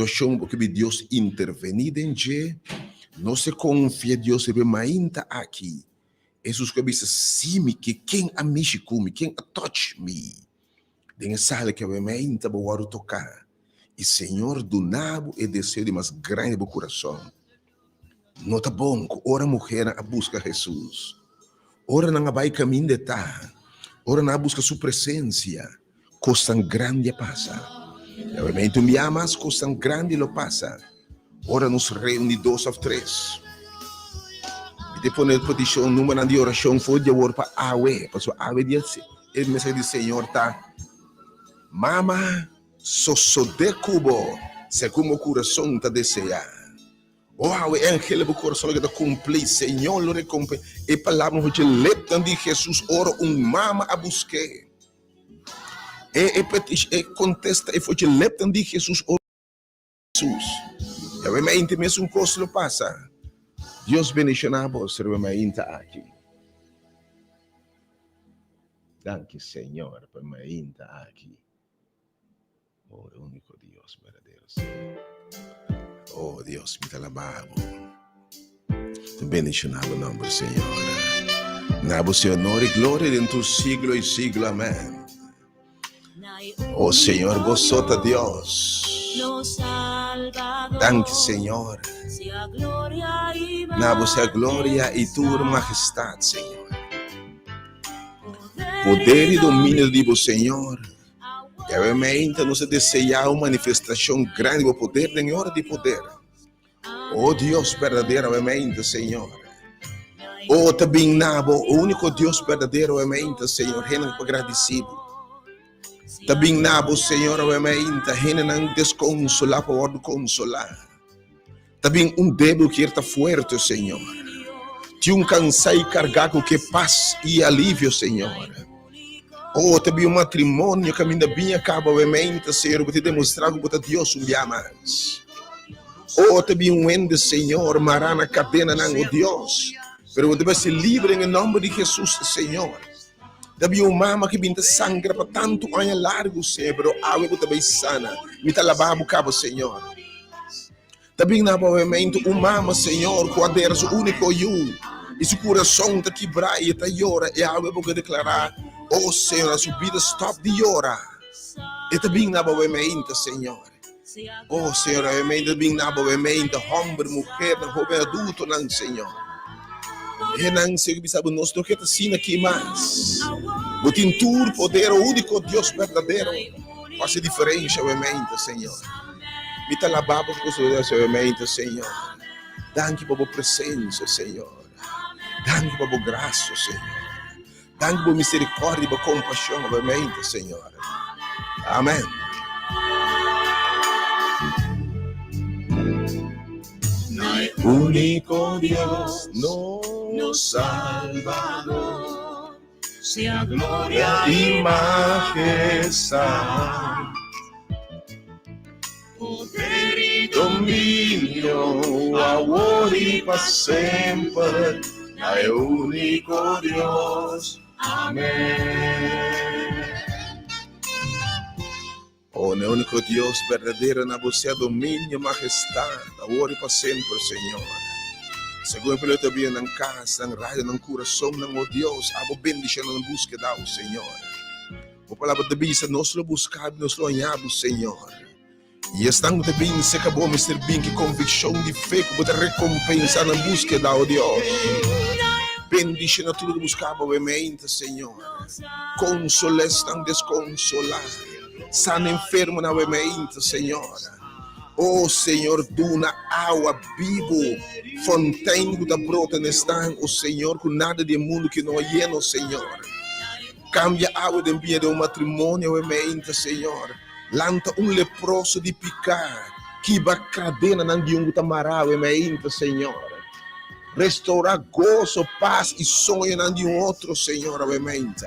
situação porque Deus intervenir em je, não se confia Deus se ainda aqui. Jesus que disse sim que quem a me come, quem a touch me, den sala que eu me ainda vou tocar. E Senhor do nabo e desejo de mais grande do coração. Nota bom, ora mulher a busca Jesus. Ora não vai caminho de tá. Ora não busca sua presença. Coisa grande passa. Realmente me amas, coisa grande lo passa. Ora nos reúne 2 ou 3. E depois na petição, número de oração foi de orar para Awe. Para sua Awe disse, ele me disse, Senhor, tá. Mama, so de cubo, se como o coração está desejar. Oh, o ángel do coração que está cumprir, Senhor, lo recompensa. E palavra que leptan de Jesus, ora mama a buscar. E contesta, e foi que leptan de Jesus, ora Jesus. E o meu mesmo coisa lo passa. Deus bendiga a você, o meu aqui. Danke, Senhor, por meu aqui. Oh, o único Deus verdadeiro, Senhor. Oh, Deus, me alabado. Te bendicionado o nome do Senhor. Nabo se honor e glória dentro do siglo e siglo. Amém. Oh, Senhor, vosota Deus. Danke, Senhor. Nabo se a glória e tua majestade, Senhor. Poder e domínio de vos, Senhor. E realmente nos deseja uma manifestação grande do poder, em hora de poder. Oh Deus verdadeiramente, Senhor. Oh, também nabo, o único Deus verdadeiramente, Senhor, renan agradecido. Também nabo, Senhor, realmente, renan desconsolar por consolar. Também débil que está forte, Senhor. De cansai cargado que paz e alívio, Senhor. Oh, também matrimônio que ainda bem acaba, obviamente, Senhor, para te demonstrar que Deus me amas. Oh, também ende, Senhor, marana cadena, não, oh Deus. Pero deve ser livre em nome de Jesus, Senhor. Também mama que vinda sangra para tanto ano largo, Senhor, pero água também sana. Me tá lavando o cabo, Senhor. Também na obviamente, mama, Senhor, que aderes o único eu. E seu coração está quebrado e está llora. E água porque declarar. Oh, Senhor, a sua vida stop de llorar. E também na obviamente, Senhor. Oh, Senhor, também na obviamente, homem, mulher, jovem adulto, não, Senhor. E não, Senhor, sabe, nós não queremos assim aqui mais. O tintur, poder, o único Deus verdadeiro, faz diferença, obviamente, Senhor. Me está lavando com o Deus, obviamente, Senhor. Danke por a presença, Senhor. Danke por a graça, Senhor. Danke por misericórdia e por compaixão, obviamente, Senhor. Amém. Único Dios, no Salvador, sea gloria y majestad, poder y dominio, amor y paz siempre, al único Dios. Amén. Oh, no único Deus verdadeiro na você domínio, majestade, agora e para sempre, Senhor. Segundo pelo também na casa, na rádio, no coração, no Deus, a bendição na busca do Senhor. A palavra de Bíblia, nós lo buscamos, nós lo olhamos, Senhor. E estamos também, se acabou, Mr. Bem, que convicção de fé, que pode recompensar na busca do Deus. Bendição a tudo que buscava, obviamente, Senhor. Consola, estão desconsolados. Sana enfermo na mente, Senhor. Oh, Senhor, duna água viva, fontaine que está brota nesta, oh Senhor, com nada de mundo que não é lleno, Senhor. Cambia a água de envia de matrimônio, mente, Senhor. Lanta leproso de picar, que vai cadena na de tamarau, mente, Senhor. Restaurar gozo, paz e sonho na de outro, Senhor, mente.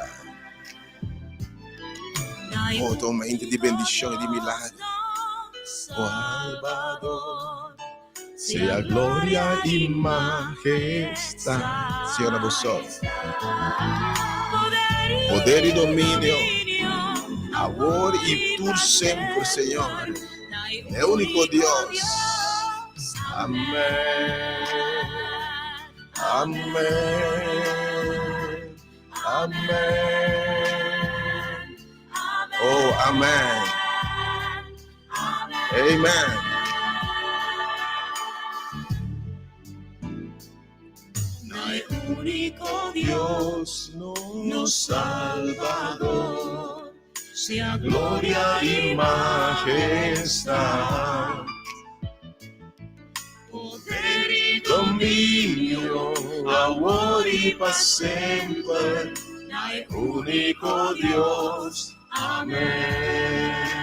Oh, tormenta de bendição e de milagre. Oh, Salvador, sea glória e majestade. Senhor, a vós. Poder e domínio, amor e por sempre, Senhor. el único Dios. Amén. Amén. Amén. Oh, amén. Amen. El único Dios, no Salvador, sea gloria y majestad, poder y dominio, amor y paz siempre, el único Dios. Amén.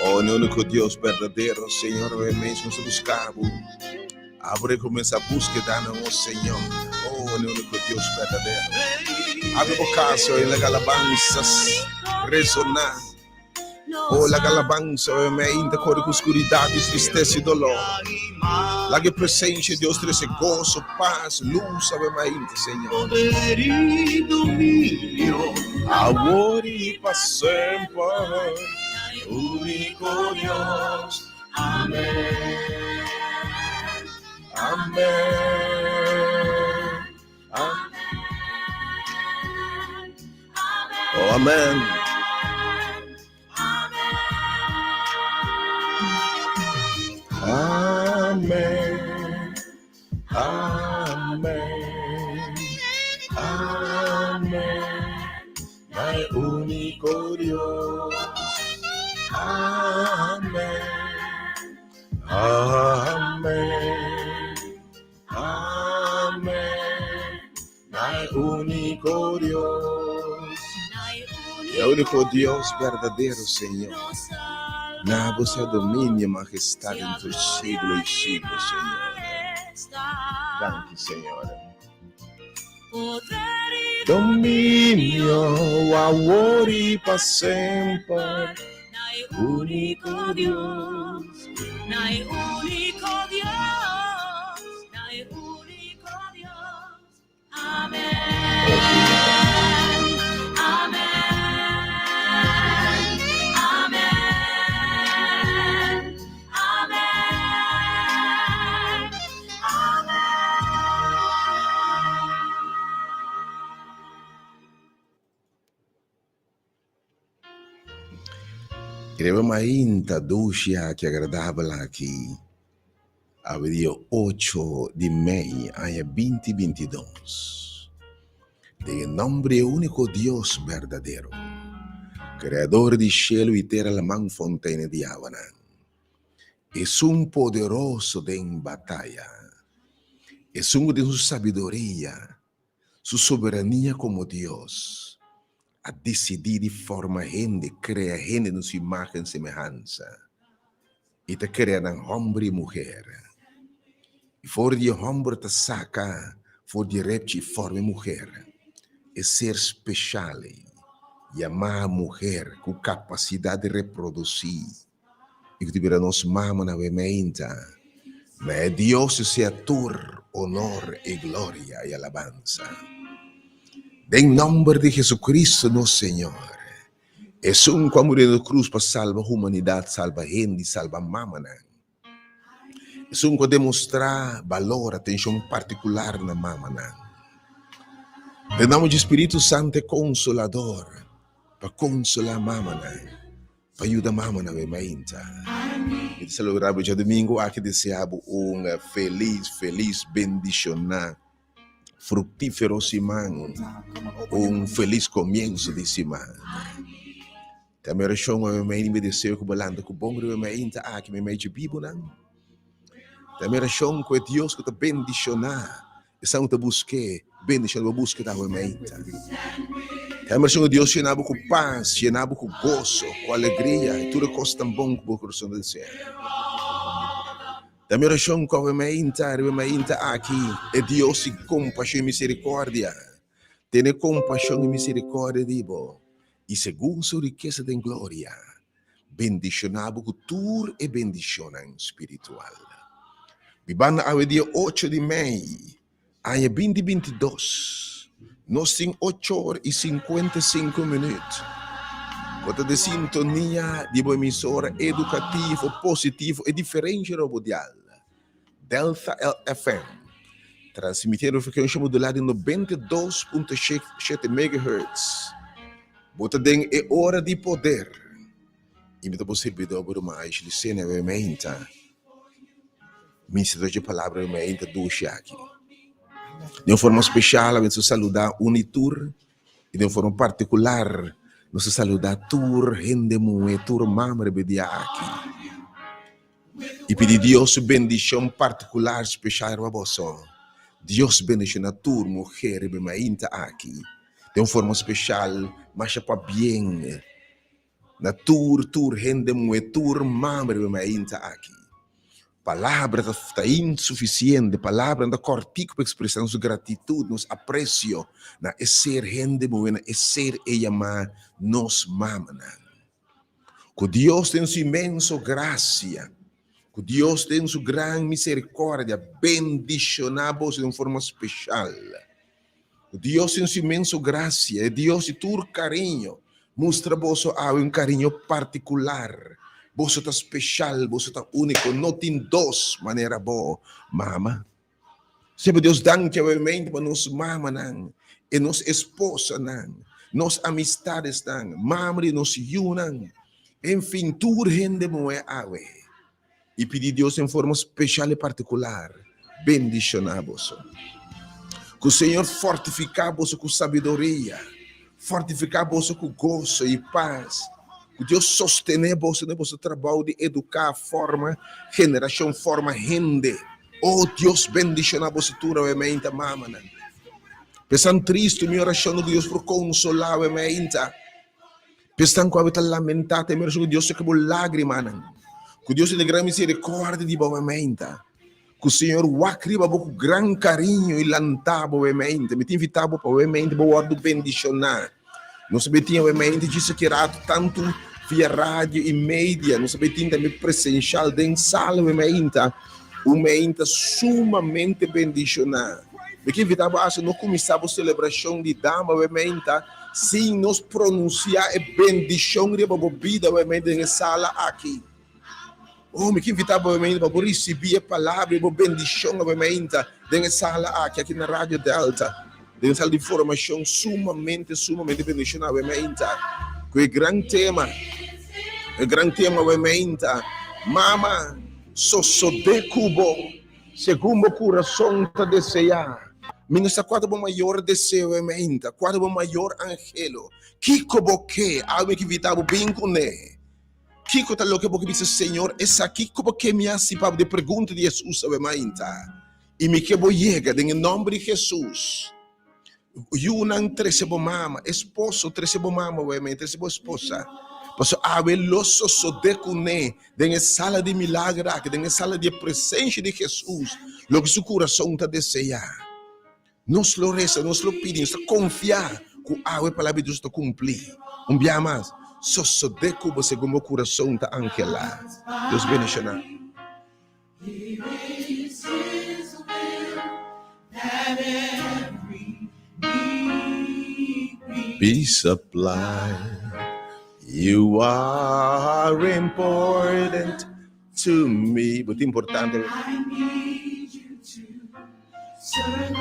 Oh, el único Dios verdadero, Señor, obviamente nos buscamos. Abre comienza a búsqueda, oh Señor. Oh, el único Dios verdadero. Abre vocación en las alabanzas resonar. Oh, la alabanza, obviamente, con oscuridad, tristeza y dolor. La que presencia de Dios trae gozo, paz, luz, obviamente, Señor. Poder y dominio, Amor y paz siempre. único Dios. Amén. Amén. Oh, amén. Amén. Amén. Amén. El único Dios. Amén. Amén. Amén. El único Dios. El único Dios verdadero, Señor. Nada sea dominio, majestad en tu siglo y siglo, Señor. Gracias, Señor. Dominio, amor y paz siempre. Único Dios, el único Dios, el único Dios. Amén. Amén. Amén. Amén. Creo mainta ducia que agradable aquí. Habría 8 de mayo, año 2022. De nombre único Dios verdadero, creador de cielo y tierra, la man fontaine de Avanán. Es un poderoso de en batalla. Es un de su sabiduría, su soberanía como Dios. A decidir de forma gente, crea gente en su imagen y semejanza. Y te crean hombre y mujer. E for de homem te saca, for de repte forma mulher. É ser especial e amar a mulher com capacidade de reproduzir. E que tiver nos mama na mente. Mas Deus se atur, honor e glória e alabança. Em nome de Jesucristo, nosso Senhor. É um que morreu na cruz para salvar a humanidade, salvar a gente, salvar a mamãe. É um que demonstrar valor, atenção particular na mamãe. Em nome do Espírito Santo Consolador, para consolar a mamãe, para ajudar a mamãe na mente. E celebrava já domingo, aqui desejava feliz bendicionar, fructífero semana, feliz começo de semana. Também a chão a minha me desejo que balando com bom a minha mente aqui me meio de Bíblia. Também a chão que Deus que te bendicionar, e são te busque, bendicionar busque da minha mente. Também a chão Deus chenava com paz, chenava com gozo, com alegria, e tudo coisa tão bom que o coração deseja. Também a chão que a minha mente aqui, é Deus e compaixão e misericórdia. Tem compaixão e misericórdia, digo. E segundo sua riqueza de glória, bendicionado com tour e bendição espiritual. Bibana ao dia 8 de maio, ano 2022, nós temos 8 horas e 55 minutos. Quanto de sintonia de uma emissora educativa, positiva e diferente radial. Delta FM. Transmitindo frequência modulada em 92.7 MHz. Bota den é hora de poder. E me dá possível de mais licença, obviamente. Ministro de palavra, obviamente, do aqui. De uma forma especial, a gente saludar Unitur. E de uma forma particular, nós saludar Tur, Rendemu, Tur, Mamre, aqui. E pedir Deus bendição particular, especial para você. Deus bendição a Tur, mulher, obviamente, aqui. De uma forma especial, mas para bem. Na Tur, Rendemu, Tur, Mamre, obviamente, aqui. Palavra está insuficiente, palavra da cortico para expressar nossa gratitude, nosso aprecio, na ser gente buena, ser ella ma nos mamana. Que Deus tem sua imensa graça, que Deus tem sua grande misericórdia, bendicionamos de uma forma especial. Que Deus tem sua imensa graça, e Deus tem todo carinho, mostra-vos um carinho particular. Você está especial, você está único, não tem duas maneiras boas, mama. Sempre Deus dá obviamente para nos mama, e nos esposa, nos amistades, mamre nos unam. Enfim, tudo rende moe awe. E pedir Deus em forma especial e particular, bendicionar-vos. Que o Senhor fortificar-vos com sabedoria, fortificar-vos com gozo e paz. Que Deus sostener você no vosso trabalho de educar, forma, geração, forma, rende. Oh, Deus bendicionar você tudo, obviamente, mamãe. Pensando triste, minha oração de Deus por consolar, obviamente. Pensando com a vida lamentada, minha oração de Deus se acabou lágrima. Que Deus tenha grande misericórdia de obviamente. Que o Senhor o acriba com grande carinho e lantava, obviamente. Me invitava, obviamente, para o ordem bendicionar. Não sabia, obviamente, disse que era tanto via rádio e mídia, não sabia também presencial dentro da sala, obviamente, uma sumamente bendicionada. Porque invitava a não começava a celebração de dama, obviamente, sem nos pronunciar e bendição de uma vida, obviamente, na sala aqui. Oh, me invitava, obviamente, para receber a palavra e a bendição, obviamente, na sala aqui na Rádio Delta. Dentro sala de formação sumamente bendicionada, obviamente. Que grande tema, obviamente. Mama, de cubo, segundo o coração te desejar. Ministra qual é o maior desejo, obviamente. Qual é o maior angelo? Kiko boque, algo que vitava bem com ele. Kiko tá louco porque disse, Senhor, essa Kiko boque me assipava de pergunta de Jesus, obviamente. E me que vou chegar, em nome de Jesus. Yunang tresebo mama, esposo tresebo mama, obviamente, tresebo esposa. Posso abeloso sodecune, dengue sala de milagre, dengue sala de presença de Jesus, lo que seu coração está desejar. Nos lo reza, nos lo pedimos, confiar que a palavra de Deus está cumprir. Dia mais, só sodeco você como o coração está anquela. Deus bendicionar. Be supplied. You are important to me. Muito importante. I need you to survive.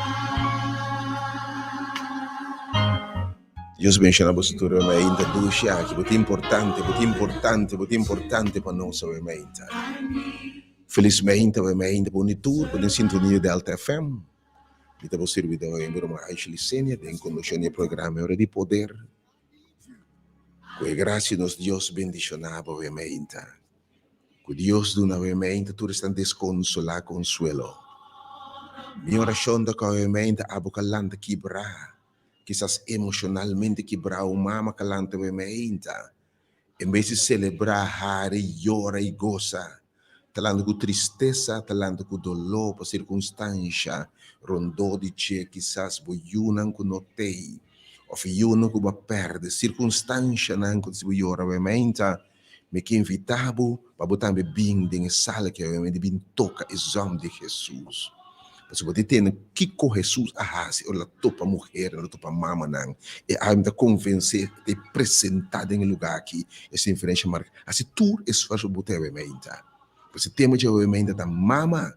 Deus bendiga você tudo, obviamente, do aqui. Muito importante para nós, obviamente. Felizmente, obviamente, bonito, por sintonia da Delta FM. E da você vida em uma licença de condução de programa Hora de Poder. Que graça nos Deus bendicionava, obviamente. Que Deus dona, obviamente, tudo está desconsolar, consuelo. Minha oração da que, obviamente, a boca lanta quebrar. Quizás emocionalmente quebrar o mama calante, obviamente. Em vez de celebrar, llora e goza. Talando com tristeza, talando com dolor, por circunstância, rondou de che, quizás boiunan com notei, ou fiunan com uma perde, circunstância, não com se boiura, obviamente, me que invitava para botar bem em sala que eu me bem toca exame de Jesus. Mas você tem que com Jesus se ela topa mulher, ela topa mama não, e ainda convencer de apresentar em lugar aqui essa inferência marca. Assim tudo esforço botar o emenda. Você tem que o emenda da mama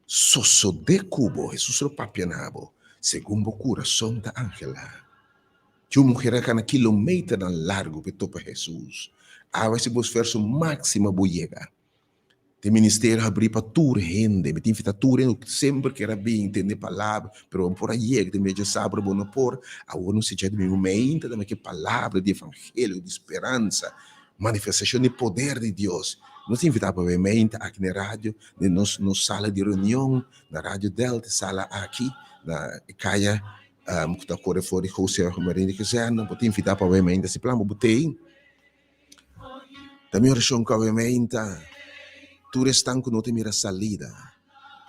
sosso de cubo, Jesus o papianabo, segundo o coração da Ángela. Que uma mulher que na quilômetro largo que topa Jesus. Esse esforço máximo boiega. O ministério abrir para toda gente, me tem que sempre que era bem entender a palavra, mas por aí que me já sabe bom por, a não se já de mim mente também que palavra de evangelho, de esperança, manifestação de poder de Deus. Nos invitar para ver mente aqui na rádio, na sala de reunião, na rádio Delta, sala aqui, na Caia, que está fora de José Marinho que seja, não pode invitar para ver mente, se plano botei. Também oração com a mente. Tu restanco não te mira salida.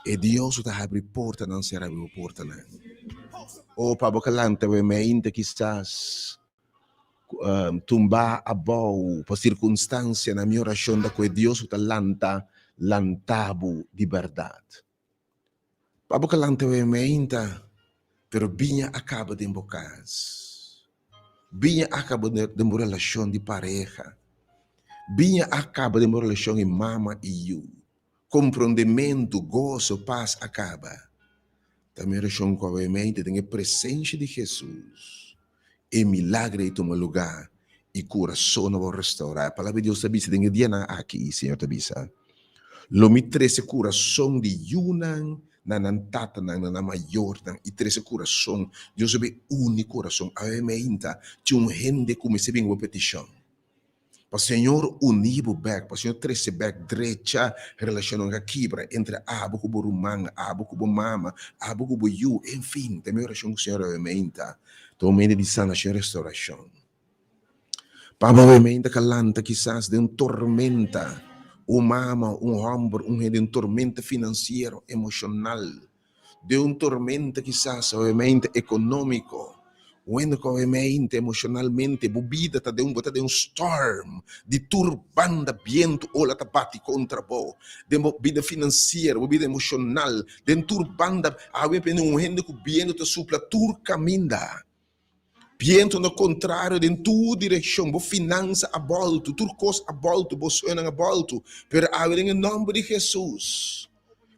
E Deus te abre porta, não será abre porta. Ou para bocalante, o mente quizás tumbar a boa, por circunstância, na minha oração, da que Deus te lantabo de verdade. Para bocalante, o mente, pero binha acaba de embocar. Binha acaba de uma relação de pareja. Binha acaba de uma relação em mama e eu. Compreendimento, gozo, paz acaba. Também relação com a mente tem a presença de Jesus. E milagre toma lugar. E coração não vai restaurar. A palavra de Deus sabia tem dia aqui, Senhor Tabisa. Lomi 13 coração de Yunan, na nantata, na maior, e 13 coração. Deus sabe único coração. A mente tinha um rende como se bem uma petição. Para o Senhor unir o back, para o Senhor trazer back direita, relação com quebra entre abo com o rumang, abo com o mama, abo com o you, enfim, também relação com o Senhor aumenta. Então, meio de sanação e restauração. Para o aumenta calanta, quizás, de tormenta, mama, homem, de tormenta financeiro, emocional, de tormenta, quizás, obviamente, econômico. Quando obviamente, emocionalmente, bebida está de um storm, de turbanda, viento, ou está bate contra bo, de bebida financeira, bebida emocional, de turbanda, obviamente, gente que viento te supla, tur caminda. Viento no contrário, de tua direção, bo finança a volta, tur coisa a volta, bo sonho a volta, pero em nome de Jesus.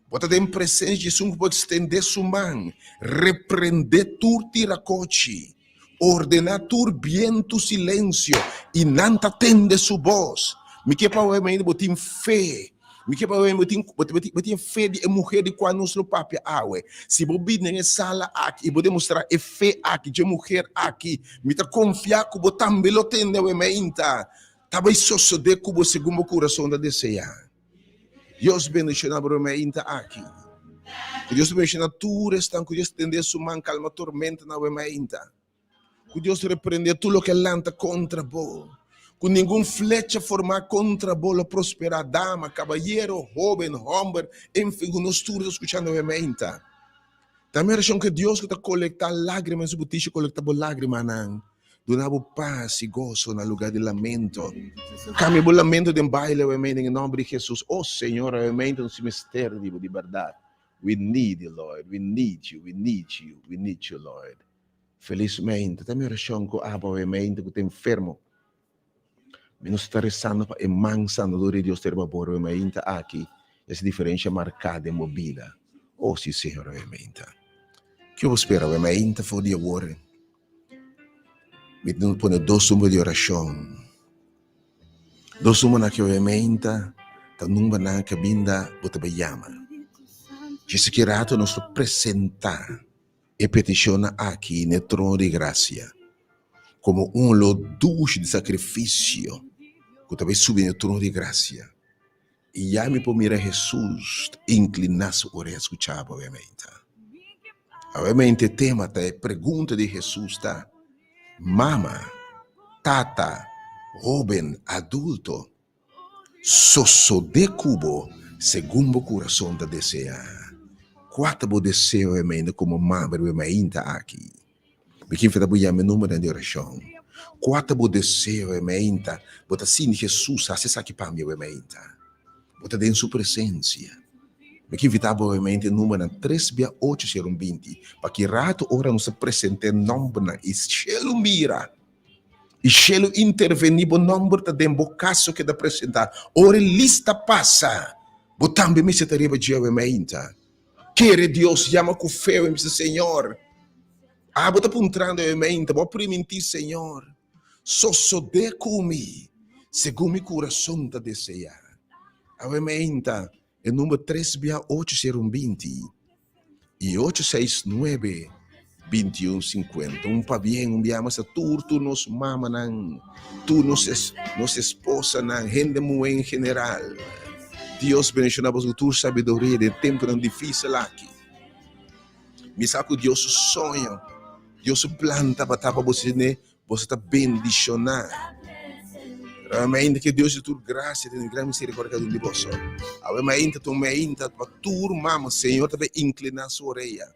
Bota de presença de Jesus, pode estender sua mão, repreender tu tiracoche, ordenar tu viento silêncio e não atende sua voz. Me que para o homem botem fé, me que para o homem botem fé de mulher de quando nosso papai awe. Se bobi na sala aqui e vou demonstrar a fé aqui de mulher aqui, me tá confiar que botam belo tende o homem tá, tava isso de cubo segundo o coração da desejar. Deus bendiga a homem tá aqui. Que Deus bendiga tu restan, que Deus estender sua mão calma tormenta na homem tá. Que Deus repreende tudo o que lanta contra bo. Que nenhum flecha formar contra bo prosperar dama, caballero, jovem, homem, enfim, que nós estamos escutando a mente. Também acham que Deus está colectar lágrimas, o tiche colectar lágrimas não. Donava paz e gozo no lugar de lamento. Cambia o lamento de baile, em nome de Jesus. Oh Senhor, lamento no mistério de verdade. We need you, Lord. We need you. We need you. We need you, Lord. Felizmente, também oração com a mente que está enfermo. Menos está rezando para emansando a dor de Deus ter babor, a mente aqui. Essa diferença marcada em minha vida. Oh, sim, Senhor, a mente. Que eu espero, a mente for de agora. Me não põe dois sumas de oração. Dois sumas na que a mente, tá numa na cabinda, bota bayama. Jesus quer nos apresentar e peticiona aqui no trono de graça, como loduz de sacrifício, que também sube no trono de graça. E já me pomira Jesus, inclinar-se a orar, escuchar, obviamente. Obviamente, o tema tá, é pergunta de Jesus, tá? Mama, tata, jovem, adulto, sosso de cubo, segundo o coração da desejar. Quatro desejo, como mama, ainda aqui. Porque foi da boia, meu número de oração. Quatro bo deseo, obviamente, bota sim Jesus, acessa aqui para mim, obviamente. Bota dentro sua presença. Me que invitava, obviamente, número 36820, para que rato ora nos apresente nome na Ishelo mira. Ishelo intervenir bo nome da dembo caso que da apresentar. Ora lista passa. Botambe me se tariba de obviamente. Quere Deus, chama com fé, e diz, Senhor. Bota puntrando, obviamente, vou permitir, Senhor. Só de comigo, segundo meu coração te deseja. Obviamente, é número 36820 e 869-2150. Para bem, enviamos a tu nos mama, tu nos esposa, gente muito em geral. Deus bendicionamos a tua sabedoria de tempo tão difícil aqui. Me saco Deus sonho, Deus planta para você, né? Você está bendicionar. Realmente que Deus de tua graça tem grande misericórdia de você. Realmente tu me inta para tua mama, Senhor, também inclinar sua orelha.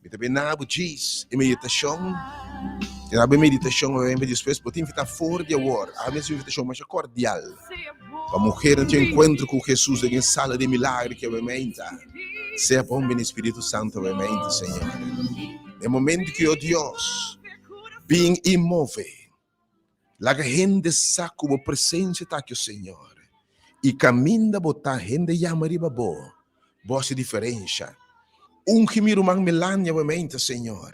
Me também nabo diz, e meditação. E a meditação é depois pode invitar fora de agora. A minha invitação mais cordial. A mulher não tem encontro com Jesus em sala de milagre que obviamente. Seja bom bem Espírito Santo obviamente, Senhor. No momento que o Deus bem imóvel. La gente saco a presença tá aqui o Senhor. E caminha botar gente chama riba bo. Vossa diferença. Que miro man melania obviamente, Senhor.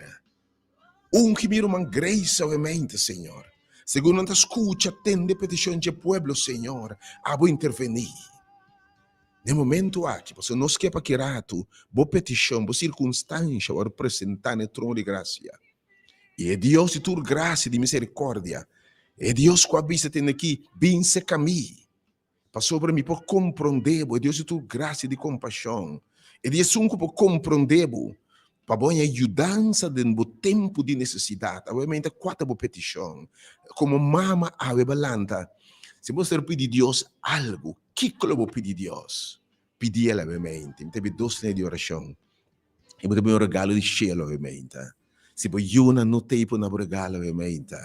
Que miro man graça obviamente, Senhor. Segundo a escuta, atende petição de pueblo, Senhor. Vou intervenir. No momento aqui, você não esquepa que rato, boa petição, boa circunstância, para apresentar no trono de graça. E é Deus de tua graça e de misericórdia. É Deus que a vista tem aqui, bem se caminho. Para sobre mim, por compreender, é Deus de tua graça e de compaixão. É Deus que por compreender, para boa ajudança no tempo de necessidade. Obviamente, quatro boa petição. Como mama a balanta. Se você pedir a Deus algo, que que eu vou pedir a Deus? Pedir ela, obviamente. Teve 2 de oração. E você tem um regalo de cielo, obviamente. Se você não tem um regalo, obviamente.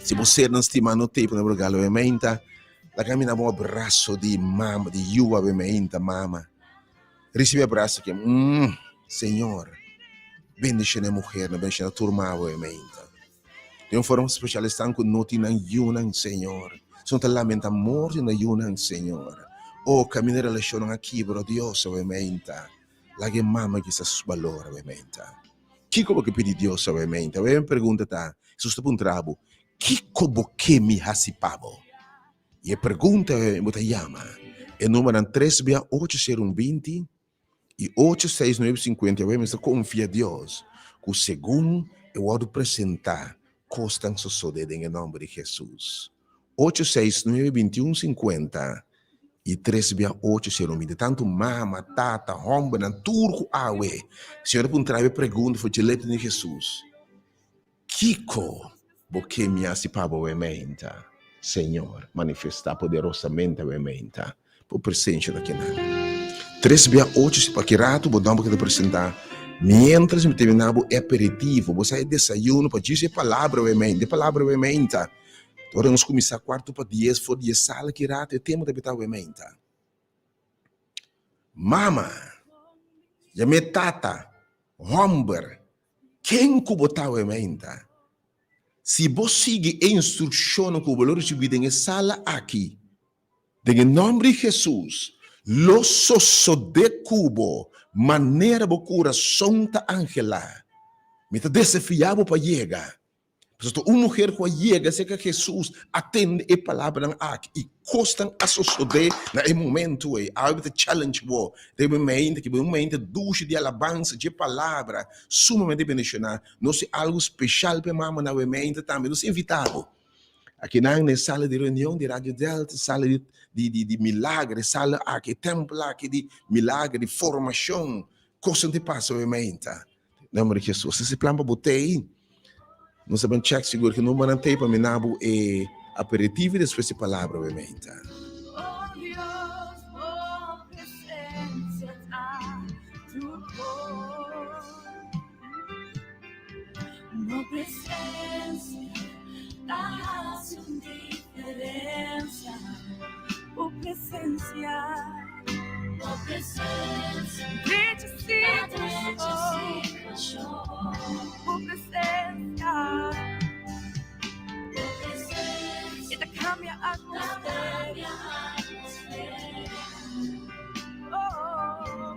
Se você não estima no tempo no regalo, obviamente, la cammina un abraço di mamma, di you, ovviamente, mamma. Recibe abraço que, Senhor, bendice a mulher, bendice a turma, obviamente. Tem forma especialista com noti na yunan, Senhor. São te lamenta morte na yunan, Senhor. Cammina relação aqui, bro, Deus, obviamente. La que mamma que sa valor, obviamente. Que como que pedi Deus, obviamente? Eu me pergunta, tá? Se você um trabo, que como que me hasipabo? E a pergunta é, é número 36820 e 86950. Eu me confia a Deus, que segundo eu vou apresentar, costam suceder em nome de Jesus. 869-2150 e 36820. Tanto mama, tata, romba, na turco, awe. Senhor, por um trabalho, pergunta, foi de letra de Jesus. Kiko, porque me assipava o ementa, Senhor, manifestar poderosamente o ementa, por presença daquele. 368, para que rato, vou dar para apresentar. Mientras me terminava o aperitivo, você é desayuno, para dizer palavra o ementa, palavra o ementa. Agora nós começar quarto para 10, for 10 sala que rato, é tema de habitar o ementa. Mama, já me tata, romber, quem que botar o ementa? Se você sigue a instrução que o valor recebido em sala aqui, em nome de Jesus, lo sosso de cubo, maneira bo coração ta angela, me ta desafiado para chegar. Porque uma mulher que chega, sei que Jesus atende a palavra aqui e costam a suceder no momento aí, há um challenge wo, de momento que momento duche de alabança de palavra, sumamente bendicionar, não sei algo especial para mamãe na momento também, nos invitamos. Aqui na sala de reunião de Rádio Delta, sala de milagre, sala aqui, templo aqui de milagre, de formação, coisa de passo, obviamente. Em nome de Jesus, se plano para botar aí, não sabemos check seguro que não mantém para menabo e aperitivo e depois de palavra, obviamente. Esta cambia atmosfera. Oh,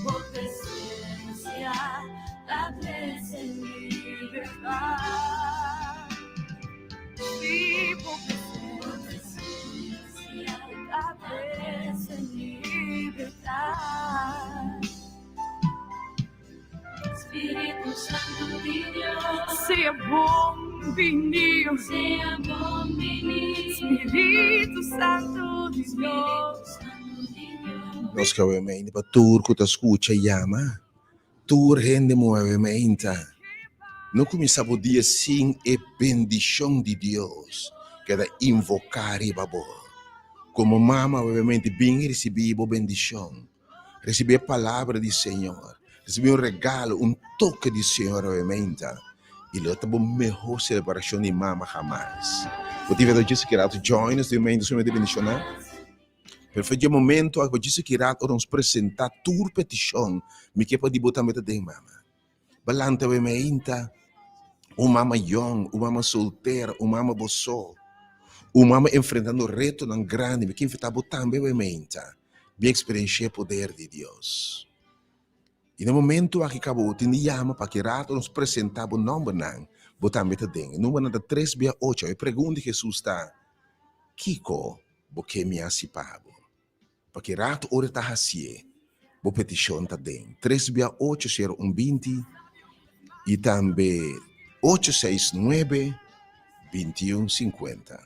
por presencia, la libertad. Sí, por presencia, la libertad. Espíritu Santo de Dios, sea bienvenido, Espíritu Santo de Dios. Nós que obviamente para tur que te escuta e ama, tur rende movimento. Não começava o dia sem a bendição de Deus, que é invocar e babor. Como mama, obviamente, bem receber a bendição, receber a palavra do Senhor, receber regalo, toque do Senhor, obviamente. E lá está a melhor celebração de mama jamais. Eu tive a dizer que era join us, de bendição, né? Perfeito momento, eu disse que era nos apresentar tua petição, me que pode botar meta de mama. Balante, obviamente, mama young, mama solteira, mama boçó, mama enfrentando reto tão grande, que enfrentava também, obviamente, bem experienciar o poder de Deus. E no momento aqui acabou, tinha chama para que rato nos apresentava o nome não, botar meta de número 368, eu pergunto a Jesus está, Kiko, porque me assipavo? Porque rato ora está assim, bo petição está dentro. 368-0120 e também 869-2150.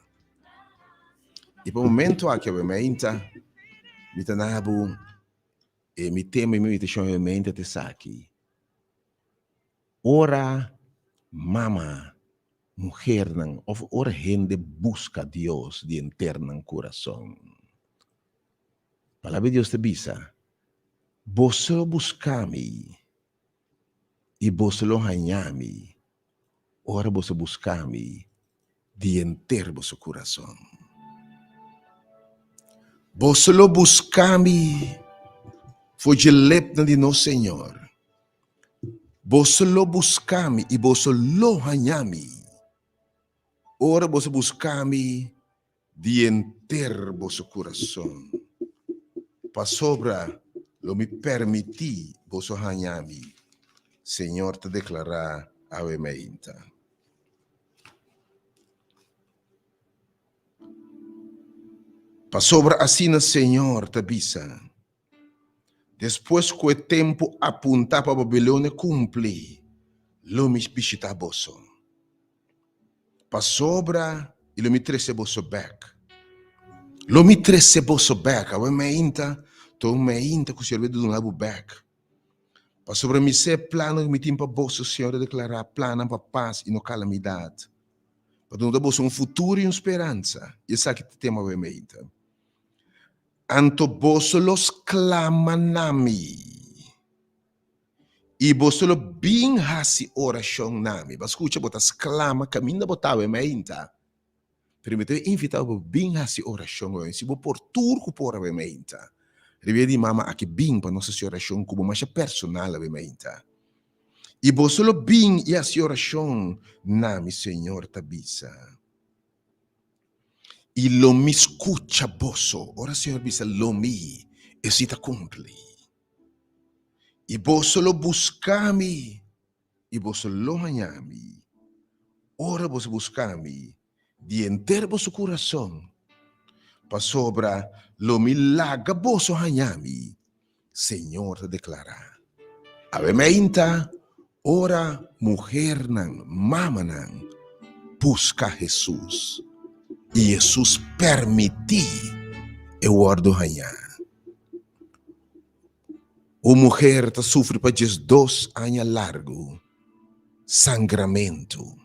E para o momento aqui, obviamente, me tanabo e me tema e me petição, obviamente, te saque. Ora, mama, mulher, não, ou ora gente busca Deus de interno coração. Palavra de Deus te bisa. Você buscar-me e você lo hanyami. Ora você buscar-me de inteiro vosso coração. Você lo buscar-me foi de lepna de nosso Senhor. Você lo buscar-me e você lo hanyami. Ora você buscar-me de inteiro vosso coração. Para sobra, lo me permiti vosso hanyami. Senhor te declarar avemente. Para sobra assim, Senhor te bisa. Depois que o tempo apontar para a Babilônia cumprir, lo me visita vosso. Para sobra, e lo me trece vosso back. Lo me trece vosso back. Avemente, tu me inta que o Senhor do lado back. Para sobre mim ser plano que me tem para vosso Senhor declarar plano para paz e não calamidade. Para não dar um futuro e uma esperança. Isso aqui tem uma avemente. Anto vosso los clamanami. E vosso lo bem hasi oração nami. Mas escuta, botas clama, caminha botar avemente. Permite invitar o bem hasi oração. Se vou por turco por avemente. Rivedi mama aqui bem para nossa oração como mais personal obviamente. E você lo bem e a oração nami Senhor tabisa. E lo me escucha bosso. Ora Senhor bisa lo me e se ta cumpli. E você lo buscami e você lo hanyami. Ora você buscami de inteiro vosso coração. Para sobra lo milagre vosso hanyami, Senhor te declara. Avementa, ora mulher nan, mama nan, busca Jesus. E Jesus permiti eu ordo hanya. O mulher te sofre para 2 anos largo, sangramento.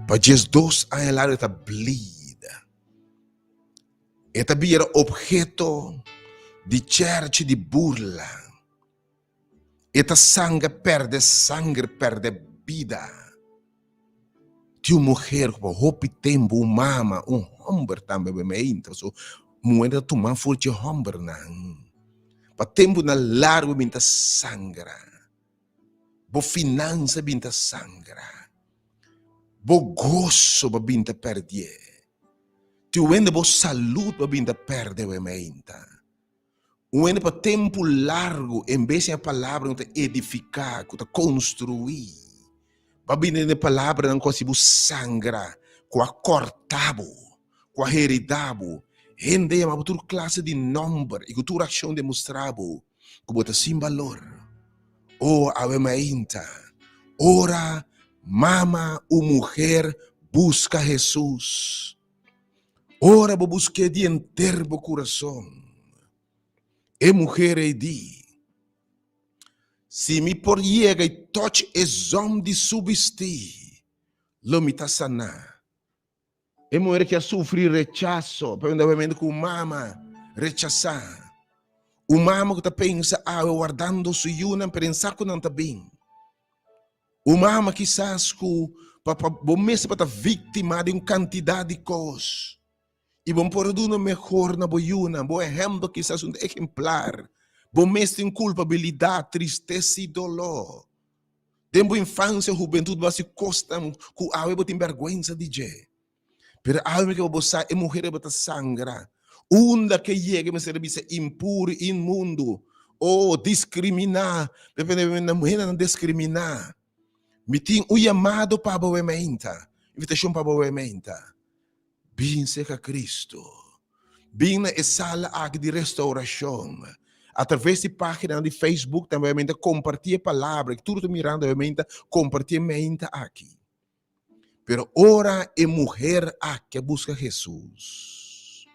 Para 2 anos largo te bleed. Eta era objeto de church de burla. Eta sangue perde vida. Tiu mulher com hopi tempo mama homem também bem então so moeda tu man for te homem não. Pa tempo na largo binta sangra. Bo finanza binta sangra. Bo gozo ba binta perdie. Tu wende bo saúde ba binta perde we meinta. Wende pa tempo largo, em vez de a palavra te edificar, te construir. Ba binta de palavra não consigo sangra, com a cortabo, com a heredabo. Hende ma betul classe de number, e cultura ação demonstrabo, que bota sem valor. Oh, ave meinta. Ora, mama ou mulher busca Jesus. Ora, bo busque de inteiro bo coração. E mulher e di. Se me por llega e touch exam de subestir, lo me tá sanar. E mulher que a sofrer rechaço, provavelmente com mama rechazar. O mama que tá pensa, guardando sua yuna, pensar que não tá bem. O mama quizás que bom mês para vítima de uma quantidade de coisas. E bom por tudo melhor na boiuna, bom exemplo quizás um exemplar. Bom mês tem culpabilidade, tristeza e dolor. Tempo infância, juventude, vai se costam, que a ave tem vergonha de dizer. Pero a ave que você é mulher que sangra. Unda que chega a ser impuro, imundo, ou discriminar, depende da mulher não discriminar. Me tem o chamado para a boementa, invitação para a boementa. Bem-se a Cristo. Bem na sala aqui de restauração. Através de página de Facebook também compartilha a palavra, que tudo mirando obviamente compartilha aqui. Pero ora e mulher aqui busca Jesus.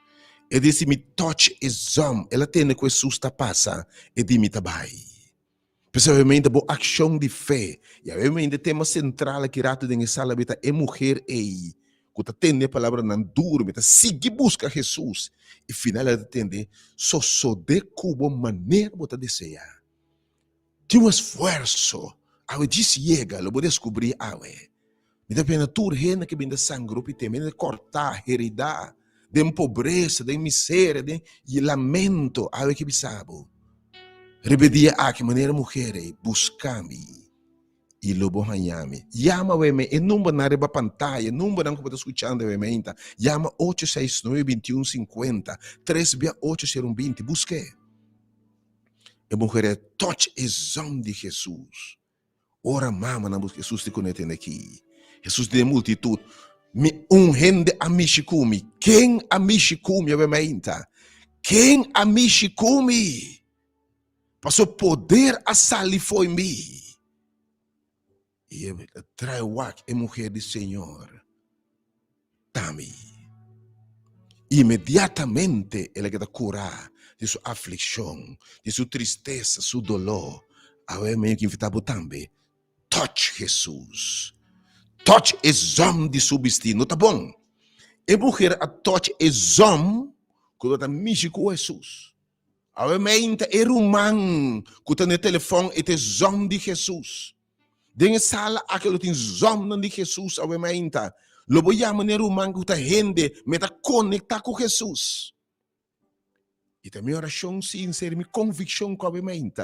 E disse me touch exam, ela tem que Jesus tá passa e de me tabai. Principalmente a ação de fé. E obviamente o tema central que rato de sala beta é mulher e que tem a palavra não duro, beta sigue busca Jesus. E final ela entende só de cubo maneira bota deseja. Tem um esforço. A diz chega, lo vou descobrir awe. Me dá pena tur rena que vem sangue e tem de cortar, heredar, de pobreza, de miséria, de lamento, awe que bisabo. Rebedia a que maneira mulher buscar-me e lobo hanhame. Llama weme e número na reba pantalla, número não que você escutando weme llama 869-2150, 368-020, busque. E mulher touch exam de Jesus. Ora mama na busca Jesus te conecta aqui. Jesus de multitud. Rende amishikumi. Quem amishikumi weme Quem amishikumi? Passou poder a sali foi me. E trai wak e mulher do Senhor. Tami. Imediatamente ela quer curar de sua aflição, de sua tristeza, seu dolor. Agora meio que invitava também. Touch Jesus. Touch exam de subestino, tá bom? E mulher a touch exam quando tá mexendo com Jesus. A mente é humano que está no telefone e tem zom de Jesus. Dentro da sala, aquilo tem zom de Jesus. A mente. Lobo ya maneira humana que está rende, me está conectar com Jesus. E também oração sincera, minha convicção com a mente.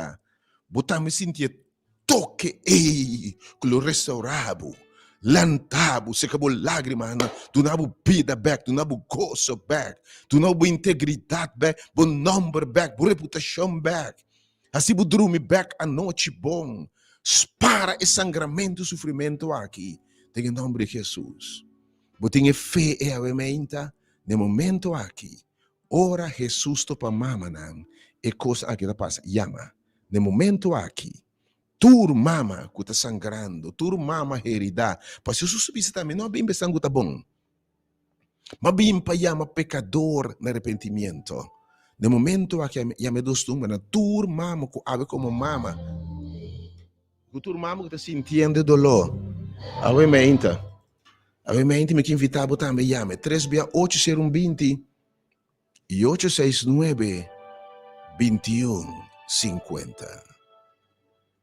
Botar me sentir toque que lo restaurabo. Lantabo, se acabou lágrima, tu não há vida back, tu não há gozo back, tu não há integridade back, bom nome back, boa reputação back. Assim, vou dormir back a noite bom. Para esse sangramento e sofrimento aqui. Tem o nome de Jesus. Vou ter fé e a mente, no momento aqui. Ora, Jesus topa mama, e coisa aqui da passa, llama. No momento aqui. Tur mama que está sangrando, tur mama heredar. Mas se Jesus subisse também, não é bem pensando que está bom. Mas bem para chama pecador no arrependimento. No momento que já me costuma, tur mama que ave como mama. O tur mama que está sentindo dolor. Ave mente me que invitava também, chama 368-020 e 869-2150.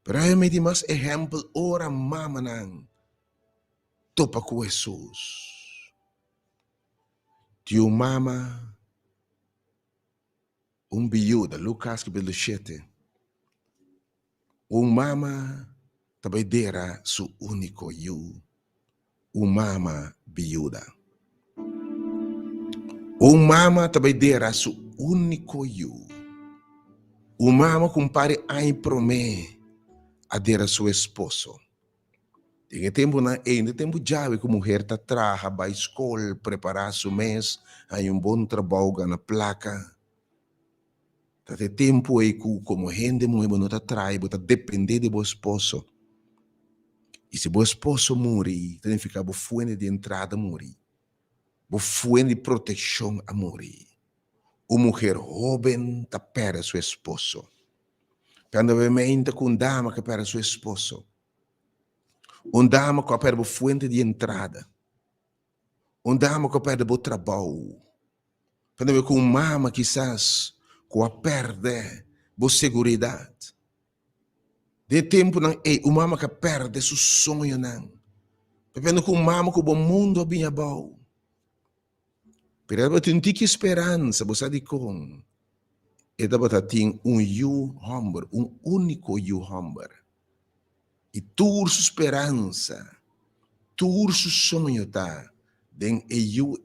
Pero aí me di mais exemplo, ora mama nang topa com Jesus. Tio mama viúda, Lucas capítulo 7. Mama tabaidera su único yu. Mama viúda. Mama tabaidera su único yu. Mama compare ai promé a dera su esposo. Tem tempo na ainda tempo já que a mulher tá trabalha, vai escola, preparar seu mês, aí bom trabalho na placa. Tá tem tempo aí que como gente mulher não tá trai, tá depender de seu esposo. E se seu esposo morrer, tem que ficar fuente de entrada morrer. Fuente de proteção a morrer. Uma mulher jovem tá perde seu esposo. Quando vem com dama que perde seu esposo. Dama que perde fuente de entrada. Dama que perde o trabalho. Quando vem com mama quizás que perde a segurança. De tempo não é o mama que perde seu sonho não. Quando com mama que o mundo é bem bom. Pero ela tem que esperança, você sabe como? Ela tem you humber, único you humber. E toda sua esperança, todo seu sonho tá den you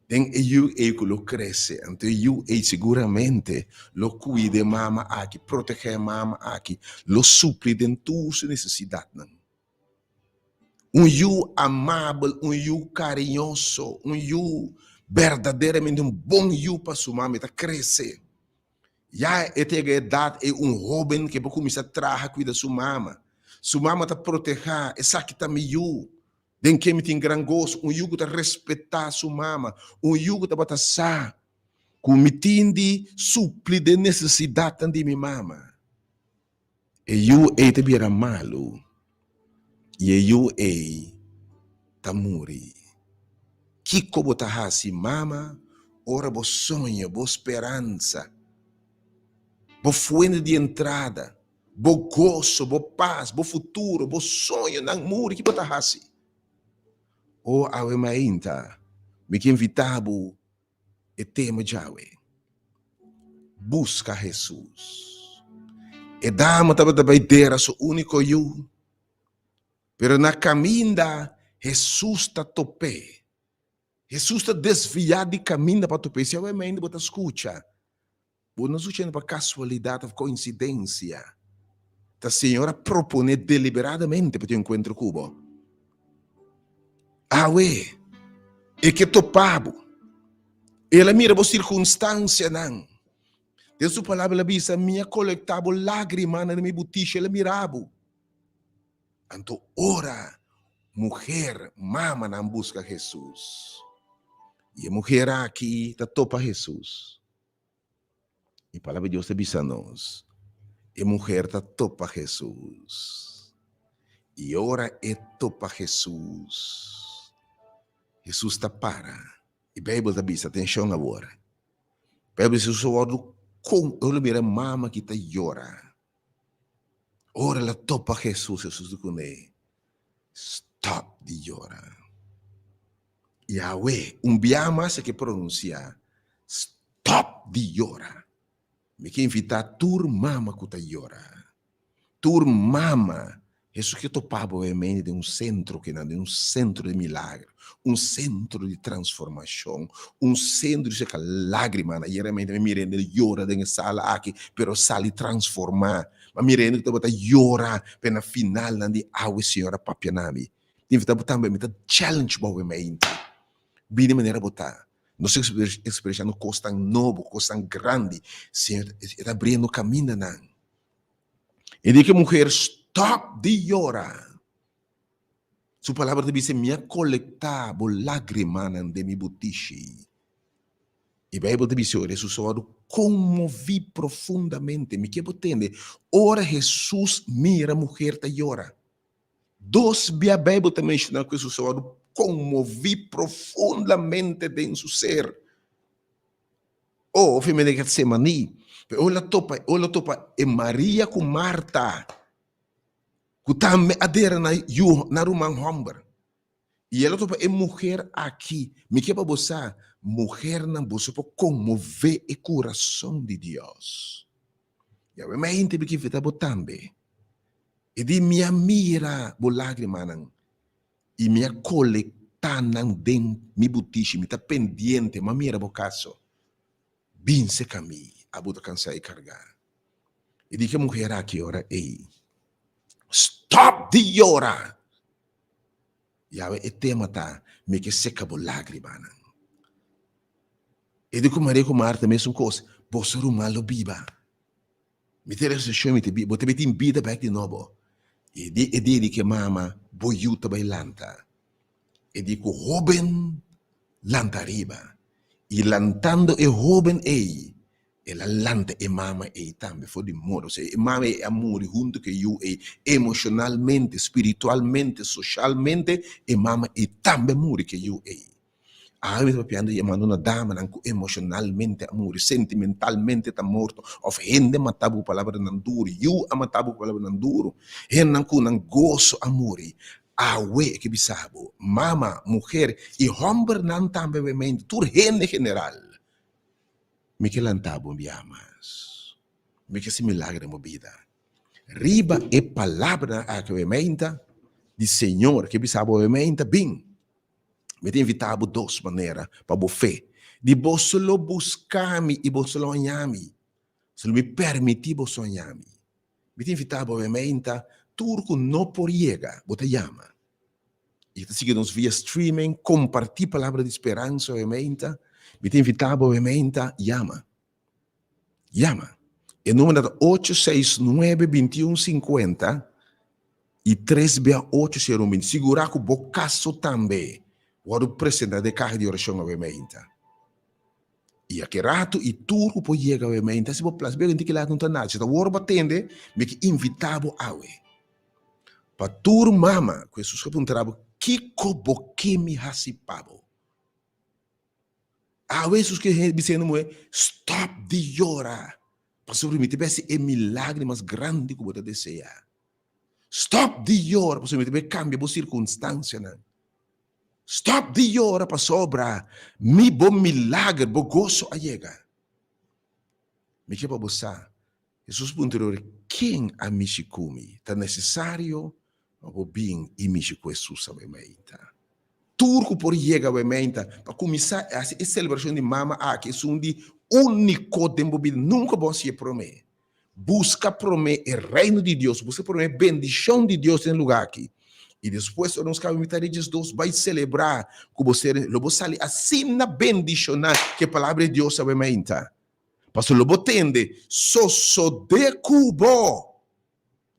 que lo cresce, então you seguramente lo cuida mama aqui, protege mama aqui, lo supre de todas suas necessidades. You amável, you carinhoso, you verdadeiramente bom you para sua mama, tá crescer. Já é a idade, é jovem que vai começar a trabalhar, cuidar da sua mama. Sua mama tá proteger, essa aqui tá you. Den que me tem gran gosto, you que tá respeitar sua mama, you que tá batalhar, que me tem de suplir de necessidade de minha mama. E you é te vira malo. E eu tá morri. Que como tá assim, mama, ora bo sonho, bo esperança, bo fuente de entrada, bo gozo, bo paz, bo futuro, bo sonho, não morri, que tá assim. O ave mainta, me que invitabo e tema jawe. Busca Jesus. E dama tava da baidera, so único eu. Pero na caminda, Jesus está topé. Jesus está desviado de caminho para topé. Se eu ainda botar escuta, você não escuta para casualidade ou coincidência. A senhora propõe deliberadamente para ter um encontro cubo. Ué, é que topabo. Ela mira a circunstância, não. De sua palavra, ela diz, minha colectava lágrima na minha butiche, ela mirava. Então, ora, mulher, mama não busca Jesus. E a mulher aqui está topa Jesus. E a palavra de Deus diz a nós. E a mulher está topa Jesus. E ora é topa Jesus. Jesus está para. E a Bíblia está diz, atenção agora. A Bíblia diz, eu mira mama que está llora. Ora ela topa Jesus, Jesus diz, stop de llorar. Yahweh, biama se que pronuncia, stop de llorar. Me que invitar tur mama que tá llorar. Tur mama, Jesus que topava em meio de centro que não, de centro de milagre, centro de transformação, centro de lágrima, na geralmente me mirando llora de sala aqui, pero sali transformar. Mas mirando que tu llora, pena final nandi awe senhora papia nami. Invita também me challenge boa me bine maneira botar. Nossa expressão não custa novo, custa grande. Senhor, está abrindo caminho não. E diz que mulher stop de llorar. Sua palavra diz minha colectava lágrima de mi butiche. E a Bíblia diz que Jesus comovi profundamente. Me que entende? Ora Jesus mira a mulher que llora. Dos a Bíblia também menciona que Jesus comovi profundamente em seu ser. O filme de Getsemani. Olha topa e Maria com Marta. Que também adera na rumang homber. E ela topa é mulher aqui. Me quer para você, mulher não você para comover o coração de Deus. E a minha gente que fita também. E de minha mira bo lágrima não. E minha colecta não den mi butiche, me tá pendiente, mas mira bo caso. Bem se caminho, a buta cansar e carregar. E diz que a mulher aqui ora, ei, stop de ora. E a tema tá, me que seca bo lágrima não. E diz que o marido com a arte mesmo coisa, você rumalo biba. Me interessa show me te biba, você me te invita back de novo. E di que mama boiuta bailanta. E di que joven lanta riba. E lantando e joven ei. E la lanta e mama ei também. Foi de modo. E mama é amor junto que eu ei. Emocionalmente, espiritualmente, socialmente. E mama e também amor que eu ei. A vezes papiando e mando uma dama não emocionalmente amor, sentimentalmente tá morto. Of hende matabu palavra não duro, you amatabu palavra não duro. Hen não com não gozo amor. Awe que bisabo, mama, mulher e homem não também mente, tur hende general. Me que lantabo me amas. Me que se milagre mo vida. Riba e palavra a que menta de Senhor que bisabo menta bem. Me tem invitado de duas maneiras para a fé. De você lo buscar-me e você lo olhar-me. Se me permitir você olhar-me. Me tem invitado obviamente, turco não por chegar, você chama. E te siga-nos via streaming, compartilhe a palavra de esperança obviamente. Me tem invitado obviamente, chama. Chama. O número é 869-2150 e 36801. Segurar que o bocaço também. O apresentar de carro de oração obviamente. E aquele rato e tudo pode chegar obviamente. Se você pode ver que lá não está nada. Se você vai batendo, me que invitado a ver. Para tudo mama, que Jesus perguntava, que coboque me hasipabo. A vezes que dizendo stop de chorar. Para submeter tivesse é milagre mais grande que você deseja. Stop de chorar, para submeter cambia a circunstância, não. Stop de hora para sobra. Mi bom milagre, bo gozo a llegar. Me quer para você. Jesus perguntou, quem a mexicumi? Está necessário? Ou bem e mexico Jesus a bemeita. Turco por llegar a bemeita. Para começar a celebração de mama, que é um de único tempo vida. Nunca você promete. Busca prometer o reino de Deus. Busca prometer bendição de Deus no lugar aqui. E depois nós vamos dois vai celebrar que você lobo sali assim na bendição que a palavra de Deus sabe menta. Pastor lobo tende so de cubo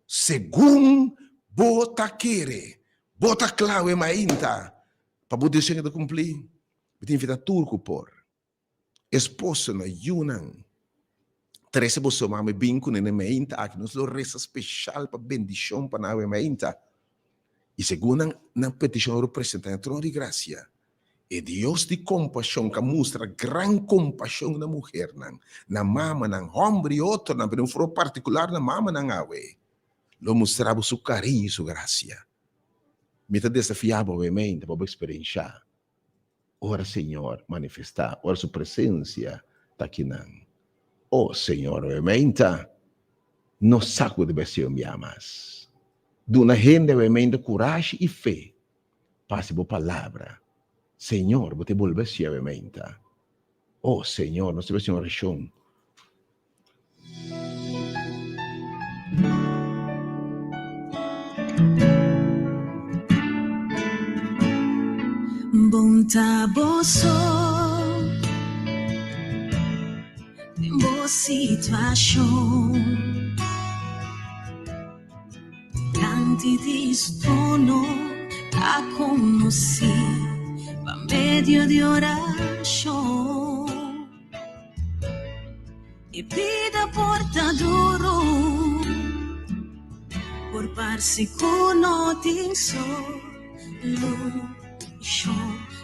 segundo bota querer bota clave menta para poder chegar a cumprir. Tem vida turco por esposo na Yunan. Três pessoas mame bem com ele menta aqui nós lo reza especial para bendição para na menta. E segundo na petição representante trono de graça, e Deus de compaixão que mostra grande compaixão na mulher, na mama, na homem e outro, na um foro particular na mama, na awe, lo mostrava seu carinho e sua graça. Me está desafiando obviamente para experienciar. Ora Senhor manifestar, ora sua presença está aqui não. Oh Senhor obviamente, não saco de bestia me amas. De uma gente obviamente coragem e fé. Passe por palavra. Senhor, você volve se obviamente. Oh Senhor, nós temos uma oração. Bonta bosso, boa situação. Tanti di stono a conosci per medio di orazione e vida porta duro por parsi con ti solution.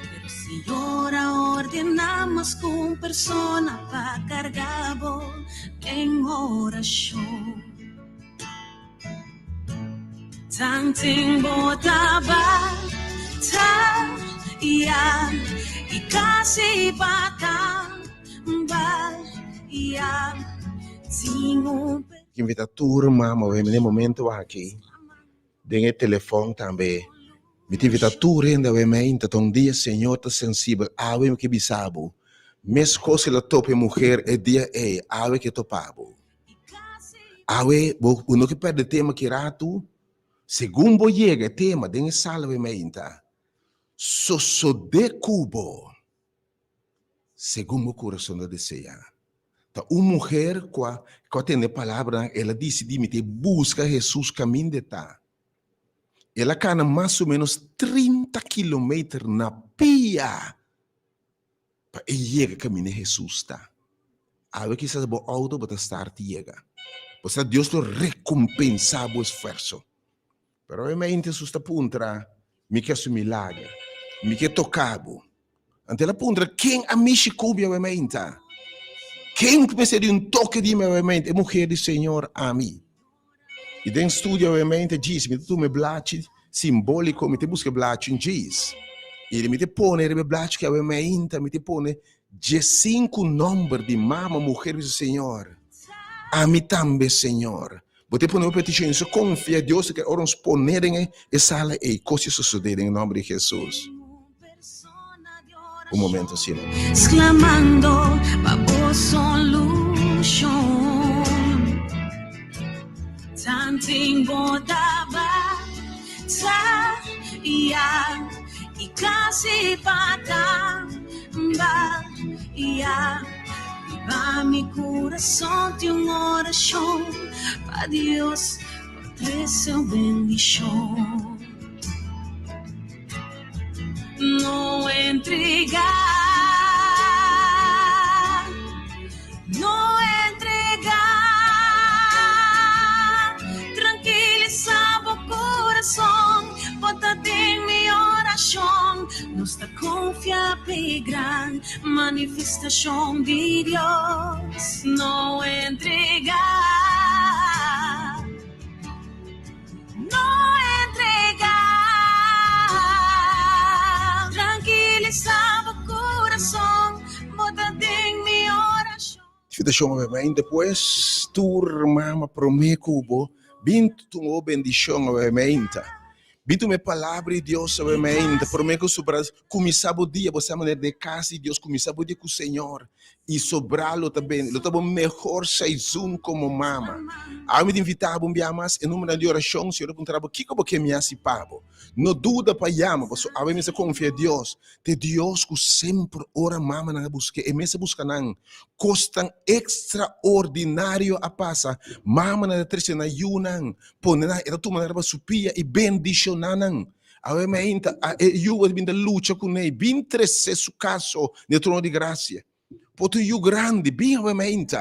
Pero si ora ordenamos con persona pa cargabo en oración. Tanting botaba, Ia ikasih patang bal ia singo Invita a turma, mas nesse momento aqui, tem o telefone também. Me invita a turma ainda um dia, Senhor, tá sensível, ave que bisabo. Mes coisas la tope mulher é dia ave que topabo. Ave, não que perde tema que rato, segundo chega tema, tem salve menta. So de cubo, segundo o coração da deseja. Tá uma mulher que tem a palavra, ela decide me busca Jesus caminho de tá. Ela cana mais ou menos 30 km na pia para chegar caminho de Jesus tá. Algo que se bo auto para estar chega. Pois Deus lo recompensa o esforço. Pero obviamente susta puntra, me quer su milagre, me quer tocabo. Ante la puntra, quem amici cubi obviamente? Quem precisa de toque de mim obviamente? É mulher do Senhor a mim. E dentro do estúdio obviamente diz, me tu me blachi simbolico, me te busca blachi em diz. E ele me te põe, ele me blachi que obviamente me te põe 5 números de mama mulher do Senhor. A mim também, Senhor. Você põe uma petição, isso confia em Deus que oramos ponerem e sala e coisas sucederem em nome de Jesus. Um momento, Senhor. exclamando para solution. Tanting botaba sa ia ikasih patang ba ia. Va mi corazón de una oración para Dios, por su bendición. No entregar, no entregar, tranquilizaba o corazón, bótate en mi oración. Nuestra confianza y gran manifestación de Dios. No entregar, no entregar, tranquilizaba el corazón, bótate en mi oración. Fitação obviamente depois turma prometo bintu tu bendição obviamente. Bintu me palavra de Deus obviamente. Prometo sobre começar o dia você maneira de casa e Deus começar o dia com o Senhor e sobrá-lo também. Lo tava melhor season como mama. Ao me invitar um dia mais em número de oração, Senhor perguntava o que me assipavo. Não dúvida para chama, você ao me confia em Deus. De Deus que sempre ora mama na busca e mesmo busca não custam extraordinário a passa. Mama na triste na yunan, ponena era tu maneira supia e bendicionanan. Obviamente, eu vim da luta com ele, bem trece su caso de trono de graça. Poto eu grande, bem obviamente.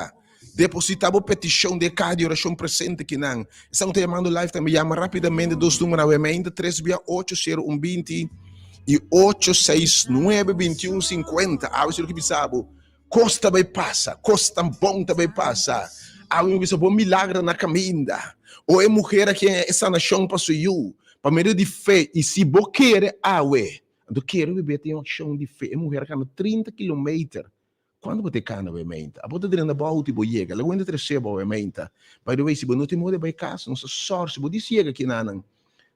Depositava petição de cada oração presente que não. Estão te chamando live também, chama rapidamente dos números, obviamente, 3680120 e 8692150. Ah, isso é o que pensava. Costa vai passar, costa bom também passa. Há um bom milagre na caminha. Ou é mulher que essa nação passou eu, para meio de fé, e se você quer, eu quero viver tem uma ação de fé. É mulher que anda 30 km. Quando você cana, obviamente, a bota dentro da boa, tipo, chega, ela ainda recebe, obviamente. By the way, se você não tem modo de ir casa, não se sorte, se você chega aqui,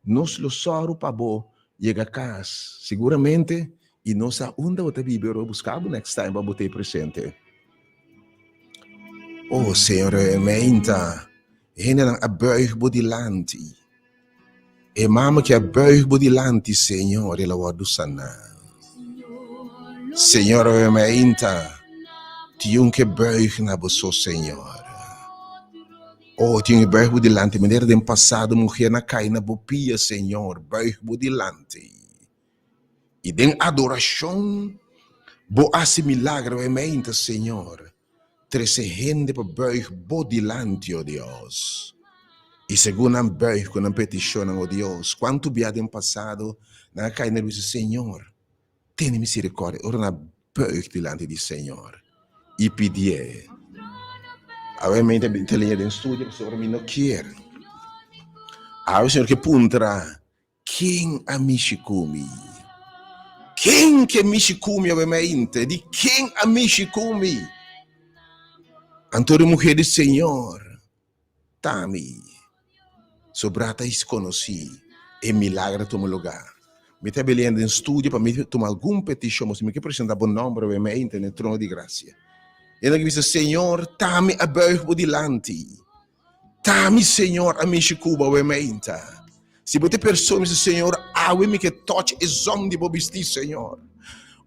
nós lo sorro para você, chega a casa, seguramente, e nós ainda vamos viver ou buscar o next time para você presente. Oh, Senhor, obviamente, ele não abuig bodilante. E mama que abuig bodilante, Senhor, ela vai do sana. Senhor, obviamente, tinha que buig na você, Senhor. Oh, tinha que buig bodilante, maneira de passado, mulher na cai na bopia, Senhor, buig bodilante. E den adoração, bo hace milagre, obviamente, Senhor. Trece gente para buig bodilante, oh Deus. E segundo a buig com a petição, oh Deus, quanto biado em passado, na cai na luz, Senhor, tenha misericórdia, ora na buig dilante do Senhor. E pedir. Obviamente, a linha de estúdio, o Senhor me não quer. O Senhor que puntra, quem amici comi? quem que mexe comigo, obviamente, de quem a mexe comigo. Antônio mulher do Senhor, Tami, sobrata desconheci, e milagre toma lugar. Me está belendo em estúdio para me tomar algum petição, mas me quer apresentar bom nome, obviamente, no trono de graça. E ele diz, Senhor, Tami a buig dilante. Tami, Senhor, a mexe cuba, obviamente. Se você pessoa, Senhor, awe-me que toque e zom de bobisti, Senhor.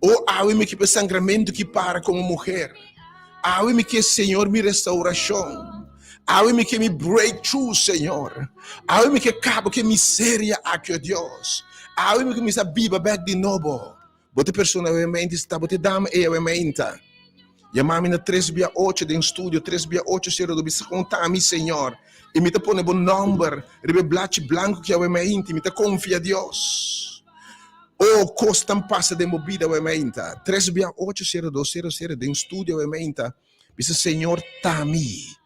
Ou awe-me que sangramento que para como mulher. Awe-me que, Senhor, me restauração. Awe-me que me breakthrough, Senhor. Awe-me que cabo que miséria aqui, Deus. Awe-me que me sabiba back de novo. Você pessoa, obviamente, está, você dama e obviamente. Chamar-me na 368 de estúdio, 368 0 do contar a mim, Senhor. E me põe bom número, rebe blate branco que é o meu íntimo, me confia a Deus. Oh, costam passa de movida o meu íntimo. 368 0 de estúdio o meu íntimo. Diz Senhor, Tami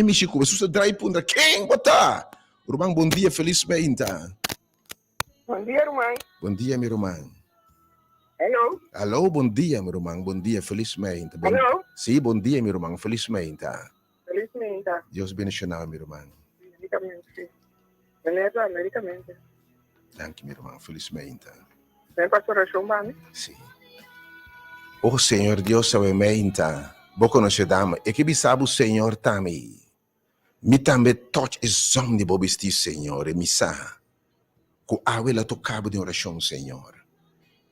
me chico. Se você drai punta, quem botar? Irmão, bom dia, felizmente. Bom dia, irmão. Bom dia, meu irmão. Hello. Alô, bom dia, meu irmão. Bom dia, felizmente. Hello. Sim, bom dia, meu irmão. Felizmente. Felizmente. Deus abençoe, meu irmão. Medicamente. Beleza, medicamente. Danke, meu irmão. Felizmente. Vem pastor Achumani. Sim. Oh, Senhor Deus, obviamente. Vou conhecer dama. E que sabe o Senhor também. Me também toque e som de bobisti, Senhor. E me sa. Que a ela tocava de oração, Senhor.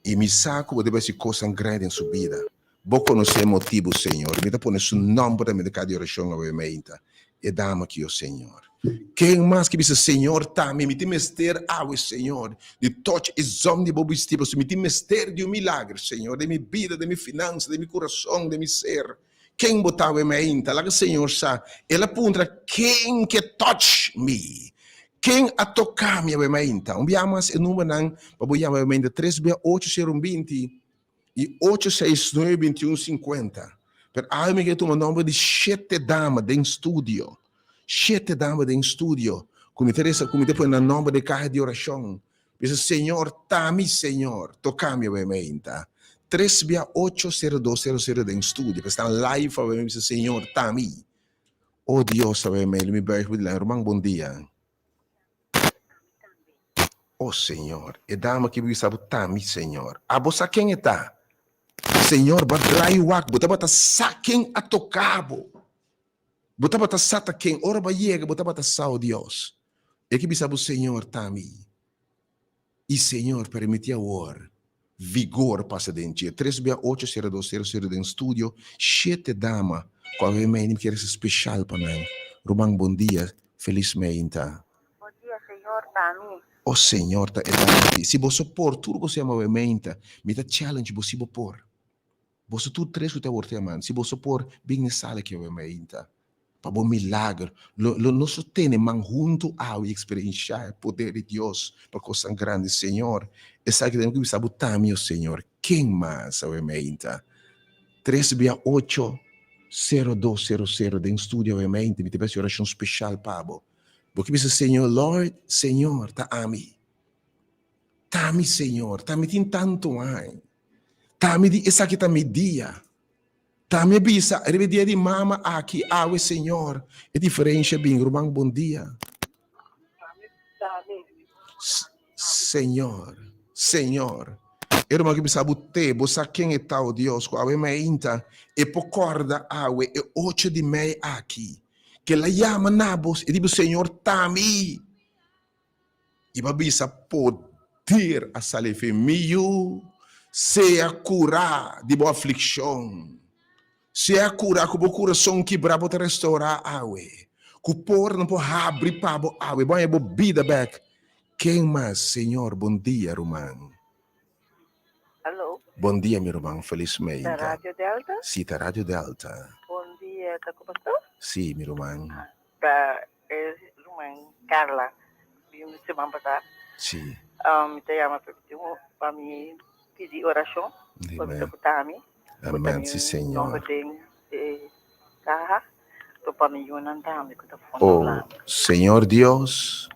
E me saco que deve ser coisa grande em sua vida. Vou conhecer o motivo, Senhor. Me dá por seu nome para me dar de oração, obviamente. E dá-me aqui, o Senhor. Quem mais que diz, Senhor, tá, me tem mester água, Senhor. De toque e som de bobisti, me tem mester de milagre, Senhor. De minha vida, de minha finança, de meu coração, de meu ser. Quem botava em minha lá que o Senhor sabe. Ela aponta quem que touch me. Quem a tocar minha mente? Enviamos o número para boiar minha mente 368 e 869-2150. Pero aí me quer o nome de 7 damas de estúdio. 7 damas de estúdio. Como interessa, como depois no nome de carro de oração. Diz, Senhor, tá-me, Senhor, tocar-me a mente. 368-0200 de estúdio. Está live, diz, Senhor, tá-me. Oh Deus, me beijo, irmão, bom dia. Oh, Senhor, e dama que sabe tami, Senhor. A você quem está? Senhor, badrai wak, bota saquem a tocabo. Bota sata quem, ora ba yega, bota sao Deus. E que sabe o Senhor tami. E Senhor, permite a or, vigor passa dentro. 368-0200 de estúdio, 7 dama, qual é o que é especial para nós. Romang, bom dia, felizmente. Bom dia, Senhor, Tami. O Senhor está edando. Se você pôr tudo que você ama, me dá challenge, você pôr. Você tudo três que está wortando, mano. Se você pôr bem na sala que eu me para bom milagre. Nós temos, man, junto ao experienciar o poder de Deus para coisas grandes, Senhor. E sabe que temos que saber, meu Senhor, quem mais eu me 368-0200 de estúdio, eu me tem uma oração especial para você. Porque diz, Senhor, Lord, Senhor, tá a mim. Tá a mim, Senhor, tá a mim tem tanto ai. Tá a mim de essa que tá me dia. Tá a mim bisa, é dia de mama aqui, água, Senhor. É diferente, bem, irmão, bom dia. Senhor, irmão, que bisa buté, você quem é tal Deus, com a minha inta, e por corda água, e 8 de meia aqui. Que ela chama Nabos e diz, Senhor, Tami. E babisa poder a salefe mio, seja curar de boa aflição. Seja curar com o coração quebrado para restaurar a água. Que o por não pode abrir para a água. Bom, é bebida back. Quem mais, Senhor? Bom dia, irmão. Alô? Bom dia, meu irmão. Felizmente. Da Rádio Delta? Sim, da Rádio Delta. Bom dia, tá com pastor? Sim, meu irmão. Da irmã Carla. Vim semana passada. Sim. Me chama para me pedir oração. Para me escutar a mim. Amém, sim, Senhor. Oh, Senhor Deus,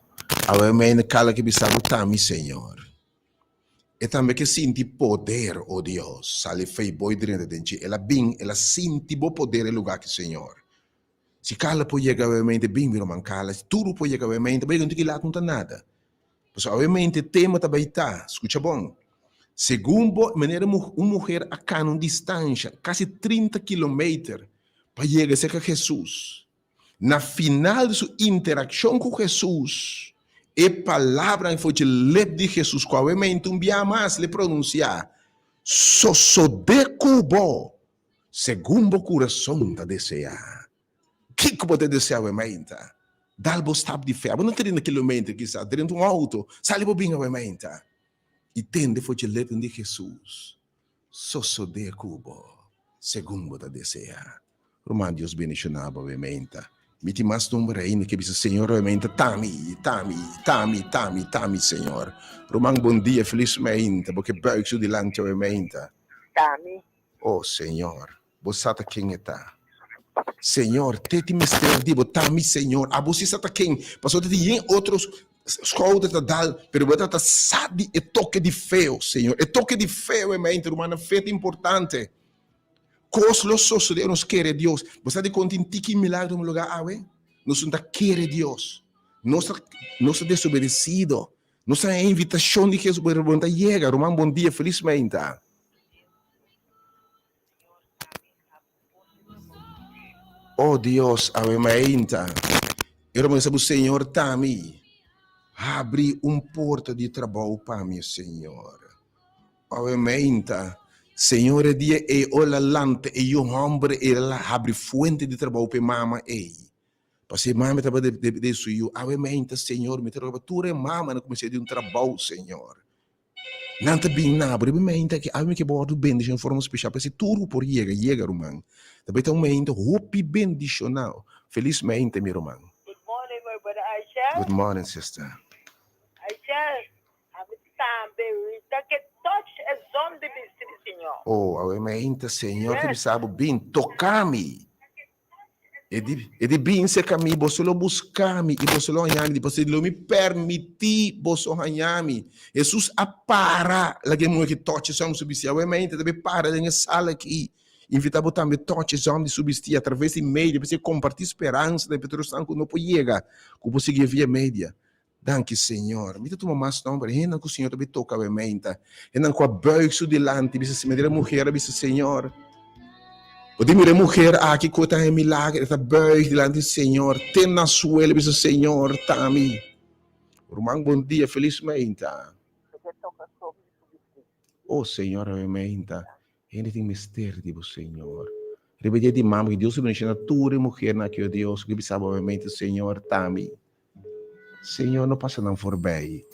a mãe cala que bisa butami, Senhor. E também que sente poder, oh Deus. Sale fei boi dentro de ti. Ela sente o poder no lugar que Senhor. Se cala pode chegar obviamente bem, meu irmão, cala. Se tudo pode chegar obviamente, bem, não tem que lá contar nada. Mas obviamente o tema também está, escuta bom. Segundo maneira, uma mulher a uma distância, quase 30 quilômetros, para chegar a Jesus. Na final de sua interação com Jesus, a palavra foi de leve de Jesus, que obviamente um dia mais lhe pronunciar, de cubo, segundo o coração da desejar. O que pode desejar, obviamente? Dá-lhe stop de fé. Não 30 quilômetros, quizá, dentro de um auto, sai bem, obviamente. E tende foi de leve de Jesus, de cubo, segundo da desejar. Romano Deus bendicionado, obviamente. Miti mais número ainda que diz, Senhor, obviamente, Tami, Senhor. Romano, bom dia, felizmente, porque bem que dilante, obviamente. Tami. Oh, Senhor, você está quem está? Senhor, te mistério, digo, Tami, Senhor, a você está quem? Passou de ter outros escolas da dal, pero você está sabe e toque de fé, Senhor. E toque de fé, obviamente, romano, fé é importante. Cos los sosos de nos quer Deus. Você de conta em que milagre no lugar, nós não quer Deus. Nós desobedecido. Nossa invitação de Jesus para perguntar chega. Romano, bom dia, felizmente. Oh Deus, obviamente. Eu vou dizer, Senhor, Tami, abre porta de trabalho para mim, Senhor. Obviamente. Senhor, dia é olha lante e o homem ela abre fuente de trabalho para mama ei. Porque mama trabalha de isso eu, obviamente, Senhor, me trabalha tu é mama não comecei de trabalho, Senhor. Não tá bem nada, obviamente que a mim que bordo bem de forma especial, porque tudo por chega, romano. Também tem momento hope bendicional. Felizmente, meu irmão. Good morning, my brother Aisha. Good morning, sister. Aisha, que touch é zone de mistério, Senhor. Oh, obviamente, Senhor, que sabe bem tocar-me. E de bem se caminho, você lo buscar-me e você lo ganhar-me, você lo me permitir, você ganhar-me. Jesus apara, lá que mulher que toque só um subsídio, obviamente, também para na sala aqui. Invitar a também toque só um subsídio através de e-mail, para você compartilhar esperança, da Pedro Santo não pode chegar, como você via mídia. Danke, Senhor. Me tu mais não, mas ainda que o Senhor também toca obviamente. Ainda com a beijo delante, bisa se me der mulher, bisa Senhor. O de minha mulher aqui conta é milagre, tá beijo delante do Senhor. Tem na sua ele, bisa Senhor, Tami. Irmão, bom dia, felizmente. Oh, Senhor, obviamente. Ainda tem mistério do Senhor. Rebedia de mama que Deus se ensina tudo mulher naquele Deus que sabe obviamente, Senhor, Tami. Senhor, não passa não for bem.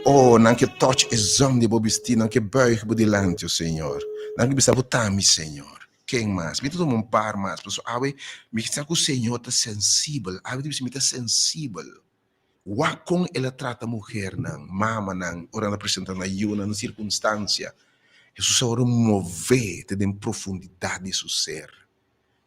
Oh, não que toque exame de bobistina, não que beijo por delante, Senhor. Não que precisa botar-me, Senhor. Quem mais? Me todo mundo par mais. Pessoal, me está que o Senhor está sensível. Me está sensível. Como ela trata a mulher, não, mama, não, orando apresentando ajuda na circunstância. Jesus agora mover em profundidade de seu ser.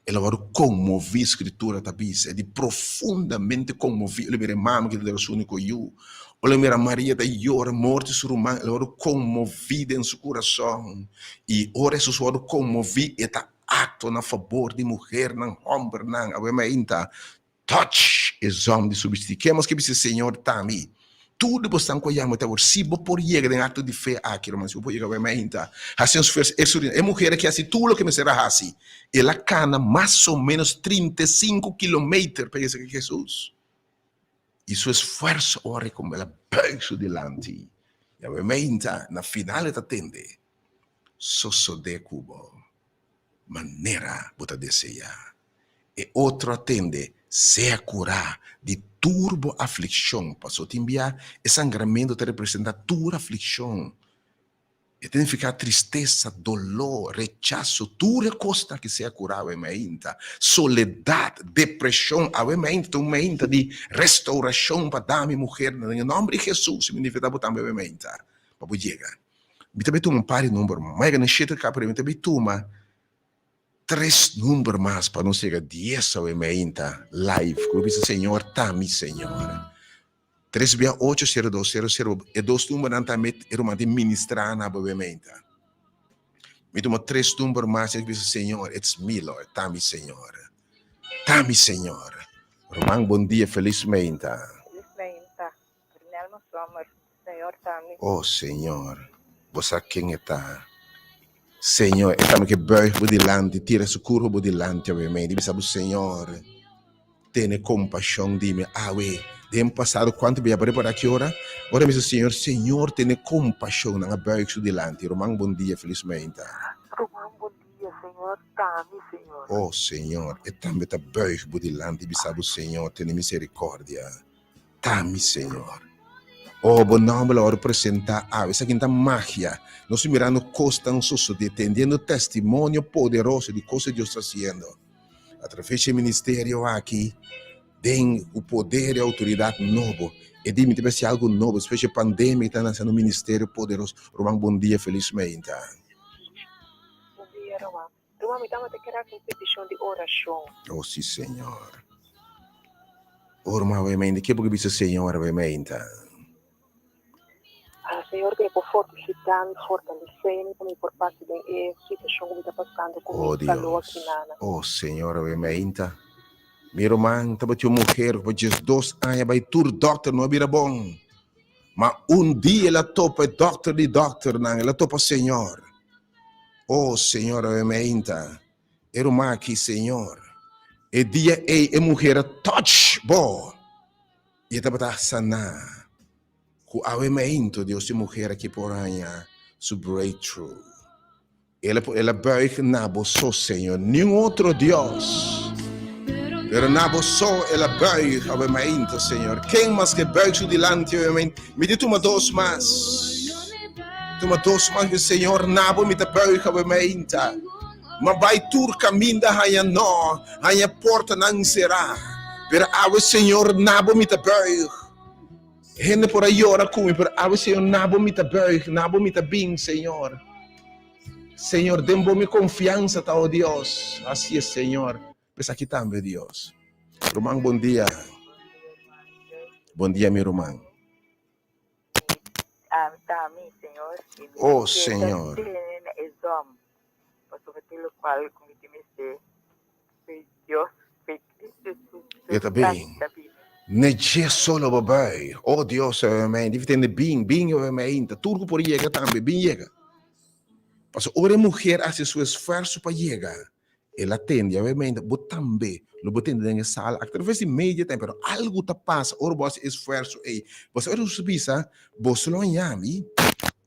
Ela vai comover a escritura da Bíblia, de profundamente comover. Ele mira mama que ele era o único eu. Olha mira Maria da Iora, morte sur humana, ela vai comovida em seu coração. E ora Jesus vai comover este acto na favor de mulher, não homem, não. Obviamente, touch esse homem de substituir. Que que diz Senhor Tami? Tudo você está colhendo até agora. Se você pode chegar em ato de fé aqui, mas se você pode chegar obviamente, assim é mulher que assim tudo que me será assim. Ela cana mais ou menos 35 quilômetros para esse Jesus. E seu esforço ora como ela beijo delante. E obviamente, na final ela atende. Sosso de cubo. Maneira você desejar. E outro atende. Se curar de turbo aflição. Passou a te enviar. E sangramento te representa turbo aflição. E tem que ficar tristeza, dolor, rechazo, tudo costa que seja curado, obviamente. Soledade, depressão, obviamente, um momento de restauração para dar a minha mulher, em nome de Jesus, me invita a botar, obviamente, para poder chegar. Me também toma um par de número, mas eu não sei que para mim também toma 3 números mais para não chegar 10, obviamente, live, como diz o Senhor, tá, meu Senhor. 3680200 e dois números também de ministrar na obviamente. Me toma 3 números mais e diz Senhor, it's me, Lord, tami Senhor. Tami Senhor. Romang, bom dia, felizmente. Felizmente. Pernel no summer. Senhor, Tami. Oh Senhor, você quem está? Senhor, estamos que buig por delante, tira socorro por delante, obviamente. Diz ao Senhor, tenha compaixão de mim. Ué, tem passado quanto bem para que hora? Ora, meu Senhor, Senhor, tenha compaixão na buig por delante. Romang, bom dia, felizmente. Romang, bom dia, Senhor, Tami, Senhor. Oh Senhor, e também está buig por delante, diz ao Senhor, tenha misericórdia. Tami, Senhor. Oh, bom nome, Lord, apresentar a essa quinta magia. Nós mirando costa um sucede, tendendo testemunho poderoso de coisas que Deus está fazendo. Através do ministério aqui, tem o poder e a autoridade novo. E dime se algo novo, especialmente pandemia, está nascendo um ministério poderoso. Romang, bom dia, felizmente. Bom dia, Romang. Romang, me dá querer com petição de oração. Oh, sim, Senhor. Orma, obviamente, que porque disse Senhor, obviamente. Senhor, que por fortificando, fortalecendo, como por parte da situação que está passando com Oh, Deus. Oh, Senhor, obviamente. Meu irmão, estava uma mulher, que tinha 2 anos, vai tur doctor, não era bom. Mas dia ela topa doctor, não, ela topa Senhor. Oh, Senhor, obviamente. Era uma aqui, Senhor. E dia a mulher touch, bom. E estava sanar. Com o aumento de essa mulher aqui por aí, su breakthrough. Ela buig nabo só, Senhor, nenhum outro Deus. Pero nabo só, ela buig aumento, Senhor. Quem mais que buig su delante, obviamente? Me diz uma 2 mais. Toma 2 mais, Senhor, nabo me te buig aumento. Mas vai tur caminho da raia não, raia porta não será. Pero o Senhor, nabo me te buig. Gente por aí ora comigo, por aí Senhor, nabo me tá buig, nabo me tá bem, Senhor. Senhor, dê-me confiança, tá, oh Deus. Assim é, Senhor. Pensa aqui também, Deus. Romang, bom dia. Bom dia, meu irmão. Tami, Senhor. Oh, Senhor. Deus, Eu também. Neje solo babai. Oh Deus, amém. Deve ter bem, amém. Tudo por chegar também, bem chega. Mas ora mulher faz seu esforço para chegar. Ela atende, amém. But também, lo botende na sala. Através de meia tempo, pero algo tá passa. Ora você esforço aí. Você ora subisa, você não chame.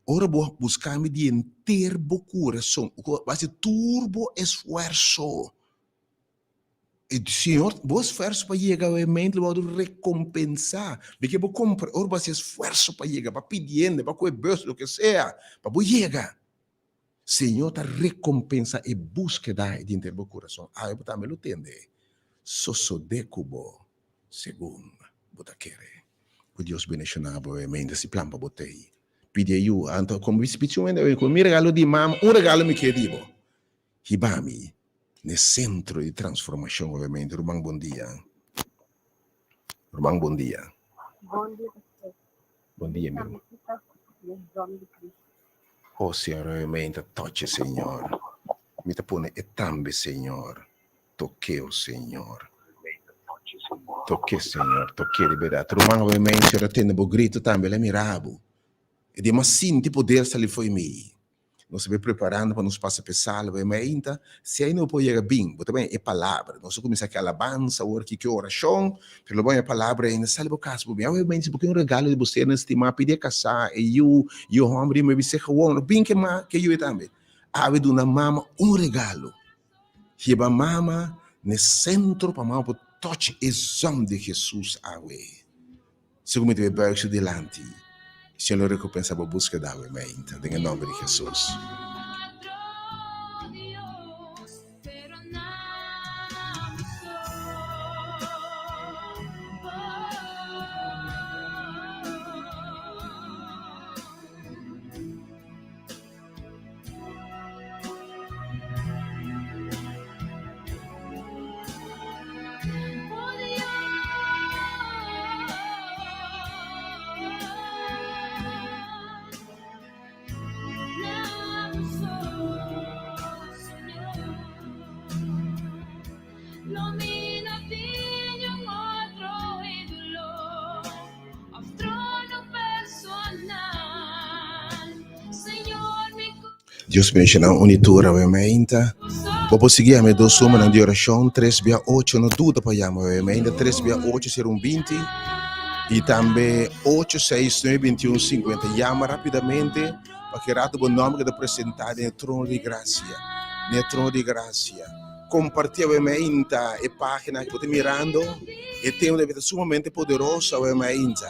Ora você buscar me de inteiro coração. Você turbo esforço. E Senhor, vos esforço para chegar ao momento, vou recompensar. Porque vou comprar, ou você esforço para chegar, para pedir, para comer bolsa, o que seja, para você chegar. Senhor, ta recompensa e búsqueda dentro do coração. Eu também lo entende. Sosso de cubo, segundo, você quer. Que Deus bendiga, obviamente, esse plano para você. Pede eu, então, como especialmente, com meu regalo de mama, regalo me querido. Hibami. No centro de transformação, obviamente. Romang, bom dia. Romang, bom dia. Bom dia. Bom dia, meu irmão. Oh, Senhor, obviamente, toque, Senhor. Me te pone e tambe, Senhor. Toque, o Senhor. Toque, Senhor. Toque de verdade. Romang, obviamente, Senhor, atende o grito também, ele é mirabo. E de uma sim, poder sair foi mim. Nós estamos preparando para nos passar pessoal, obviamente, se aí não pode chegar bem, mas também é palavra. Nós começamos a alabança, ou que oração, pelo bem a palavra ainda sai do caso, obviamente, porque um regalo de você não estimar, pedir casar, e eu homem, me disse que bem que eu também. Há de uma mama regalo. Riba mama no centro para mama touch exame de Jesus awe. Segundo me berço delante. Senhor, recompensa a busca da mente, em nome de Jesus. Deus bendiga a unitura, obviamente. Vou seguir a minha suma de oração, 3/8, não dúvida para chamar, obviamente, 3/8 ser 20, e também 8692150. Chama rapidamente, para que rato o nome que é apresentado no trono de graça. No trono de graça. Compartilha, obviamente, a página que você está mirando, e tem uma vida sumamente poderosa, obviamente.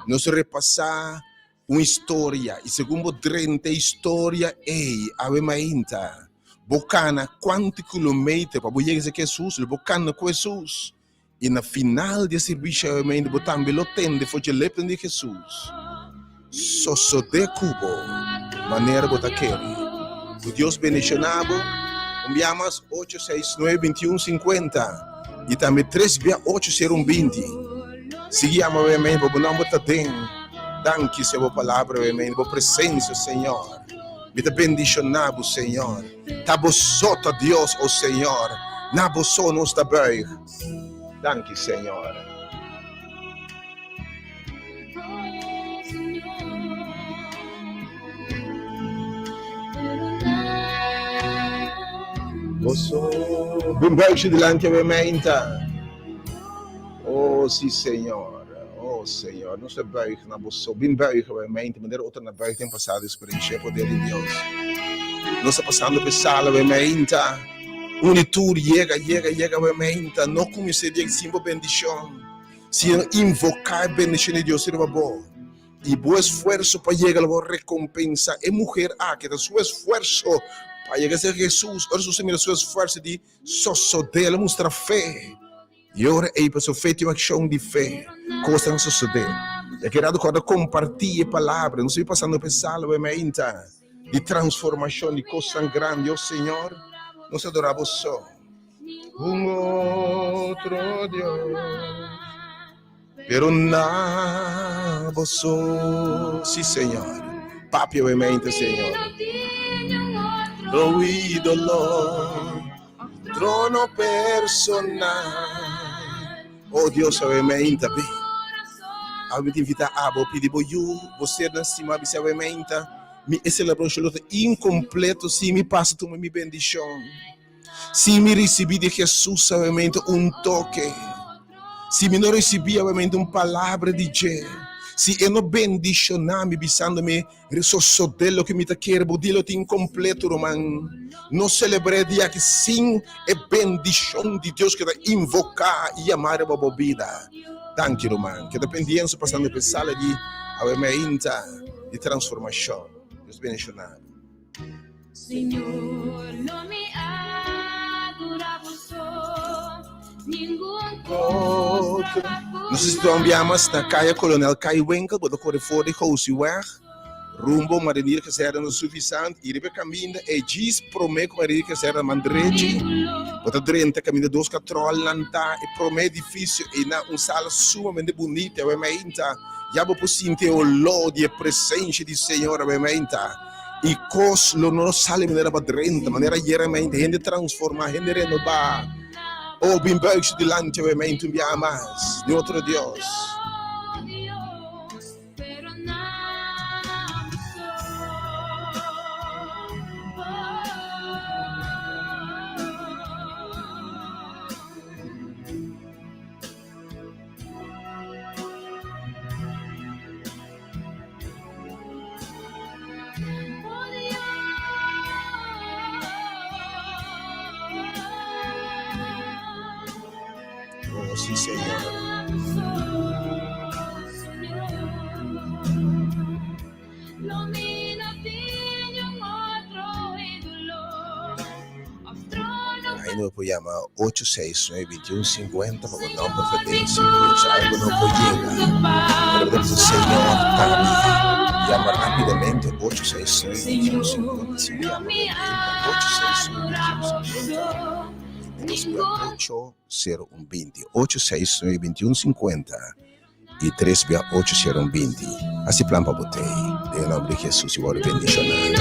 Nós repassar uma história, e segundo 30 história, obviamente. Bocana quantos quilômetros para chegar a Jesus, bocana com Jesus. E na final de serviço, obviamente, botando o tende, foi de lepre de Jesus. Só de cubo, maneira bota querer. O Deus bendicionado, enviamos 8692150 e também 3/80120. Seguimos, obviamente, para o nome de Deus. Danke, Senhor, por palavra, obviamente, por presença, Senhor. Me bendicionado, Senhor. Tabosota Deus, oh Senhor. Nabosonos da bem. Danke, Senhor. Bem-vindo delante, obviamente. Oh, sim, Senhor. Oh, Senhor. Não se bem na bolsa. Bem-vindo, obviamente. Mas outra na bem tem passado experiência poder de Deus. Não está passando por sala, obviamente. Unitur chega, obviamente. Não comece a dizer sim, bendição. Se invocar a bendição de Deus, será bom. E bom esforço para chegar a boa recompensa. E mulher, que é o seu esforço para chegar a Jesus. Ora, você mira o seu esforço de suceder, mostrar fé. E ora, para seu feito uma ação de fé. Coisa não suceder. Eu quero compartilhar a palavra. Não sei passando por sala, obviamente. De transformação de coisas grandes, oh Senhor, nós adoramos só. Outro Deus, pero nada só. Sim, Senhor. Papi, obviamente, Senhor. O ídolo, trono personal. Oh Deus, obviamente, bem. Eu te invito a pedir por você na cima, obviamente. Me celebração incompleto, se me passa tu me bendição. Se me recebi de Jesus, obviamente, toque. Se me não recebi, obviamente, palavra de Deus. Se eu não bendicionar, me bisando-me, ressuscitelo que me te quer, bodilo te incompleto, Romano. Não celebrei dia que sim, é bendição de Deus que te invocar e amar a bobida. Danke, Romano. Que dependência passando por sala de, obviamente, de transformação. Deus bendicionado. Senhor, não me adorava só, ninguém outro. Nós estamos na caia Coronel Kai Winkel, para correr fora de Houseware, rumbo marinheiro que será no suficiente, e depois caminho e diz promete marinheiro que será mandrete, para 30 caminho 2 catrol lanta e promete difícil e na sala sumamente bonita, obviamente. Já vou sentir o lode e a presença do Senhor, obviamente. E cos lo não sale de maneira padrenta, maneira geralmente, gente transforma, gente renova. Oh, bem baixo delante, obviamente, me amas de outro Deus. Oh, sim, Senhor. Aí não pode chamar 8692150 para o nome de Deus. Algo não pode chegar. Perdão, Senhor, chama rapidamente 8692150. Se chama 8692150. 80120 8692150 e 3/80120. Assim plan para você. Em nome de Jesus, eu vou bendicionar.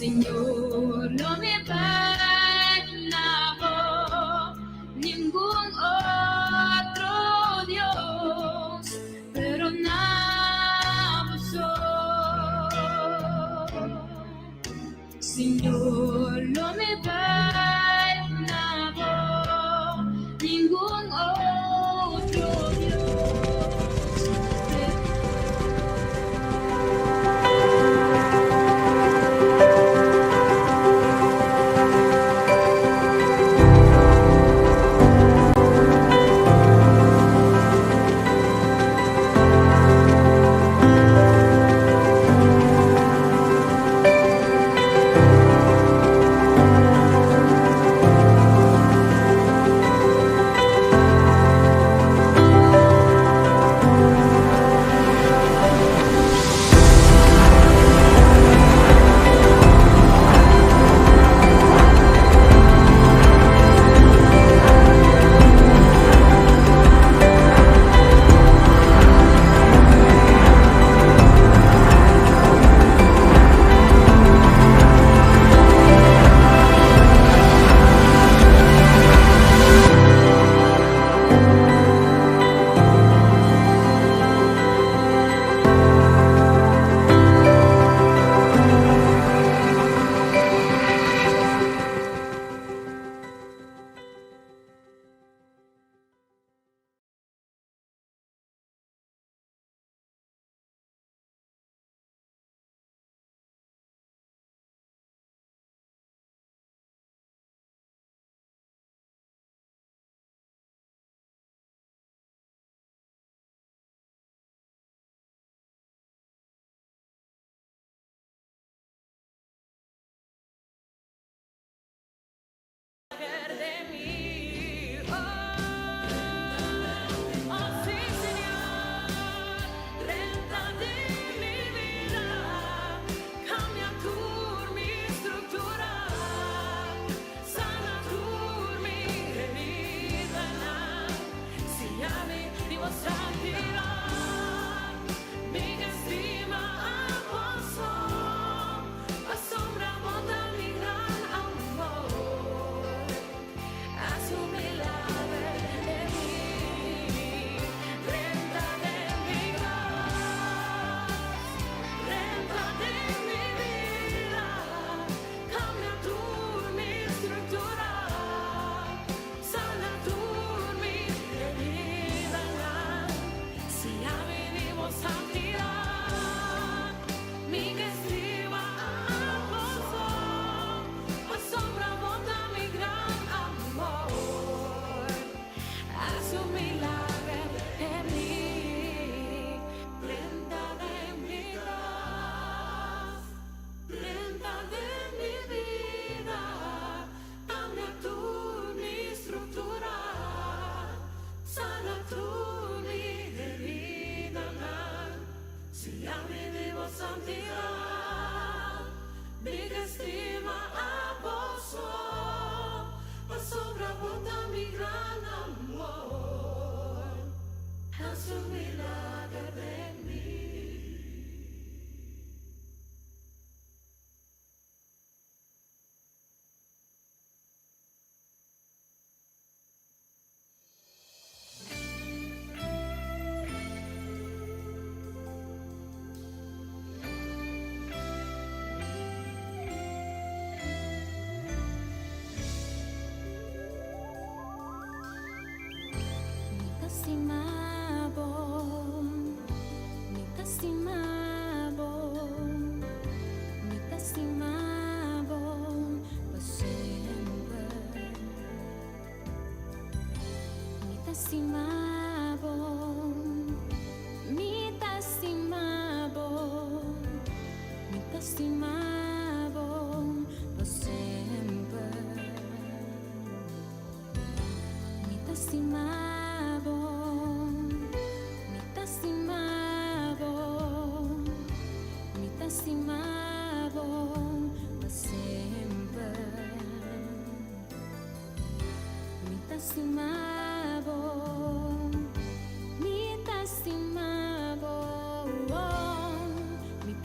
Señor, no me bailaba ningún otro Dios, pero nada soy. Señor, no me bailaba ningún otro Dios.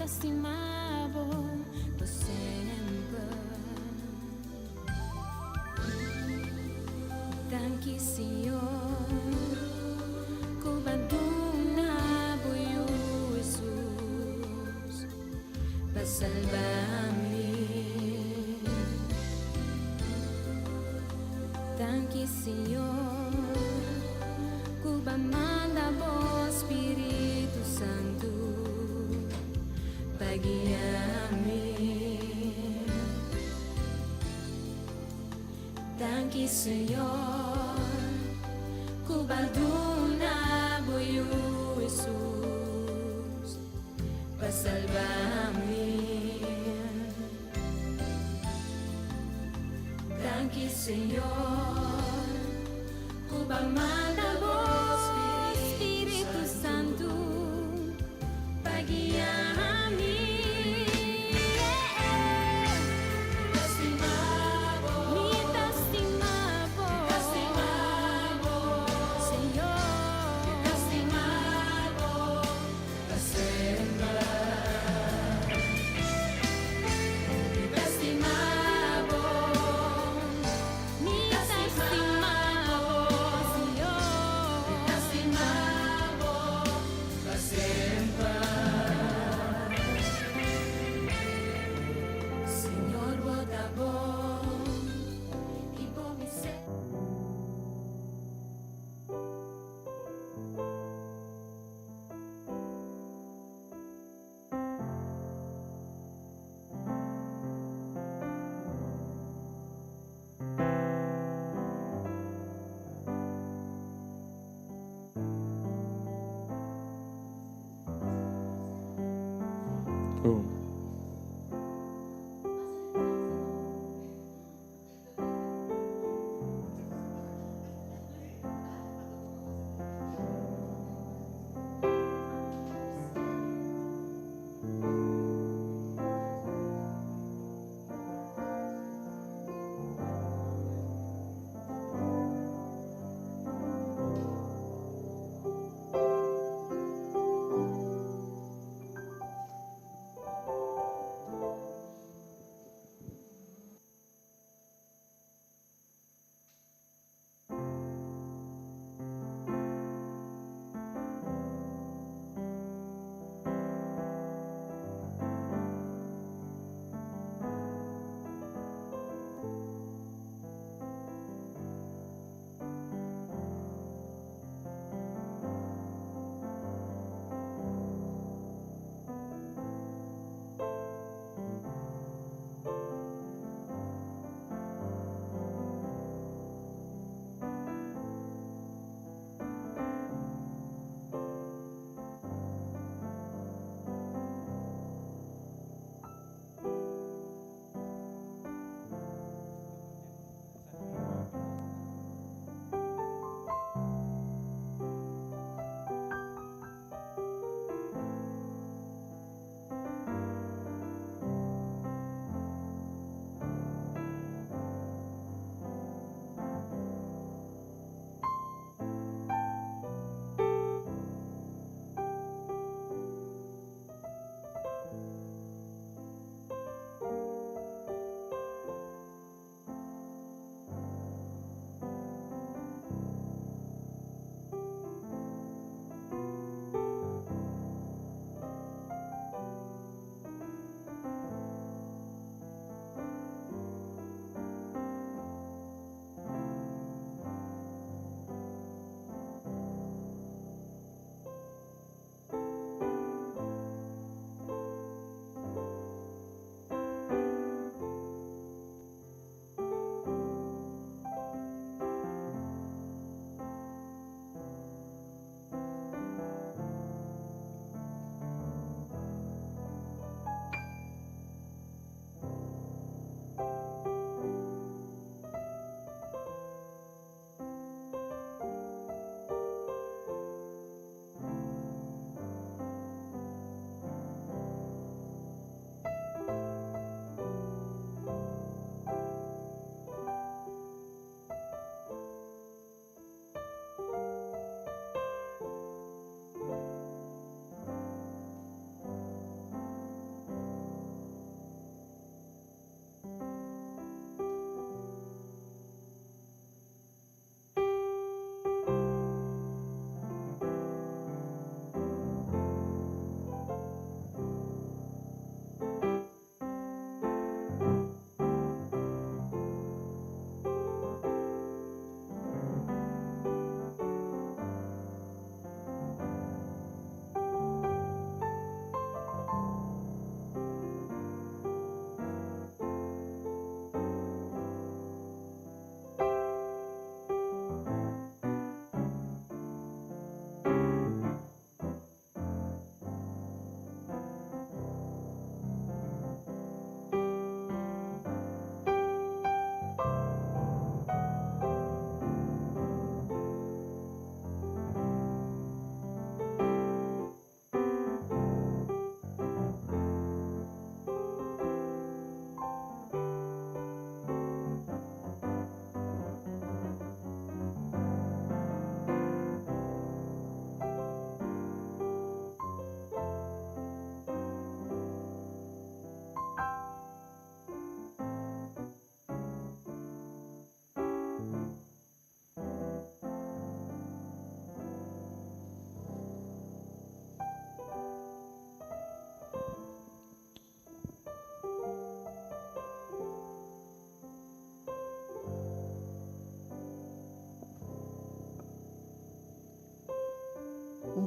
estimado por sempre. Señor, Cuba manda vos Espíritu Santo, guiarme. Thank you, Señor, Cubalduna Boyo Jesus, para salvarme. Thank you, Señor, Cuba manda vos Espíritu Santo, para guiarme.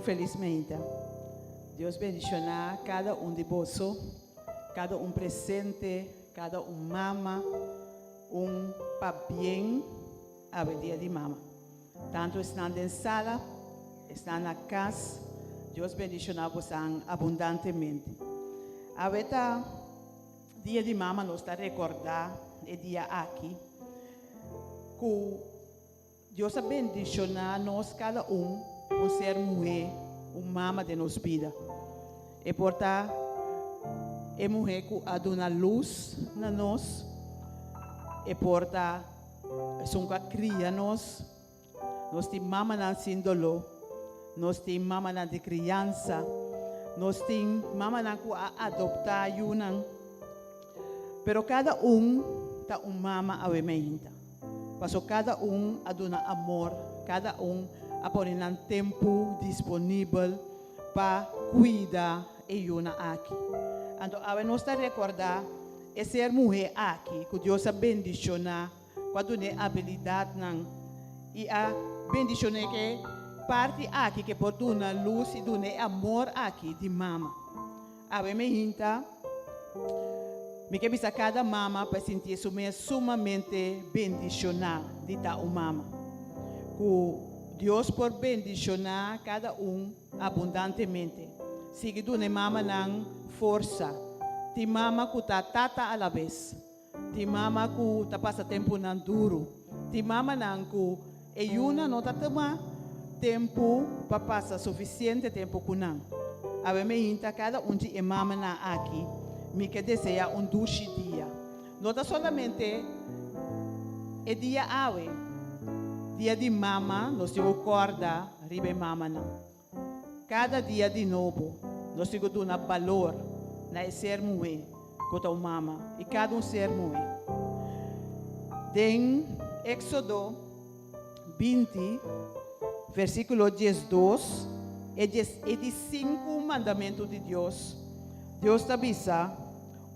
felizmente. Deus bendicionar cada de bolso, cada presente, cada mama, para bem a dia de mama. Tanto estão na sala, estão na casa, Deus bendicionar vocês abundantemente. A veta dia de mama nós está recordar o dia aqui, que Deus bendicionar nós cada ser mulher, mama de nossa vida. E portar a mulher que a dona luz na nós, e portar são que cria nós temos mama na síndolo, nós temos mama na de criança, nós temos mama na que adoptar yunang, pero cada tá mama a wemeinta. Paso cada a dona amor, cada a poner um tempo disponível para cuidar e yuna aqui. Então, a nós está recordar é ser mulher aqui, que Deus a bendicionar, quando tem habilidade e a bendicionar que parte aqui que pode dar luz e dar amor aqui de mama. A me hinta, me que bisa cada mama para sentir sumamente bendicionar de tal mama. Que Deus por bendicionar cada abundantemente. Sigue dando mama nang força. Ti mama que tá tata a la vez. Ti mama que tá passa tempo nang duro. Ti mama nang que yuna não tá toma tempo para passar suficiente tempo com nang. A me hinta cada de mama na aqui. Me que deseja duche dia. Não tá solamente é dia ave. Dia de mama, nós temos corda, ribe mama não. Cada dia de novo, nós temos que dar valor na ser mulher, quanto a mama, e cada ser mulher. Em Éxodo 20, versículo 12, é de 5 mandamentos de Deus. Deus te avisa,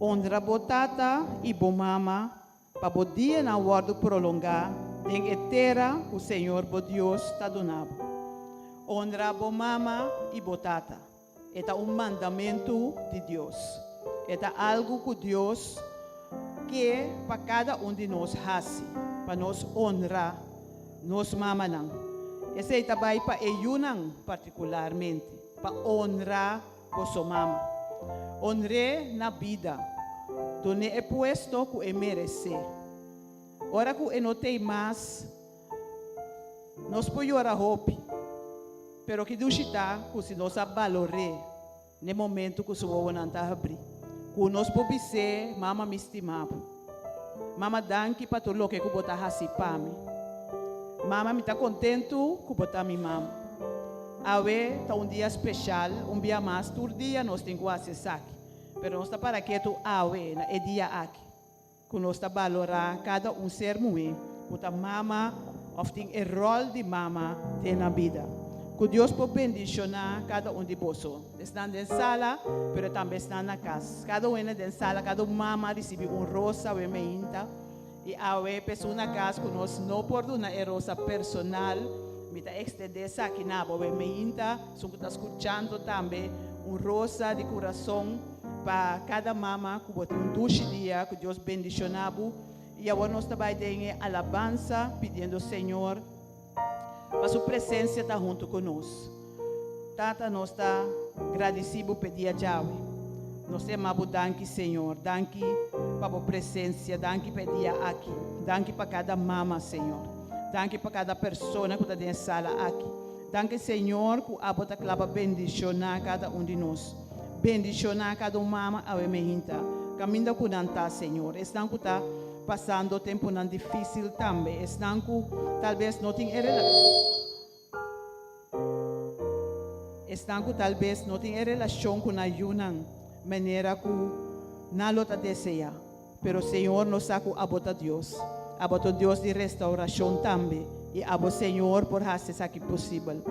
honra botata e bomama, para o dia na guarda prolongar, em etera o Senhor, o Deus, está donando. Honra bomama e botata. É mandamento de Deus. É algo que Deus quer para cada de nós fazer, para nós honrar nos mamanang. Esse é também para Eyunang particularmente, para honrar a sua mama. Honre na vida, donde é puesto que merece. Ora que não tem mais, nós podemos orar hope, pero que Deus está, que se nós valore, no momento que o ovo não está abrir, que nós podemos ser mama me estimava, mama danke para tudo o que eu botar assim para mim, mama me está contento que botar minha mama, awe está dia especial, dia mais, todo dia nós temos que acessar, pero nós está para que tu awe na dia aqui. Que nós está valorar cada ser mulher, que a mama, ou tem o rol de mama na vida. Que Deus pode bendicionar cada de você. Estão na sala, mas também estão na casa. Cada na sala, cada mama recebe rosa, e a pessoa na casa que nós não podemos dar rosa personal, me está estender aqui na boa, só que está escutando também rosa de coração. Para cada mama que bote duche dia, que Deus bendicionabu. E agora nós também temos alabança, pedindo ao Senhor, para sua presença estar junto conosco. Tata, nós está agradecido pedir a Yahweh. Nós temos danke, Senhor, danke para a presença, danke pedir aqui, danke para cada mama, Senhor, danke para cada pessoa que está na sala aqui. Danke, Senhor, que a bota clava bendicionar cada de nós. Bendicionar cada mama a emehinta. Caminho com nanta, Senhor. Estão que está passando tempo não difícil também. Estão que talvez não tem relação com a Yunang, maneira que não lota deseja. Pero Senhor nos saca a bota Deus. A bota Deus de restauração também. E a bota Senhor por fazer isso aqui possível.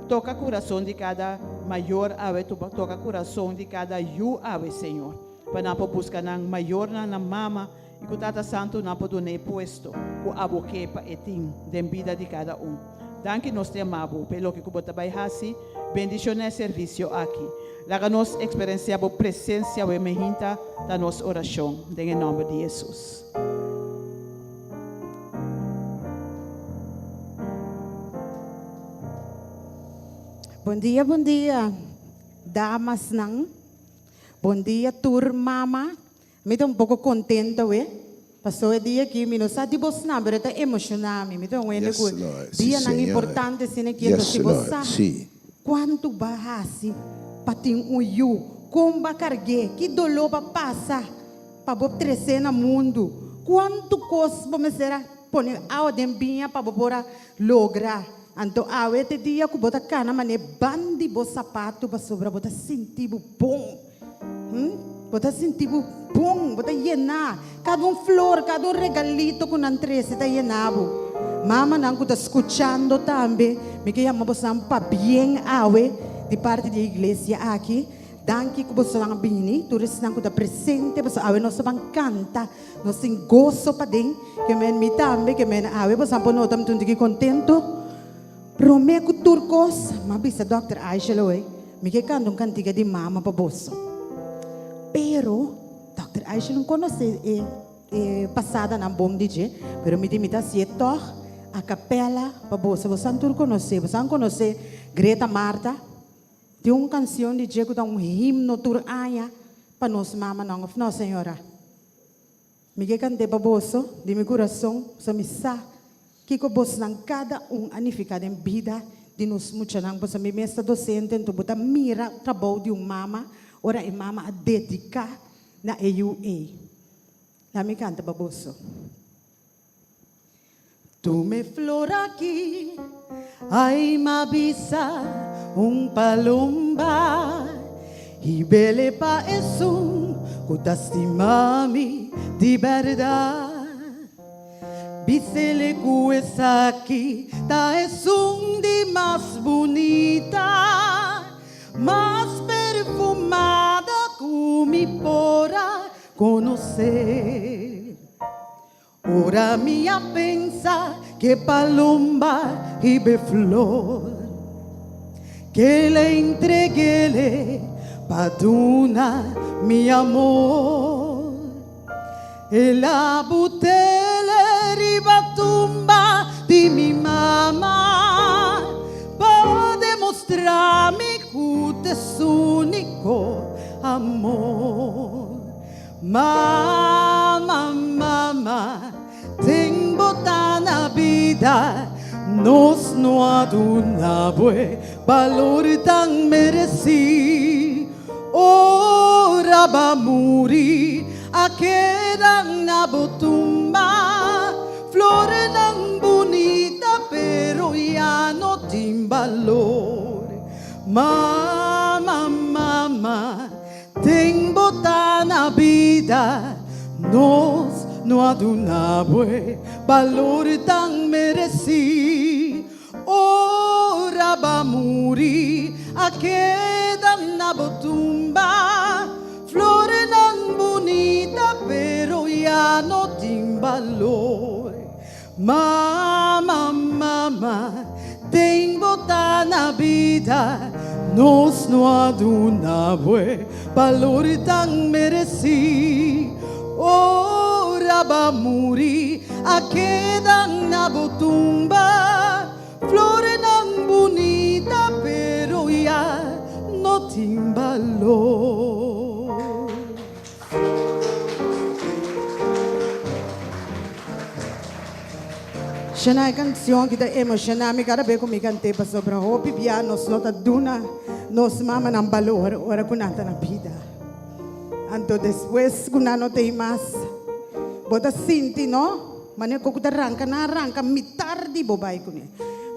Toca o coração de cada maior ave, toca o coração de cada ave, Senhor. Para não buscar na maior na mama e que o Tata Santo não pode dar puesto com a boquepa e tim da vida de cada Danke nós te amamos pelo que você vai fazer. Bendição no serviço aqui. Laga nós experienciar a presença e a da nossa oração. Em nome de Jesus. Bom dia, damas nang. Bom dia, turmama. Me estou pouco contenta, Passou o dia aqui, me não sabe você não, mas está emocionado, me estou vendo Yes, que Lord. dia Sim, não Senhor. importante assim que Yes, se Lord. você Sim. quanto bahasi pating uyu, como cargue, que dolor para passar, para você crescer no mundo, quanto coisa você será pôr a odembinha para você lograr. Então, este dia que você cana, mas bandi bo sapato para sobre você sentir bom. Você sentir bom, você llenar. Cada flor, cada regalito que não trouxe está llenado. Mama não está escutando também. Me quer chamar você para bem awe de parte da igreja aqui. Danke que você não vem, tu não está presente, você awe nós vamos cantar, nós tem gozo para dentro. Que me também, que me awe você não pode estar muito contento. Prometo turcos, mas bisa Dr. Aisha loe, me quer cantar cantiga de mama para você. Pero Dr. Aisha não conhece passada na bom DJ, pero me dimita se toh a capela para você, você não conhece, você não conhece Greta Marta, tem uma canção de DJ que dá himno tur aya para nós mama não senhora. Me quer cantar para você, de meu coração, você me sabe que você não cada anificado em vida de nós muitos não você me mestre docente então você mira trabalho de mama ora e mama a dedicar na EUA. Lá me canta para você. Tu me flor aqui, ai mabisa palomba e bele pa esum kutastimami de verdade. Bisele essa aqui, tá es de mais bonita, mais perfumada que me pora conhecer. Ora minha pensa que palomba e flor, que le entreguele paduna mi amor, e la butele ribatumba di mi mamma, per dimostrarmi que te unico amor. Mama, mama, tem botar na vida, nós não adunamos valor tão mereci. Ora va muri, a queda na botumba, flore não bonita, pero ya no tem valor. Mama, mama, tem botar na vida, nós não adunamos valor tão mereci. Ora va muri, a queda na botumba, flore não bonita, pero ya no tem valor. Mama, mama, tem botar na vida, nós não adunamos valor tão mereci. Ora va muri, a queda na botumba, flore não bonita, pero ya no tem valor. Siya na canção que está emocionada, me cara bem comigo cantei para sobre o pibia, nos nota duna, nos mama ng valor, ora kunanta na vida. Anto después kunano te mas, bota sinti no, mane ko kutarangka na arranca mitardi bobay ko ni.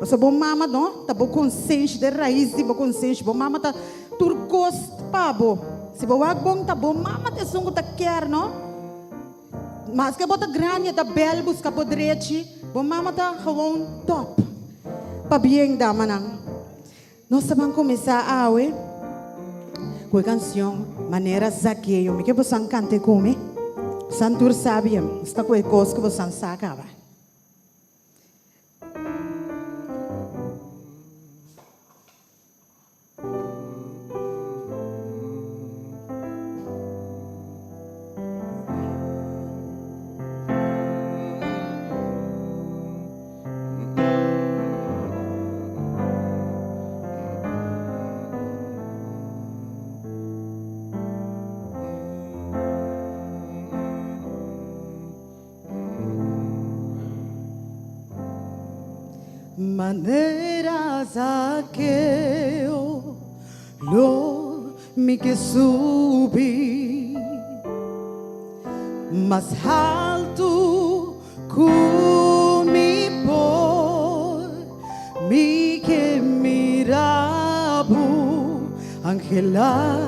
Basta bom mama no, tabo consciente de raiz di bo consciente, bom mama ta turcos pabo, se bo wag bom tabo mama te sungo ta quer no. Mas que bota grande ta belbus ka podrechi, bom mama ta gewoon top. Pabieng dama nang. Nós vamos começar a awe com a canção Maneira Zaqueio. Me que você cante como? Santur sabiam, está com a coisa que você sacava. Maneras aqueo lo mi que subí más alto mi por mi que mirabu Angela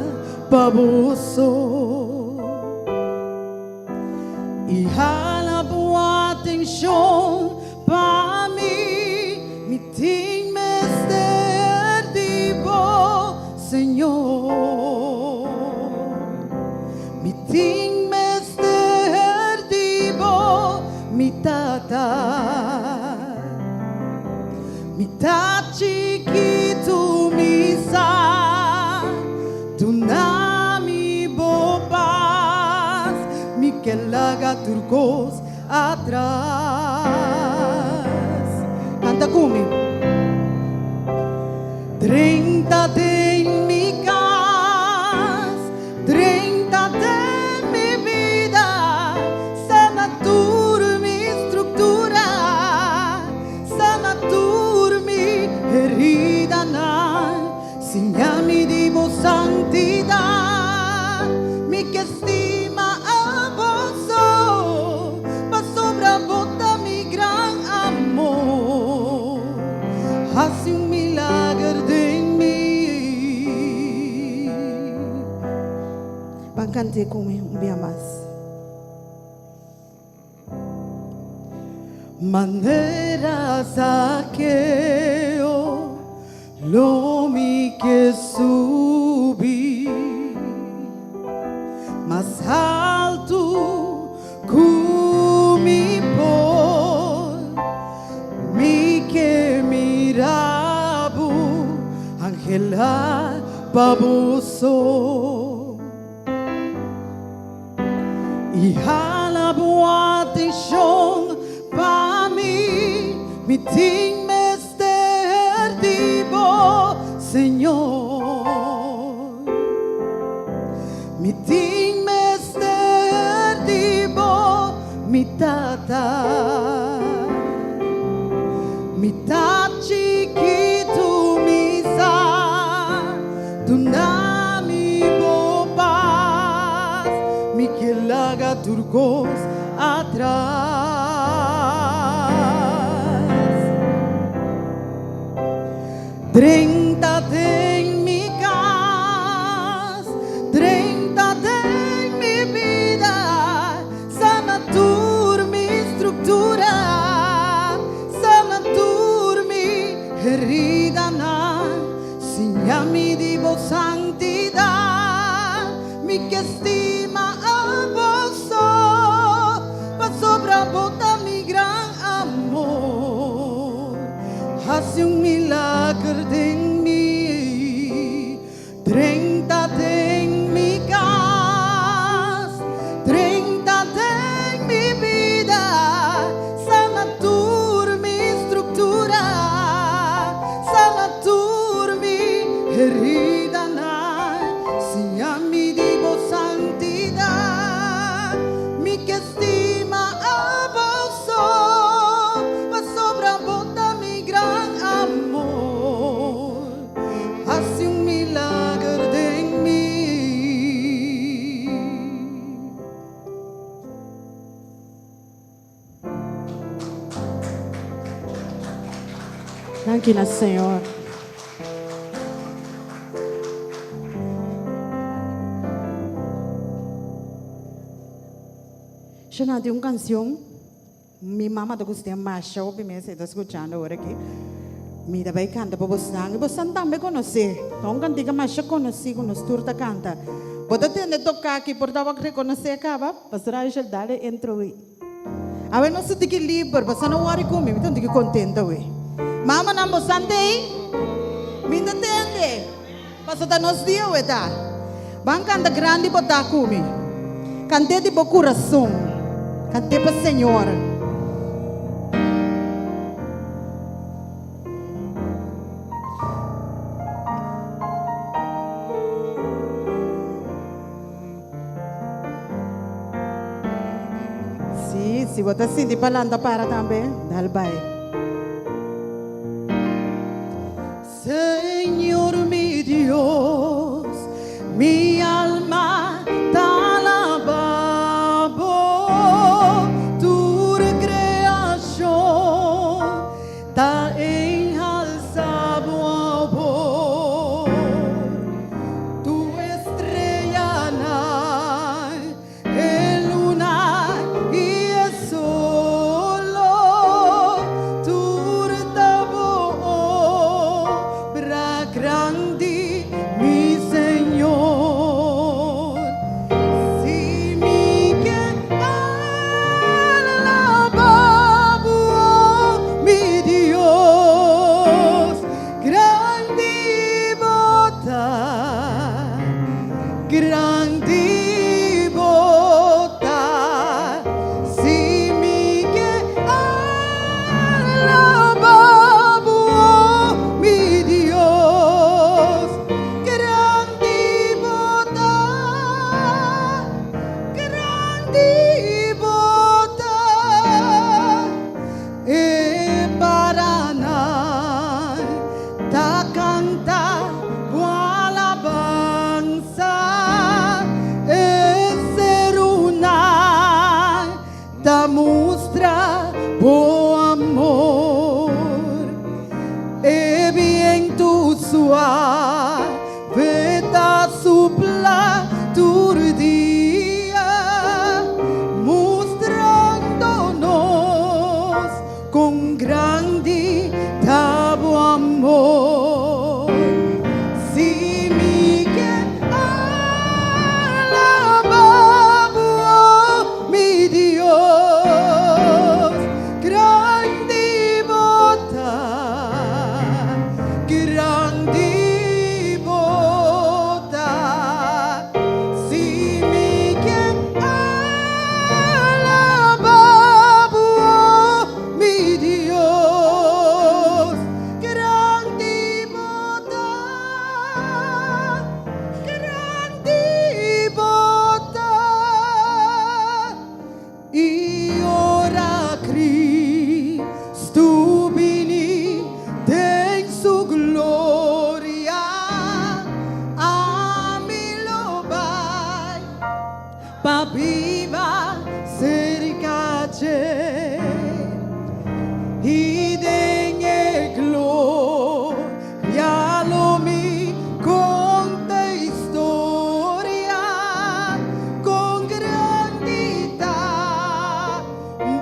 baboso y halabu atención pa mi ting mester dibo Señor mi ting mester dibo mi tata chiquito misa tu nami bobas mi que laga turcos atrás canta conmigo 30 de mi casa 30 de mi vida sana mi estructura sana mi herida sin mi divo santidad mi que estima a vos pa sobra bota mi gran amor hace un milagro de mí van cante conmigo un día más maneras aqueo lo mi que subí más alto mi por mi que mirabu Angela baboso y halabu atención pa mi ting mester dibo Señor mi ting mester dibo mi tata chiquito misa tu nami bobas mi que laga turcos atrás 30 de mi casa 30 de mi vida sana mi estructura sana mi herida sin mi divo santidad mi que estima a vos pa sobra bota mi gran amor hace un milagro de mí 30 de mi casa 30 de mi vida sana mi estructura sana mi herida sin mi divo santidad mi que estima a vos pa sobra bota mi gran amor hace un milagro de mí tranquila Señor yo de una canción mi mamá te gusta más show me está escuchando ahora aquí mi da vai canta para você também conhece então cantiga mais conheci com nos turta canta pode ter tocar aqui por dar reconhecer acaba pastor Aisha dale entrou aí a ver não se diga livre você não worry comigo então diga contenta aí mama não você aí me entende pastor da nos dia ué tá van canta grande botar comigo cante de bom coração cante para Senhor se você sentir falando para também, dá-lhe vai. ta mostra bom amor. E bien tu suave ta supla dia, mostrando-nos com grande tabo amor. Se me quer alabar, mi Dios, grande bota, grande bota. Se me quer alabar, mi Dios, grande bota, grande bota. E ora Cristo vini tem sua glória, a mi lo vai pa viva cerca de e dengue gloria lo mi conta história con grandità,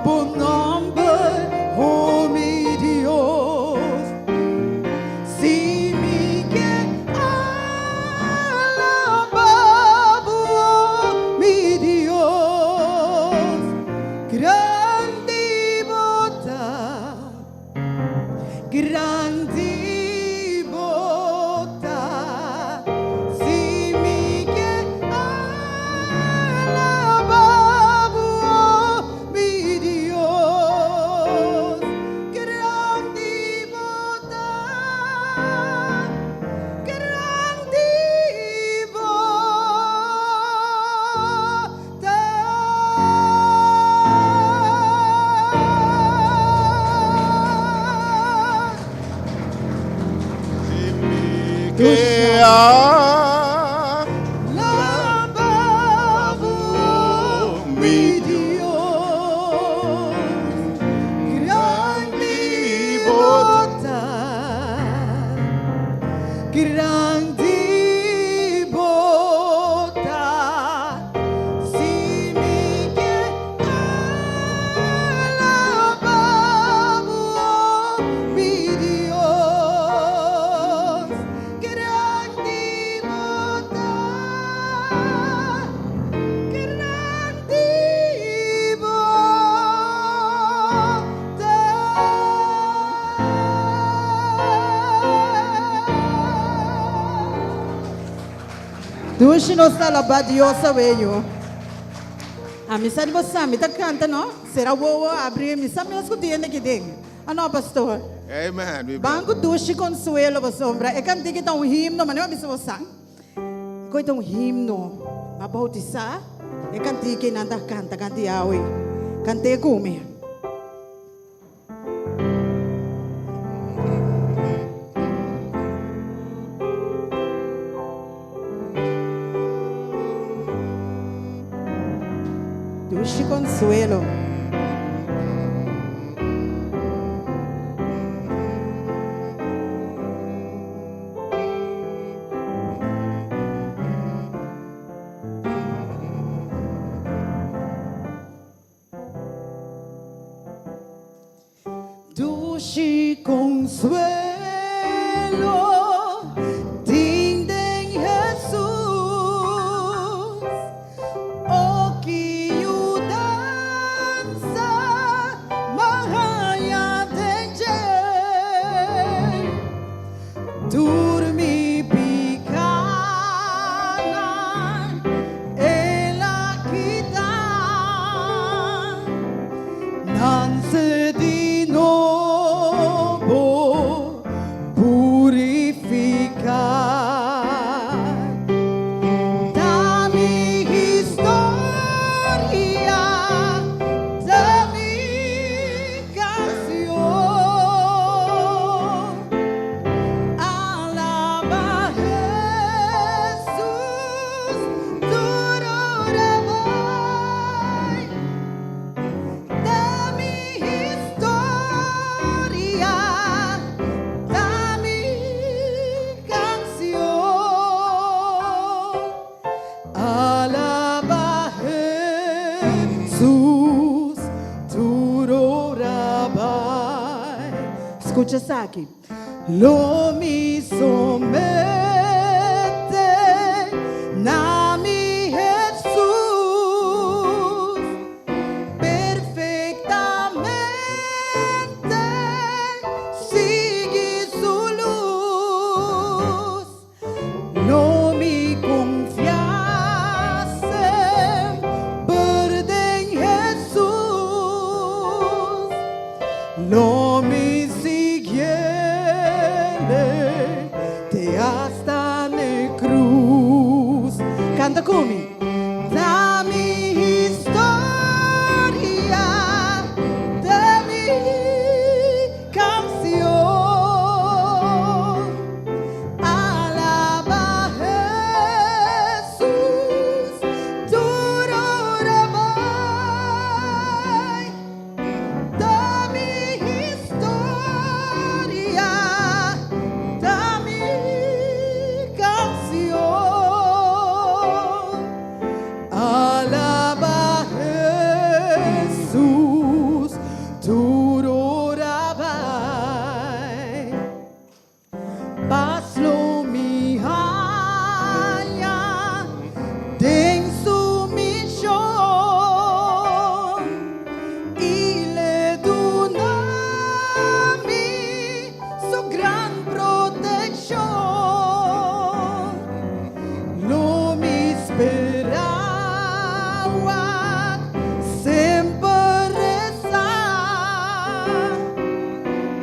bon nombre, oh mi Dios. Si mi quer alabar, mi Dios, grande bota, grande bota. Si mi quer alabar, mi Dios, grande bota, grande bota. Que Alabar, mi Dios, grande bota, grande bota. Se me quer alabar, mi Dios, grande bota, grande bota. Dushi no salaba Dios sabeyo. A missa de você, me tá canta, não? Será boa abrir missa mesmo que tem que tem. Ah, não, pastor. Amen. We bless. Banco Dushi Consuelo, sombra. E canti que tá himno, mas não é missa você. Coita himno. Mabautizar. E canti que nanda canta, canti awe. Cante come. Dushi Consuelo. Dushi Consuelo, Tindem Jesus, o que o dança, Mahaya Denje, Durmi Picana, ela que dá, Nanse di novo purificar. Da-me história, da-me canção. Alaba Jesus, durará. Escucha aquí. Lo mi somete na mi Jesús perfectamente sigue su luz. No mi confianza en Jesús. No mi siguiente hasta la cruz. Canta conmigo. Da mi historia, da mi canción. Alaba Jesús, tu orabai. Da mi historia, da mi canción. Alaba Jesús, tu orabai. Paslo mi haya den sumisión y le donami su gran protección. Lo mi esperaba siempre rezar.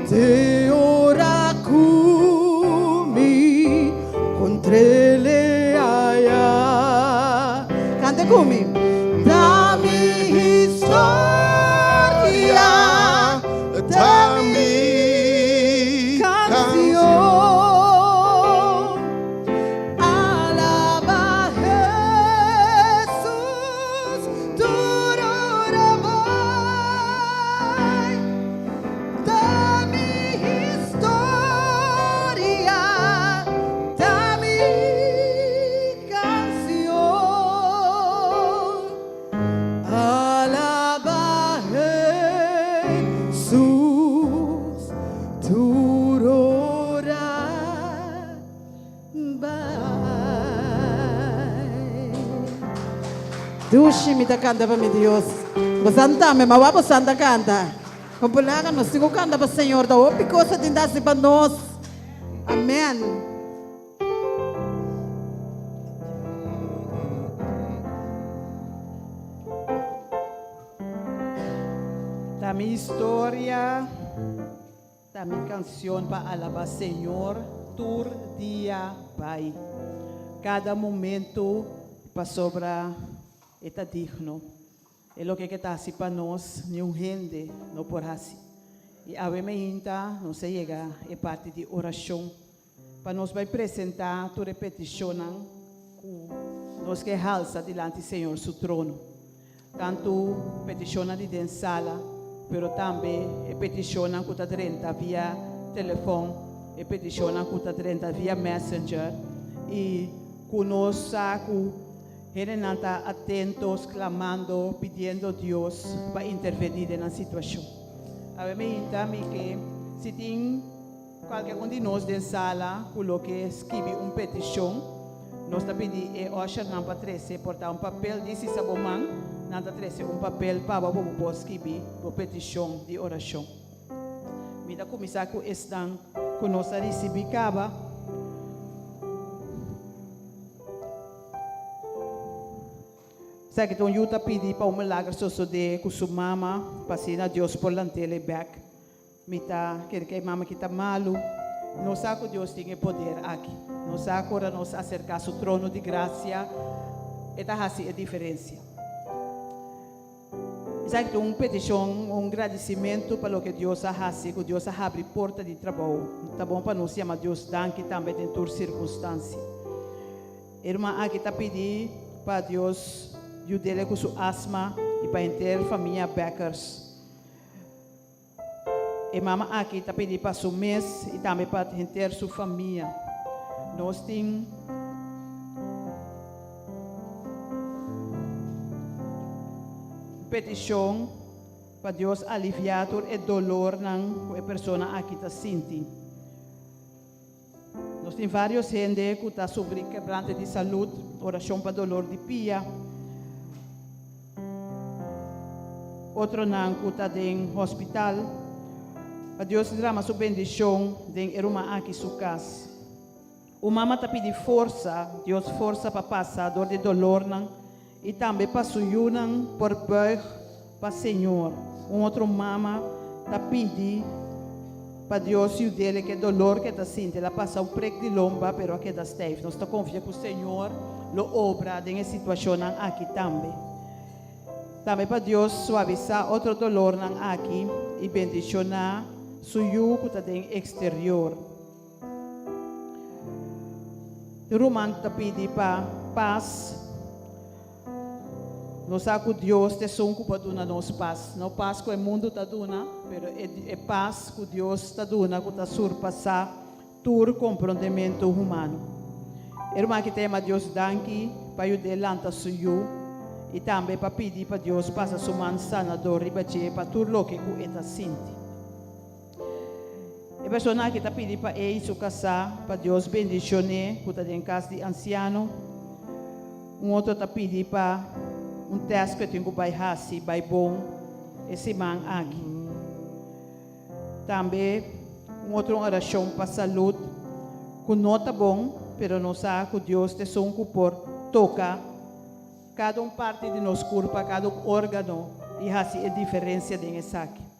Te ora kumi contrele aya. Cante kumi. Da mi historia, da mi canción. Alaba Jesús, tu orabai. Da mi historia, da mi canción. Alaba Jesús, tu orabai. Dushi mi canta para mi Dios. Basanta me mawa basanta canta. Compulagan nos sigo canta para Senhor da opi coisa de dar para nós. Amém. Da mi historia, da mi canción para alabar Senhor, tur dia vai. Cada momento para sobra está digno. É o que está assim para nós, não rende, não por assim. E a ainda não se chega é parte de oração. Para nós vai apresentar tu repetição, nós que halsa diante do Senhor, seu trono. Tanto petição de dentro da sala, pero também petição que está dentro via telefone, petição que está dentro via messenger. E conosco, eles atentos, clamando, pedindo a Deus para intervenir na situação. A mim também que se tem qualquer um de nós dentro da sala, coloque escreve uma petição, nós também hoje não para trazer portar papel de sabomang, não para trazer papel para você escrever uma petição de oração. Me dá começar com estão com nós a receber caba. Sabe que então eu te pedi para milagre só de com sua mama, para Deus por lantele back. Me tá quer que mama que tá malo, não sabe que Deus tem poder aqui. Não sabe agora nos acercar ao trono de graça, esta assim a diferença. Sabe que uma petição, agradecimento para o que Deus faz, que Deus abre porta de trabalho. Tá bom para nós chamar Deus danke também em todas circunstâncias. Irmã aqui tá pedindo para Deus ajudar com sua asma e para inteira família Beckers. E mama aqui está pedindo para seu mês e também para inteira sua família. Nós temos petição para Deus aliviar o dolor que a pessoa aqui está sentindo. Nós temos vários gente que está sobre quebrante de saúde, oração para dolor de pia. Outro não que está em hospital. Para Deus derrama sua bendição em eruma aqui sua casa. O mama está pedindo força, Deus força para passar dor de dolor não, e também para suyunan por buig para Senhor. Outro mama está pedindo para Deus e o dele que dolor que está sentindo, ela passa o prego de lomba, pero aqui está steve. Nós está confiando que o Senhor lo obra em situação aqui também. Também para Deus suavizar outro dolor aqui e bendicionar suyo que está em exterior. O Romano está pedindo para paz. Nós sabemos que Deus te sonco para dar nos paz. Não paz que o mundo está dando, mas é paz que Deus está dando, que está surpassar todo comprometimento humano. Irmã que tem a Deus danke para ajudar a suyo e também para pedir para Deus passar sua mão sanador e para tudo o que está sentindo. A pessoa que está pedindo para ele se casar, para Deus bendicionar, que está em casa de anciano. Outro está pedindo para teste que tem que vai bom, esse man aqui. Também, outra oração para saúde, que não está bom, mas não sabe que Deus te sonco por tocar cada parte de nosso corpo, cada órgão, e assim a diferença desse aqui.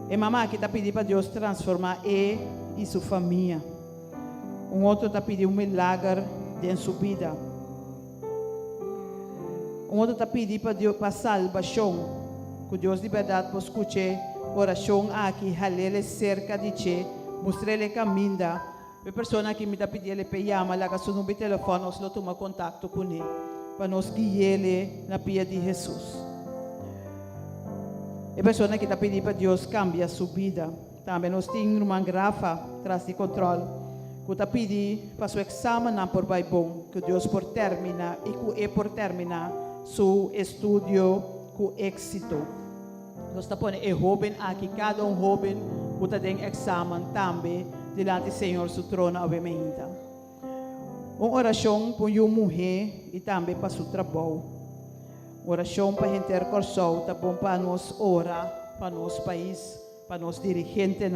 E mamãe aqui está pedindo para Deus transformar ele e sua família. Outro está pedindo milagre em sua vida. Outro está pedindo para Deus para salvação. Que Deus de verdade possa escutar oração aqui, halele cerca de ti, mostrar-lhe caminho. A pessoa que me está pedindo para chamar, lá que no telefone, nós não tomamos contato com ele, para nos guiar na pia de Jesus. A pessoa que está pedindo para Deus cambiar sua vida. Também nós temos uma grafa atrás de controle. Que está pedindo para seu exame não por vai bom, que Deus por terminar e que é por terminar seu estudo com êxito. Nós está pondo jovem aqui, cada jovem que está em exame também diante do Senhor seu trono obviamente. Uma oração para uma mulher e também para seu trabalho. Oração para a gente coração, tá bom para nós orar, para nosso país, para nós dirigentes,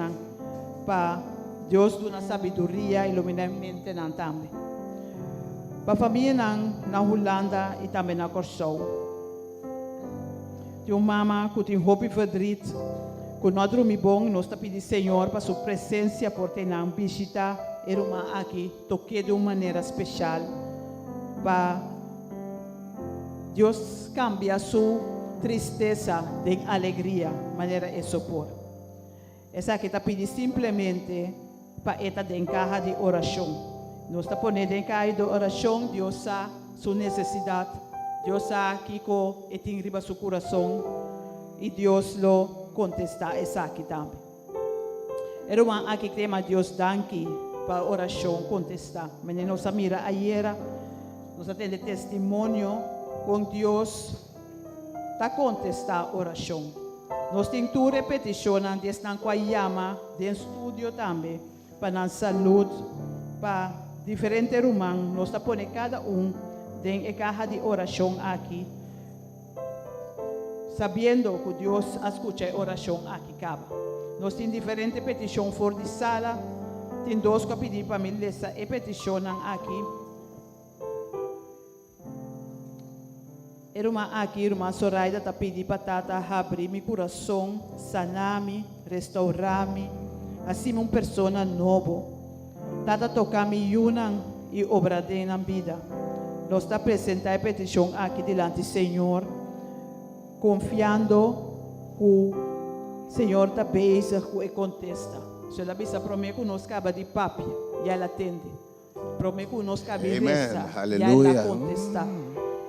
para Deus dar sabedoria e iluminamento também. Para a família na Holanda e também na coração. Tem uma mama que tem roupa e verdade, que não dorme bom, nós está pedindo Senhor para sua presença, porque não visita a irmã aqui, toque de uma maneira especial, para Deus cambia sua tristeza em alegria, maneira de sopor. Essa aqui está pedindo simplesmente para esta de encaja de oração. Nós está ponendo em caixa de oração, Deus sabe sua necessidade, Deus sabe que tem riba seu coração e Deus lo contesta essa aqui também. Era uma aqui que tem Deus danke para oração contestar. Mas nós mira ayer, nós temos testemunho com Deus está contestar oração. Nós temos tu repetição desde a chama de estúdio também para a saúde, para diferentes irmãos, nós está pondo cada em a caja de oração aqui, sabendo que Deus escuta a oração aqui acaba. Nós temos diferentes petições fora de sala, tem dois que pedir para mim essa petição aqui. Irmã aqui, irmã Soraida, está pedindo para Tata abrir meu coração, sanar-me, restaurar-me, assim uma pessoa nova. Tata tocar-me e obrar na vida. Nós está apresentando a petição aqui diante do Senhor, confiando que o Senhor está bem e contesta. Se ela bisa promete que nós acaba de papi, e ela atende. Promete que nós acaba de resta, e ela contesta.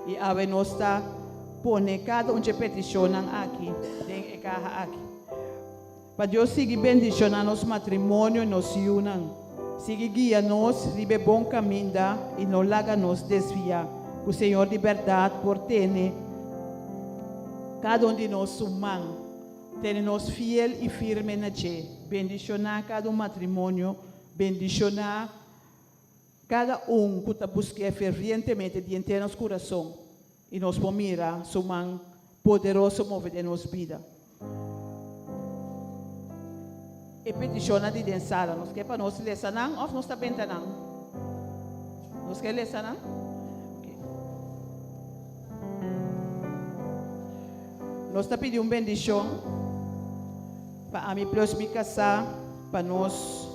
E agora nós está pondo cada uma petição aqui, dentro da caja aqui. Para Deus seguir bendicionando nosso matrimônio e nos unam. Siga guia-nos, ribe bom caminho e não laga nos desviar. O Senhor de verdade por ter Cada de nós sumang, tenemos fiel e firme na Che. Bendicionar cada matrimônio, bendicionar cada que está buscando fervientemente diante de nosso coração. E nos mira, sumang poderoso mover de nossa vida. E peticiona de densara, nós quer para nós lesanang, ou nós está bentanang? Nós quer lesanang? Okay. Nós está pedindo bendição para a mim plus me casar, para nós,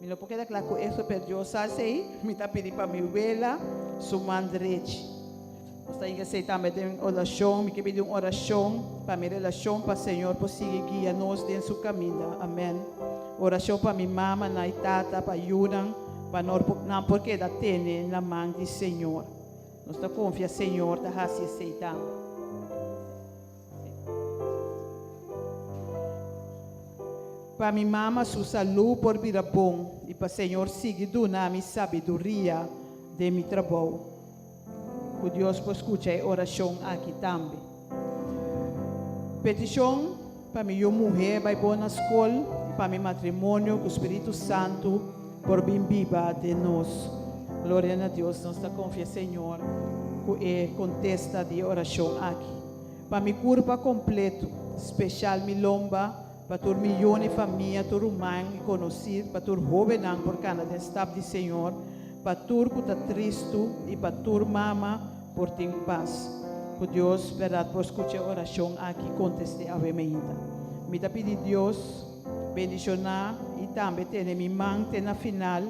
me lo porque da claro que isso perdeu sei, me está pedindo para minha vela, sumandrete. Nós temos que aceitar também oração, me pedir uma oração para minha relação, para o Senhor, para seguir guiar-nos dentro do caminho. Amém. Oração para minha mama, na tata, para ajudar, para não porque da tene na mão do Senhor. Nós estamos confiando, Senhor, da raça aceitar. Para minha mama, sua saúde por vida bom, e para o Senhor seguir dando minha sabedoria de meu trabalho. Que Deus possa escutar a oração aqui também. Petição para minha mulher, vai boa na escola, e para meu matrimônio, com o Espírito Santo, por bem viva de nós. Glória a Deus, nós estamos confiando, Senhor, que contesta de oração aqui. Para meu corpo completo, especial minha lomba, para todos milhões de famílias, todo humano e conhecido, para todo jovem por Canadá, estado de Senhor, para todo que está triste e para todo mama, por ter paz. Que Deus, verdade, por escutar a oração aqui, conteste a minha. Me está pedindo Deus, bendicionar e também ter minha mão na final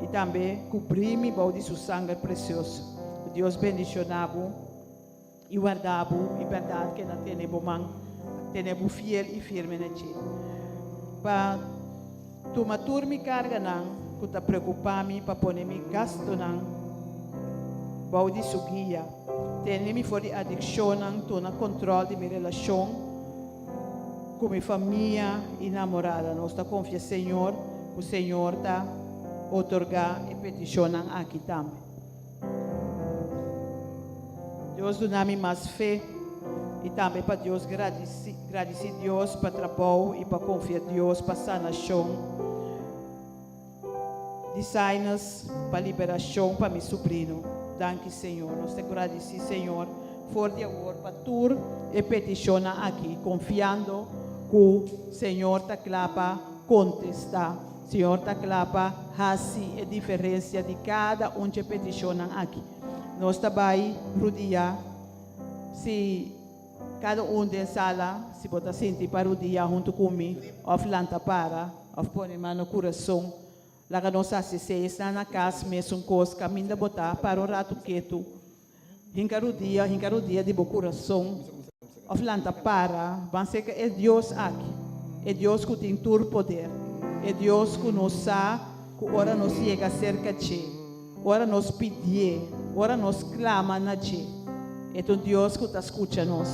e também cobrir-me de seu sangue precioso. Que Deus bendicionar e guardar e verdade que não tem mão, tem fiel e firme na ti. Para tomar turma e carga não, que está preocupado para pôr-me gasto não. Baudi sugia, tenho-me fora de adicção, estou no controle de minha relação com minha família e namorada. Nós estamos confiando, Senhor, que o Senhor está otorgando e peticionando aqui também. Deus dá-me mais fé e também para Deus agradecer Deus para o trabalho e para confiar em Deus para a sanação. Designers para liberação para meu sobrinho. Danke, Senhor. Nós te agradecemos, Senhor, por de amor para tu e peticiona aqui, confiando que o Senhor te clapa, contesta. Senhor te clapa, assim a diferença de cada que peticiona aqui. Nós também rodear, se cada de sala, se você sentir para rodear junto comigo, ou planta para, ou põe mão no coração. Lá que nós assistimos na casa, mesmo coisa, caminho botar para o rato quieto. Hincaro dia de bom coração. A planta para, vamos ser que é Deus aqui. É Deus que tem todo o poder. É Deus que nos sabe que ora nos chega cerca de ora nos pedir, ora nos clama na de. É um Deus que está escutando nós.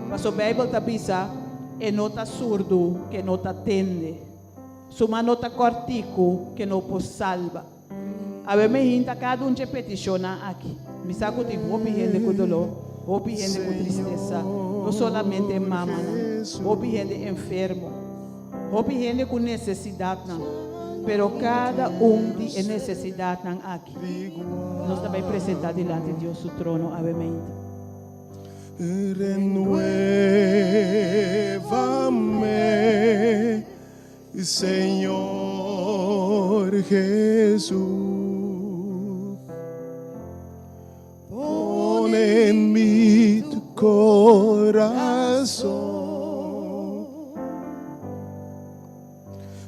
Mas a Bíblia está dizendo, é não está surdo, que não está atende. Suma nota cortico que não pode salvar. A mim ainda cada que peticiona aqui. Me saco de houve gente com dolor, houve gente com tristeza, não somente mama, houve gente enfermo, houve gente com necessidade, pero cada de necessidade aqui. Nós também apresentar diante de Deus o trono, amém. Renuévame, Señor Jesús, pon en mí tu corazón,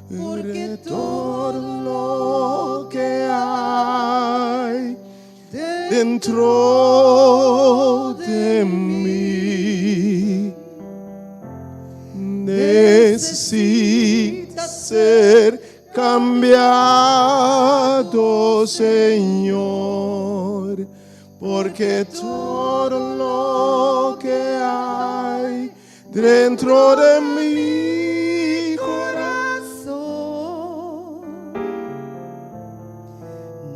porque todo lo que hay dentro de mí necesita ser cambiado, Señor, porque todo lo que hay dentro de mi corazón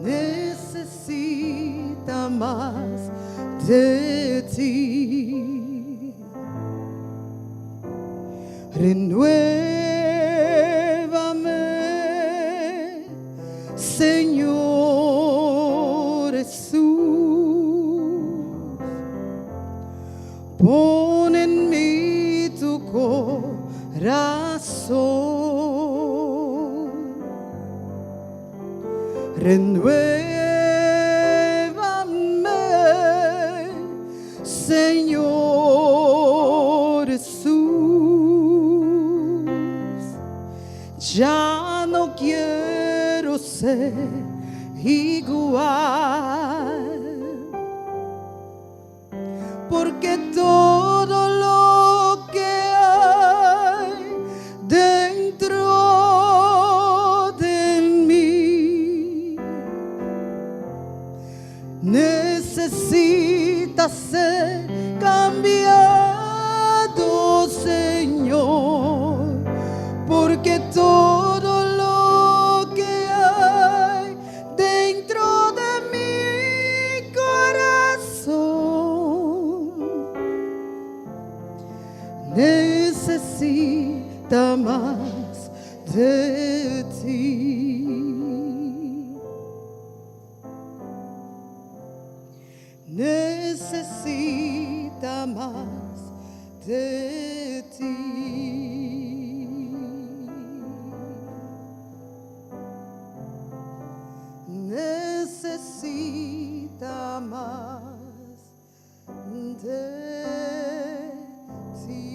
necesita necesita más de ti. Renuévame, Señor Jesús. Pon en mí tu corazón. Renuévame, Señor Jesús. Ya no quiero ser igual, porque todo lo que hay dentro de mí necesita ser cambiado, Señor, porque todo lo que hay dentro de mi corazón necesita más de ti. Necesita más de ti. Necesita más de ti.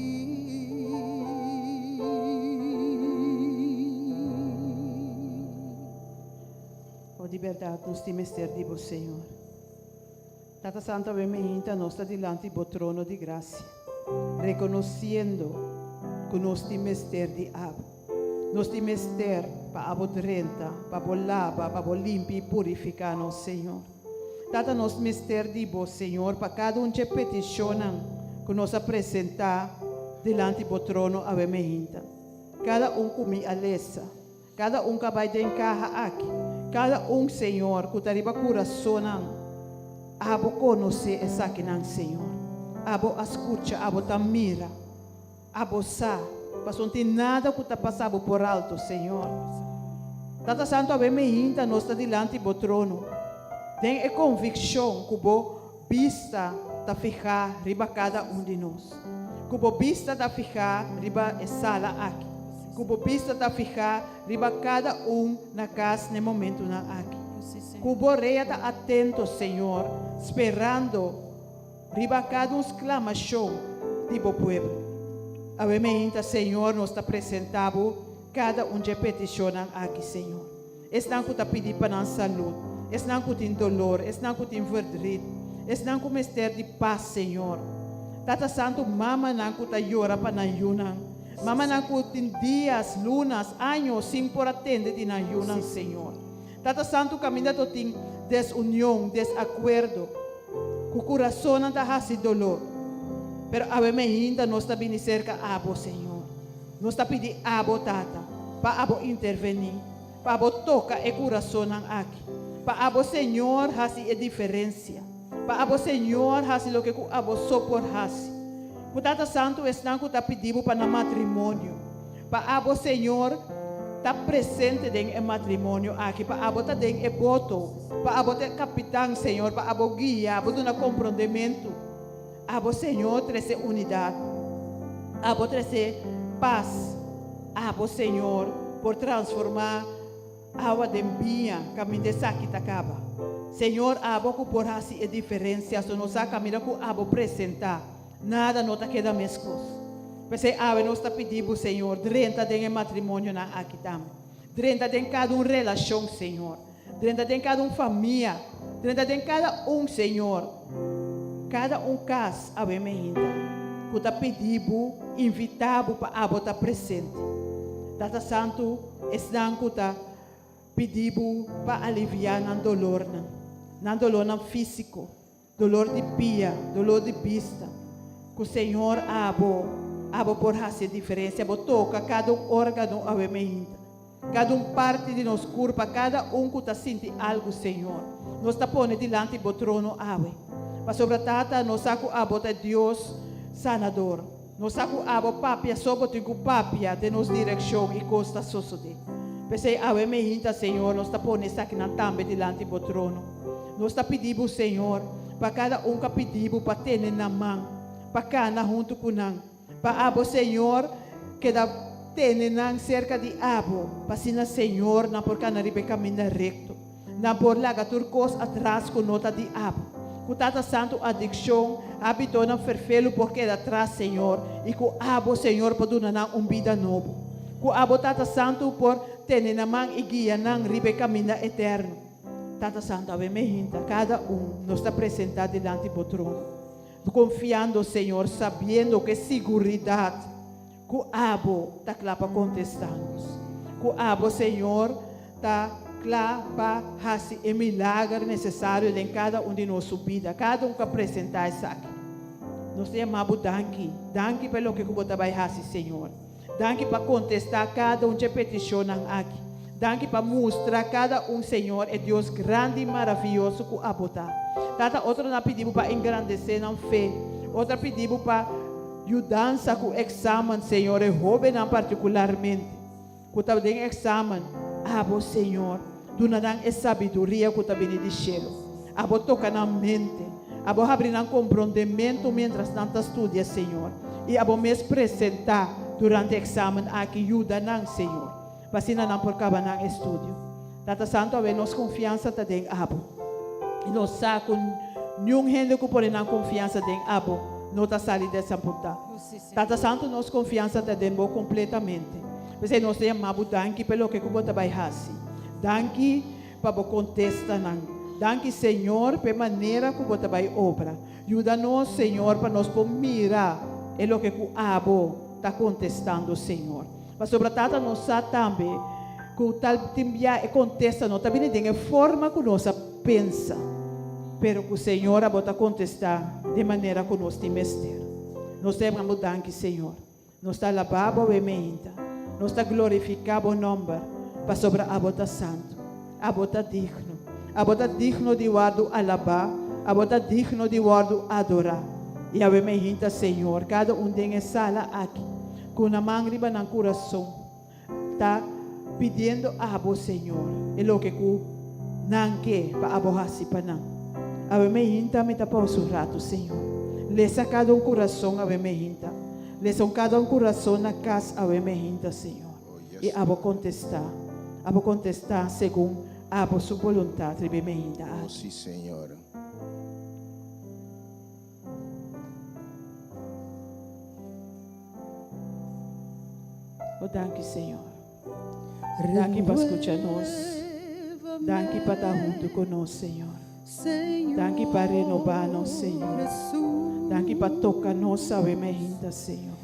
Oh, de verdade, nós temos servido, Senhor. Tata Santa, vem ainda nós está diante do trono de graça, reconhecendo que nós temos ter de abo. Nós temos ter para abodrenta, para lava, para limpar e purificar, nosso Senhor. Tata nós temos ter de bo, Senhor, para cada que peticiona que nós apresentar diante do trono a vem ainda. Cada com alessa, cada que vai de encaja aqui, cada Senhor, que está riba coração. Abo conhecer essa que não, Senhor. Abo escuta, abo mira, abo sabe. Mas não tem nada que está passando por alto, Senhor. Tata Santo, ave me ainda nós está diante do trono. Tem a convicção que o vista está ficar riba cada de nós. Que o vista está ficar riba a sala aqui. Que o vista está ficar riba cada na casa no momento na aqui. Que o reia está atento, Senhor, esperando riba cada exclamação do povo. Ave me ainda, Senhor, nós está apresentando cada que peticiona aqui, Senhor. Estão que está pedindo para a saúde, estão que tem dolor, estão que tem verdade, estão com mistério de paz, Senhor. Tata Santo, mama não que está chora para na yuna, mama não que tem dias, lunas, anos sem por atender de na yuna, Senhor. Tata Santo, caminha to tem desunião, desacordo, que o coração não está assim dolor. Pero ave me ainda nós está bem cerca abo, Senhor. Nós está pedindo abo, Tata, para abo intervenir, para abo tocar o coração aqui, para abo, Senhor, fazer a diferença, para abo, Senhor, fazer o que abo sopor fazer. O Tata Santo está pedindo para o matrimônio, para abo, Senhor, está presente em matrimônio aqui, para abo está em voto, para abo ter capitão, Senhor, para abo guia, abo do comprometimento. Abo, Senhor, trazer unidade. Abo, trazer paz. Abo, Senhor, por transformar a água de minha, caminho de saque da caba. Senhor, abo, que por fazer a diferença, se nós caminhamos com abo apresentar, nada não está queda mescos. Porque abo, nós está pedindo, Senhor, drenta de matrimônio na aqui também. Drenta de cada relação, Senhor. Drenta de cada família. Drenta de cada Senhor. Cada caso, ave me ainda, que está pedindo, invitado para estar presente. Tata Santo, estão que está pedindo para aliviar o dolor físico, dolor de pia, dolor de vista. Que o Senhor abo por fazer diferença, abo toca cada órgão, ave me ainda. cada parte de nosso corpo, cada que está sentindo algo, Senhor. Nós está pondo diante do trono, ave. Mas sobre tata, nós saco a bota Deus sanador. Nós saco a bota papia, sobre o papia de nos direção e costa sosode. Pensei, ave me hinta, Senhor, nós está pondo isso aqui na tambe diante do trono. Nós está pedindo, Senhor, para cada que pedido, para ter na mão, para cada junto com nós. Para abo, Senhor, que dá ter cerca de abo, para sina, Senhor, na por cada ribe caminho recto. Na por laga turcos atrás com nota de abo. Com tata santo adicção, habitou na ferfelo porque atrás, Senhor, e com abo, Senhor, para dar vida novo. Com abo, tata santo, por ter na mão e guia na ribe caminho eterno. Tata santo, ave me hinta, cada nos está apresentado diante do trono. Confiando, Senhor, sabendo que seguridade, que o abo está lá para contestar-nos. Que o abo, Senhor, está lá para fazer o milagre necessário em cada de nossa vida, cada que apresentar isso aqui. Nós chamamos danke, danke pelo que você vai fazer, Senhor. Danke para contestar cada de petição aqui. Danke para mostrar cada Senhor, é Deus grande e maravilhoso que o abo está. Tata outro na pedido para engrandecer na fé, outra pedido para ajudança com o exame, Senhor, e roubo não particularmente. Que está em exame, abo, Senhor, tu não dá essa sabedoria que está vindo de cielo. Abo toca na mente, abo abrir um compreendimento mientras tanto estudia, Senhor, e abo me apresentar durante o exame aqui ajuda não, Senhor, para se não por acabar no estudo. Tata Santo, ave nos confiança tá em abo. E nós saco nenhum gente que põe na confiança em abo, não está saindo dessa puta. Tata Santo, nós confiança tá em completamente. Porque nós chamamos danke pelo que você vai fazer. Danke para você contestar não. Danke, Senhor, pela maneira que você vai obrar. Ajuda-nos, Senhor, para nós mirar o que o abo está contestando, Senhor. Mas sobre tata nós também que o tal timbia e contesta não também tem a forma que nós pensa, pero que o Senhor está contestar de maneira que nós temos ter. Nós temos danke, Senhor. Nós está lavado e meinta. Nós está glorificado o nome para sobre a bota santo. A bota digno. A bota digno de guardo alabar. A bota digno de guardo adorar. E a meinta, Senhor, cada tem a sala aqui, com a mão riba no coração, está pedindo a você, Senhor, e o que não quer para aborrecer para não. A me hinta me tapa o rato, Senhor. Lesa cada coração a me hinta. Lesa cada coração na casa a me hinta, Senhor. E a contestar segundo a sua vontade, a me hinta. Oh, sim, Senhor. Oh, danke, Senhor. Danke para escutar nós. Danke para estar junto conosco, Senhor. Danke para renovar-nos, Senhor. Danke para tocar nossa alma, Senhor.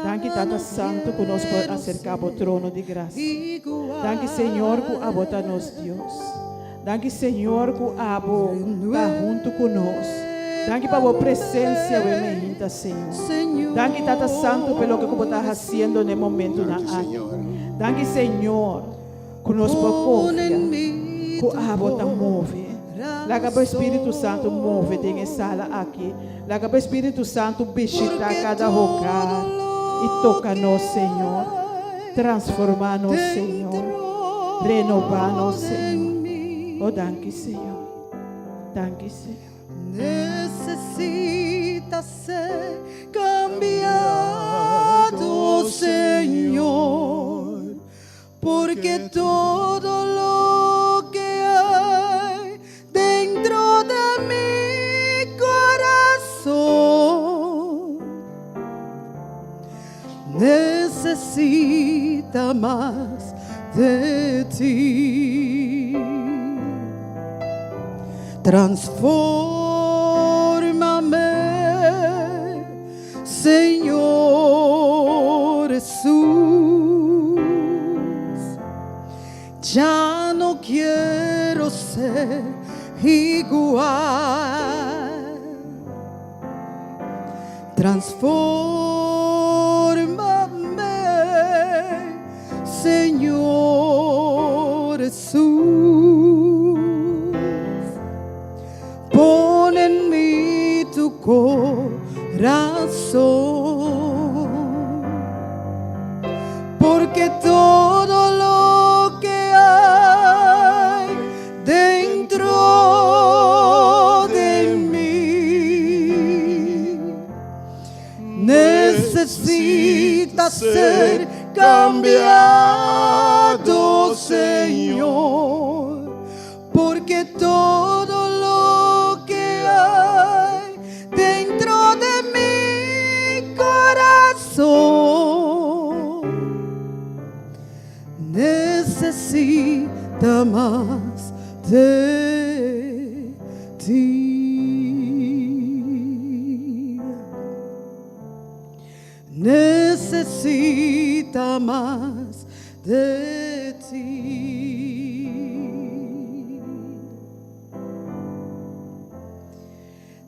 Danke, Tata Santo, que nós podemos acercar ao trono de graça. Danke, Senhor, que abota-nos, Deus. Danke, Senhor, que abo está junto conosco. Danke para a presença, alma, Senhor. Danke, Tata Santo, pelo que você está fazendo no momento na água. Danke, Senhor, que nós podemos confiar, que a bota move. Laga o Espírito Santo move em sala aqui. Laga o Espírito Santo visita cada lugar e toca-nos, Senhor. Transforma-nos, Senhor. Renova-nos, Senhor. Oh, danke, Senhor. Danke, Senhor. Necesita ser cambiado, Señor, porque todo lo que hay dentro de mi corazón necesita más de ti. Transfórmame, Señor Jesús. Ya no quiero ser igual. Transfórmame, Señor Jesús, pon en mí tu corazón, porque todo lo que hay dentro de mí necesita ser cambiado, Señor, porque todo lo que hay dentro de mi corazón necesita más de ti. Necesita más de ti.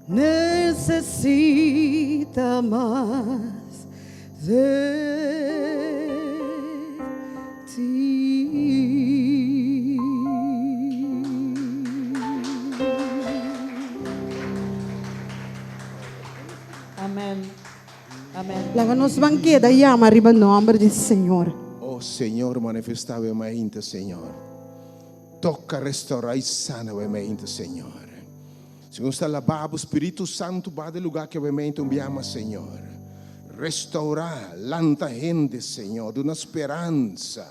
Necesita más de ti. Amén. Amén. Leva nos banqueta e ama arriba no nome do Senhor. Oh Senhor, manifesta a mente, Senhor. Toca, restaurar e sana a mente, Senhor. Senhor, está lavado, o Espírito Santo vai do lugar que a mente enviama, Senhor. Restaurar, lanta gente, Senhor, de uma esperança.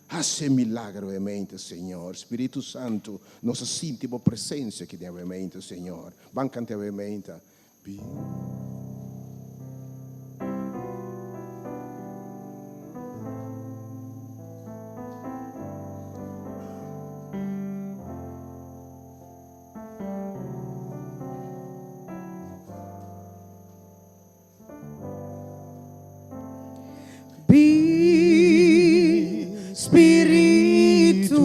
Hace milagre a mente, Senhor. Espírito Santo, nossa íntima presença que tem a mente, Senhor. Bancante a mente. Espírito,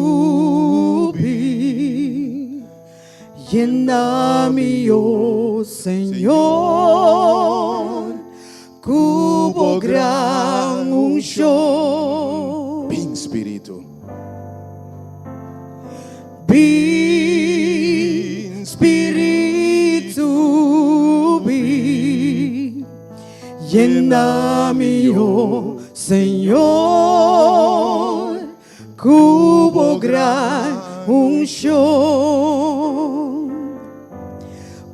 llena-me, oh Senhor, cubo gran unción. Vem, Espírito. Vem, Espírito, vem, llena-me, oh Senhor, cubo gran unción.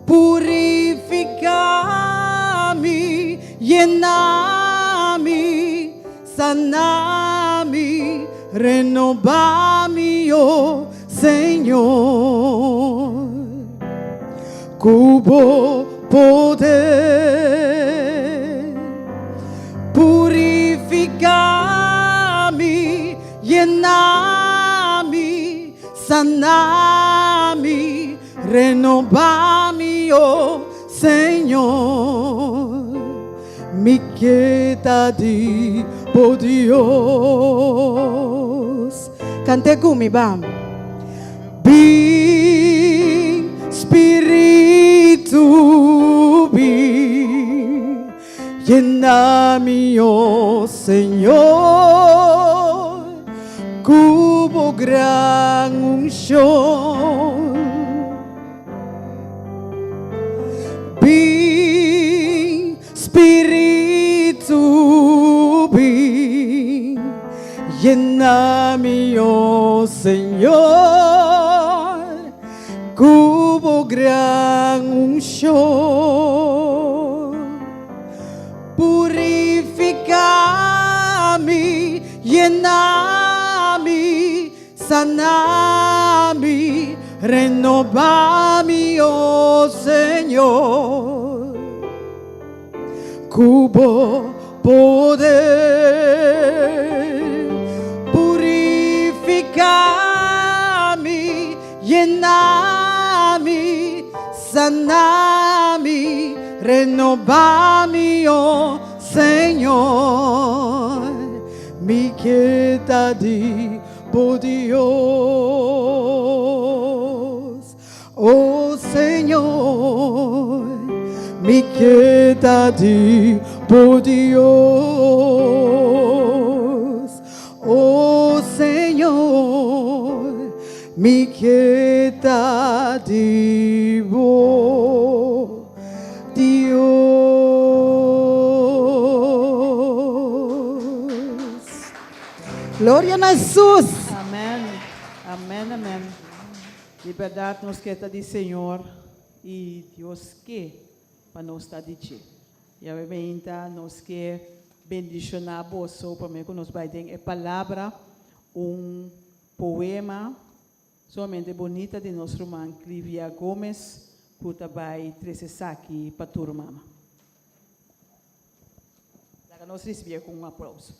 Purifica-me, llena-me, sana-me, renova-me, oh Senhor. Cubo poder, purifica-me, llena-me, sana-me, renova-me, oh Senhor. Me queda de por Dios. Cante comigo, vamos. Vem, Espírito, vem, llena-me, oh Senhor, cubo gran unción. Vem, Espírito, vem, llena-me, oh Senhor, cubo gran unción. Purifica-me, llena-me, sana-me, renova-me, oh Senhor. Cubo poder, purifica-me, llena-me, sana-me, renova-me, oh Senhor. Me queda de por Dios, oh Senhor. Me queda de por Dios, oh mi queda divo, Dios. Glória a Jesus. Amém. Amém, amém. Liberdade nos queda de Senhor e Deus que para nós estar de ti. E a bebenta nos que bendicionar bolso para mim que nos vai ter a palavra, poema somente bonita de nosso irmão Clivia Gomes, que vai trazer aqui para a turma. Nós recebemos com aplauso.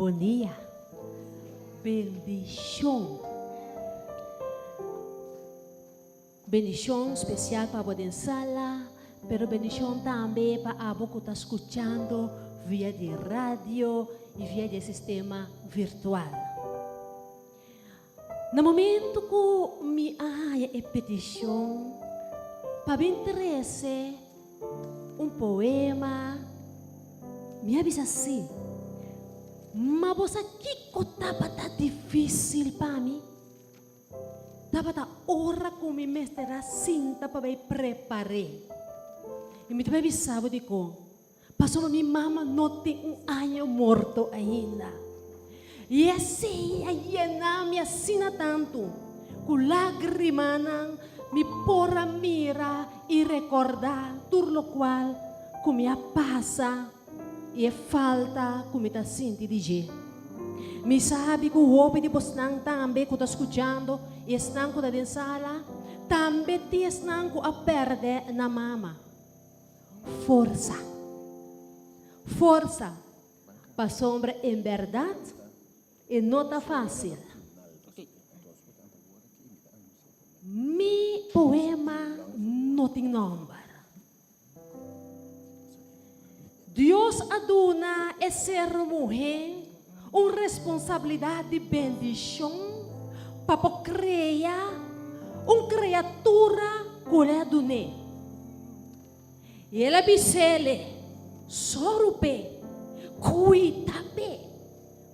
Bom dia. Bendição. Bendição especial para a sala, pero bendição também para a que está escutando via de rádio e via de sistema virtual. No momento que me há a petição, para me interesse poema, me avisa assim. Mas você que estava difícil para mim? Estava hora que me mestra cinta para me preparar. E me avisava de que passou minha mama não tem ano morto ainda. E assim, me assina tanto, com lágrimas me porra mira e recordar tudo o qual que me passa e falta que me está sentindo dizer. Me sabe que o homem de Bosnan também que está escutando e estão com a sala, também estão a perder na mama. Força. Força. Para sombra em verdade e não está fácil. Mi poema não tem nome. Deus aduna é ser mulher uma responsabilidade de bendição para criar uma criatura que é adune. E ela bisele, sorupe, cuitape.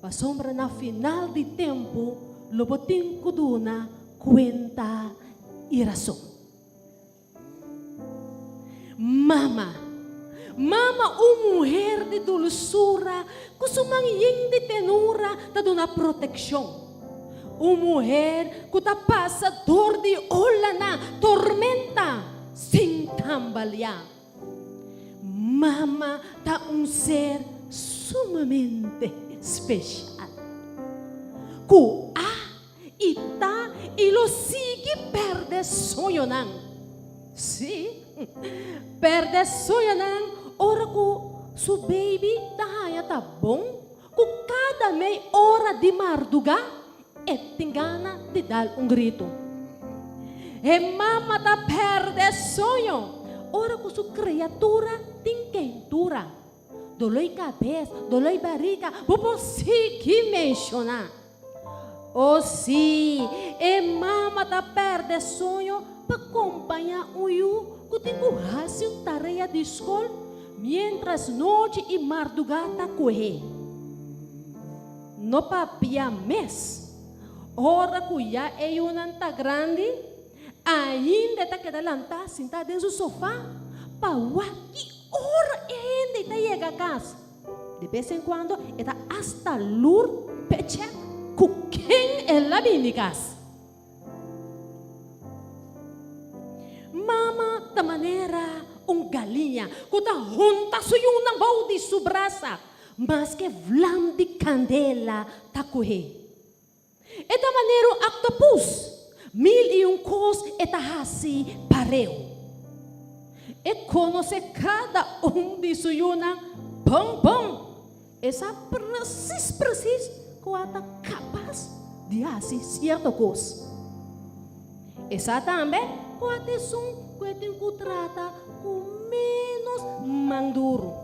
Para sombra na final de tempo, lobotin kuduna cuenta e razão. Mama, uma mulher de dulçura, com sua de tenura, está dando proteção. Uma mulher que está passa dor de olana, tormenta, sem tambalear. Mama está ser sumamente especial. Que e tá e lo sigue perde sonho não. Sim, perde sonho não. Ora que su baby tá bom, que cada meia hora de madrugada tem gana de dar grito. E mama tá perde sonho. Ora que su criatura tem quentura. Doloi cabeça, doloi barriga, vou conseguir mencionar. Oh sim, e mama tá perde sonho para acompanhar o io que tem que fazer uma tarefa de escola. Mientras noite e madrugada corre. No papia mês. Ora que já é uma tá grande, ainda está quedando sentada dentro do sofá. Para que hora ainda está chega a casa. De vez em quando está hasta lur peche com quem ela vem de casa. Mama da maneira galinha, que está junta suyo na boa de sua braça, mas que vlam de candela tá correr. E da maneira octopus, 1001 coisas está assim pareu. E conhece cada de suyo na pão. Essa precis, que está capaz de fazer certa coisa. Essa também, que é que trata com menos manduro.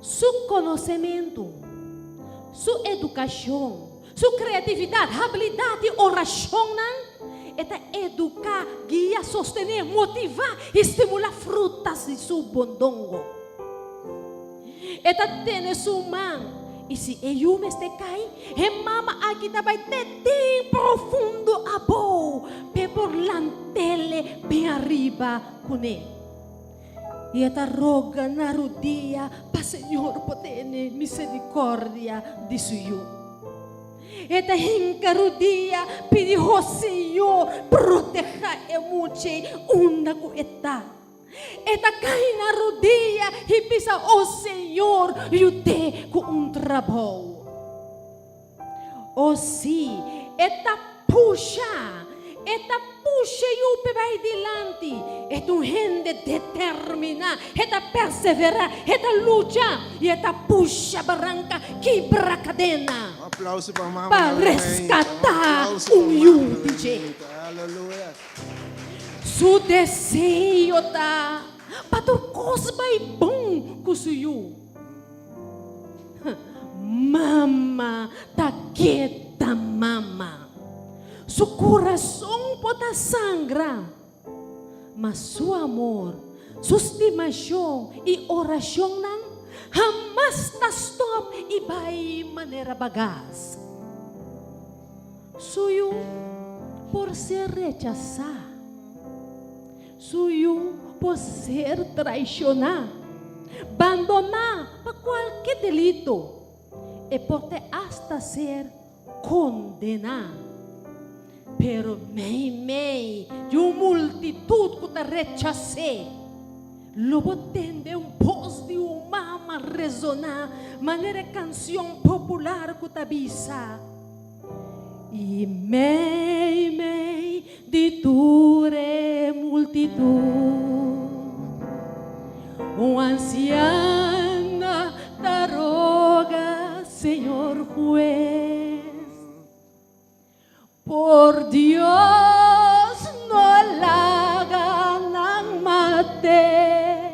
Su conhecimento, sua educação, sua criatividade, habilidade e oração, eta educar, guiar, sostener, motivar, estimular frutas de seu bondongo. Eta tem sua mão. E se eu me cai, mama aqui vai ter tão profundo abo, pe por lantele bem arriba com ele. E esta roga na rodia, para Senhor poder misericórdia de suyo. Esta hinca rodia, pediu ao Senhor, proteja e muche onda com eta. Eta cai na rodia e pisa o Senhor e o te com trabalho. Oh sim, eta puxa e o pe vai dilante. Eta gente determina, eta persevera, eta luta e eta puxa barranca, quebra cadena. Aplauso para mamãe. Para resgatar o DJ. Aleluia. Su desejo tá para coisa vai bom com suyo. Mama tá quieta, mama. Su coração pode sangrar, mas seu amor, sua estimação e oração não jamais tá stop e vai maneira bagaz. Suyo por ser rechazado. Suyo por ser traicionar, abandonar para qualquer delito e pode hasta ser condenado. Pero mei, de uma multitud que te rechacei, logo tende voz de uma alma resonar, maneira canção popular que te avisa. E mei, de ture multitud, anciana da roga, Senhor juez, por Dios no la hagan mate,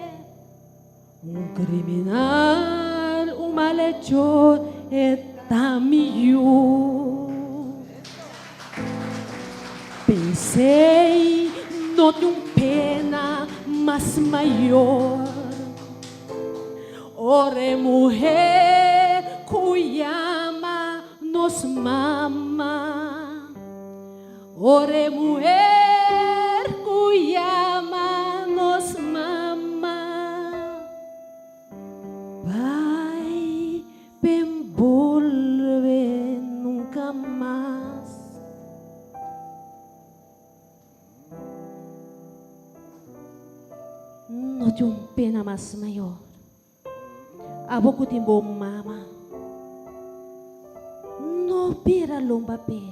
criminal, malhechor, también. Pensei, não de pena mas maior. Ore mulher, cuyama nos mama. Ore mulher, cuyama nos mama. Vai, bem volver nunca mais. Não de pena mais maior. Aboco timbo mama. No pira lomba pe.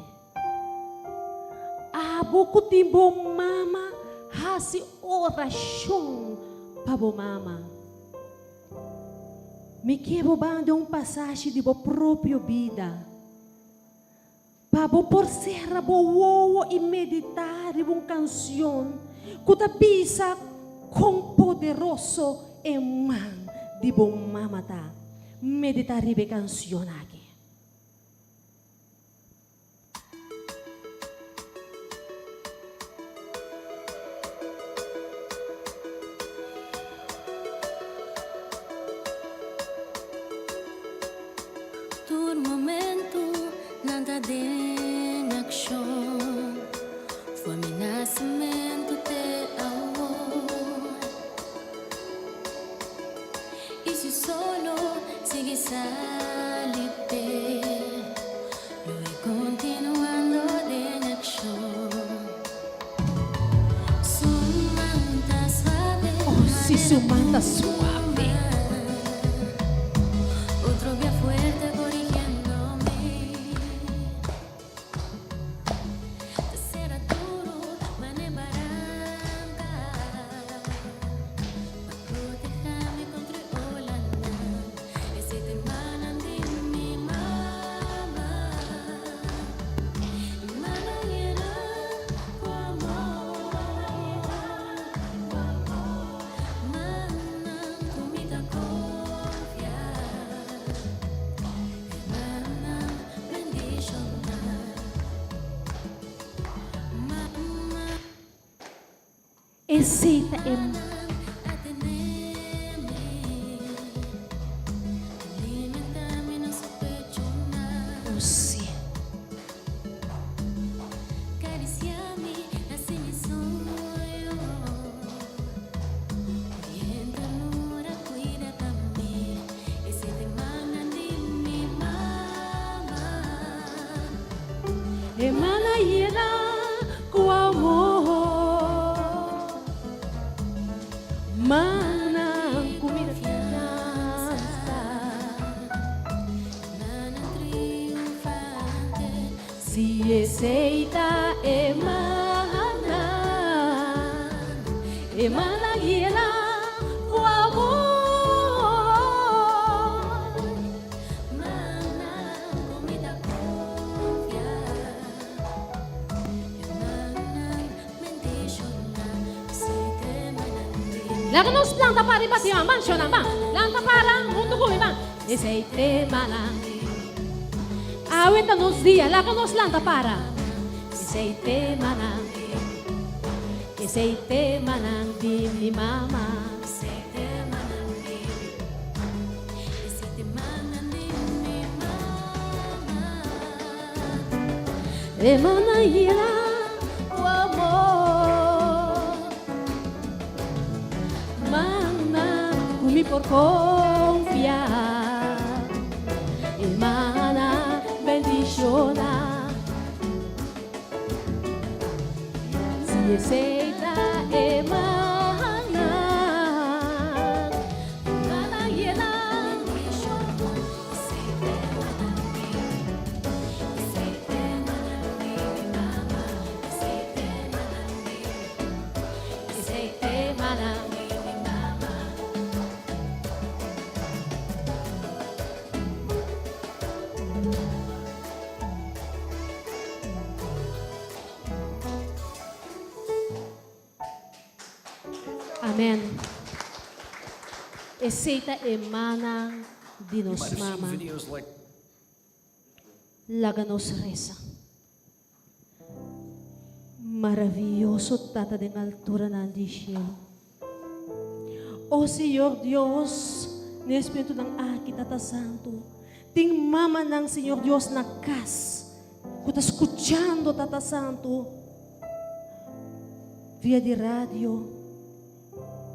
Aboco timbo mama. Hasi oração para mama. Me quero bande passagem de bo própria vida. Para por ser bo e meditar uma canção. Kuta pisa com poderoso e man de bom mamata meditar ribe canção aqui. Tur momento nada de ação foi meu nascimento te amor. E se solo sigue salite, lo he continuando de ação. Su manta suave, Oh, si su manta suave. otro día fuerte corrigiéndome. Será duro, mané barranca, para protegerme contra Holanda. Ese te emanan de mi mamá. Mano llena como amor, manan tu aceita em Alimentame no su pecho más. você. Acariciame, así mi sueño. Y en ternura cuida también. Ese te manda de mi mamá. Emana hiela com amor. Mana comida fiança. Mana triunfante. Se aceita emana hiela com amor. Mana comida confiar. Mana bendición. Se te manda. Laga nos planta para ibati man shona man. Planta para mundo ko man. Aceite mana. Awit nos dia, laga nos planta para. Aceite mana. Aceite mana di mi mama. Se te manda. Se te manda de mi mamá. Emana hiela com amor. Mana comi por confiar. Emana bendiciona. Se aceita emana. Emana hiela. Se te manda. Se te manda de mi mamá. Se te manda. Aceite mana. Amen. Aceita emana de nos mama. Laga nos reza. Maravilloso Tata de altura na di cielo. Oh Senhor Deus, no Espírito ng Aki Tata Santo, ting mama ng Senhor Deus na casa, kuta escuchando Tata Santo, via de rádio,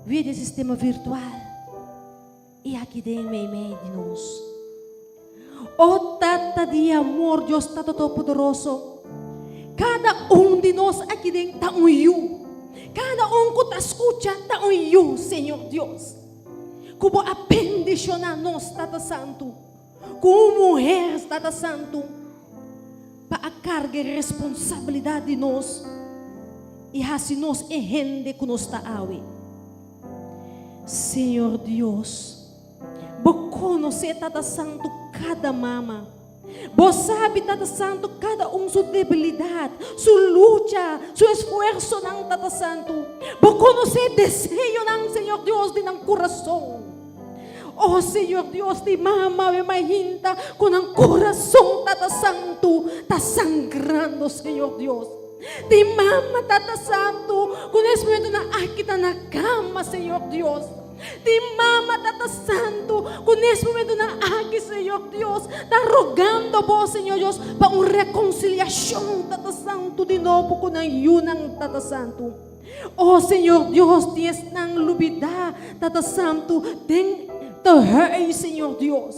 via de sistema virtual, e aqui de meio de nós. Oh Tata de amor, Deus Tata Todo-Poderoso, cada de nós aqui dentro está you. Cada que está escutando está you, Senhor Deus. Como a bendicionar nós, Tata Santo, como mulheres, Tata Santo, para a carga e responsabilidade de nós, e assim nós rende que nós está awe. Senhor Deus, vou conhecer, Tata Santo, cada mama. Você sabe, Tata Santo, cada sua debilidade, sua luta, seu esforço, não, Tata Santo. Vou conhecer desejo, não, Senhor Deus, de não coração. Oh, Senhor Deus, de mama, me imagina, com um coração, Tata Santo, está sangrando, Senhor Deus. De mama, Tata Santo, com esse momento aqui está na cama, Senhor Deus. De mama, Tata Santo, com esse momento aqui, Senhor Deus, está rogando vos, Senhor Deus, para uma reconciliação, Tata Santo, de novo com a yunang, Tata Santo. Oh, Senhor Deus, tens nang lubida, Tata Santo, tem te Senhor Deus.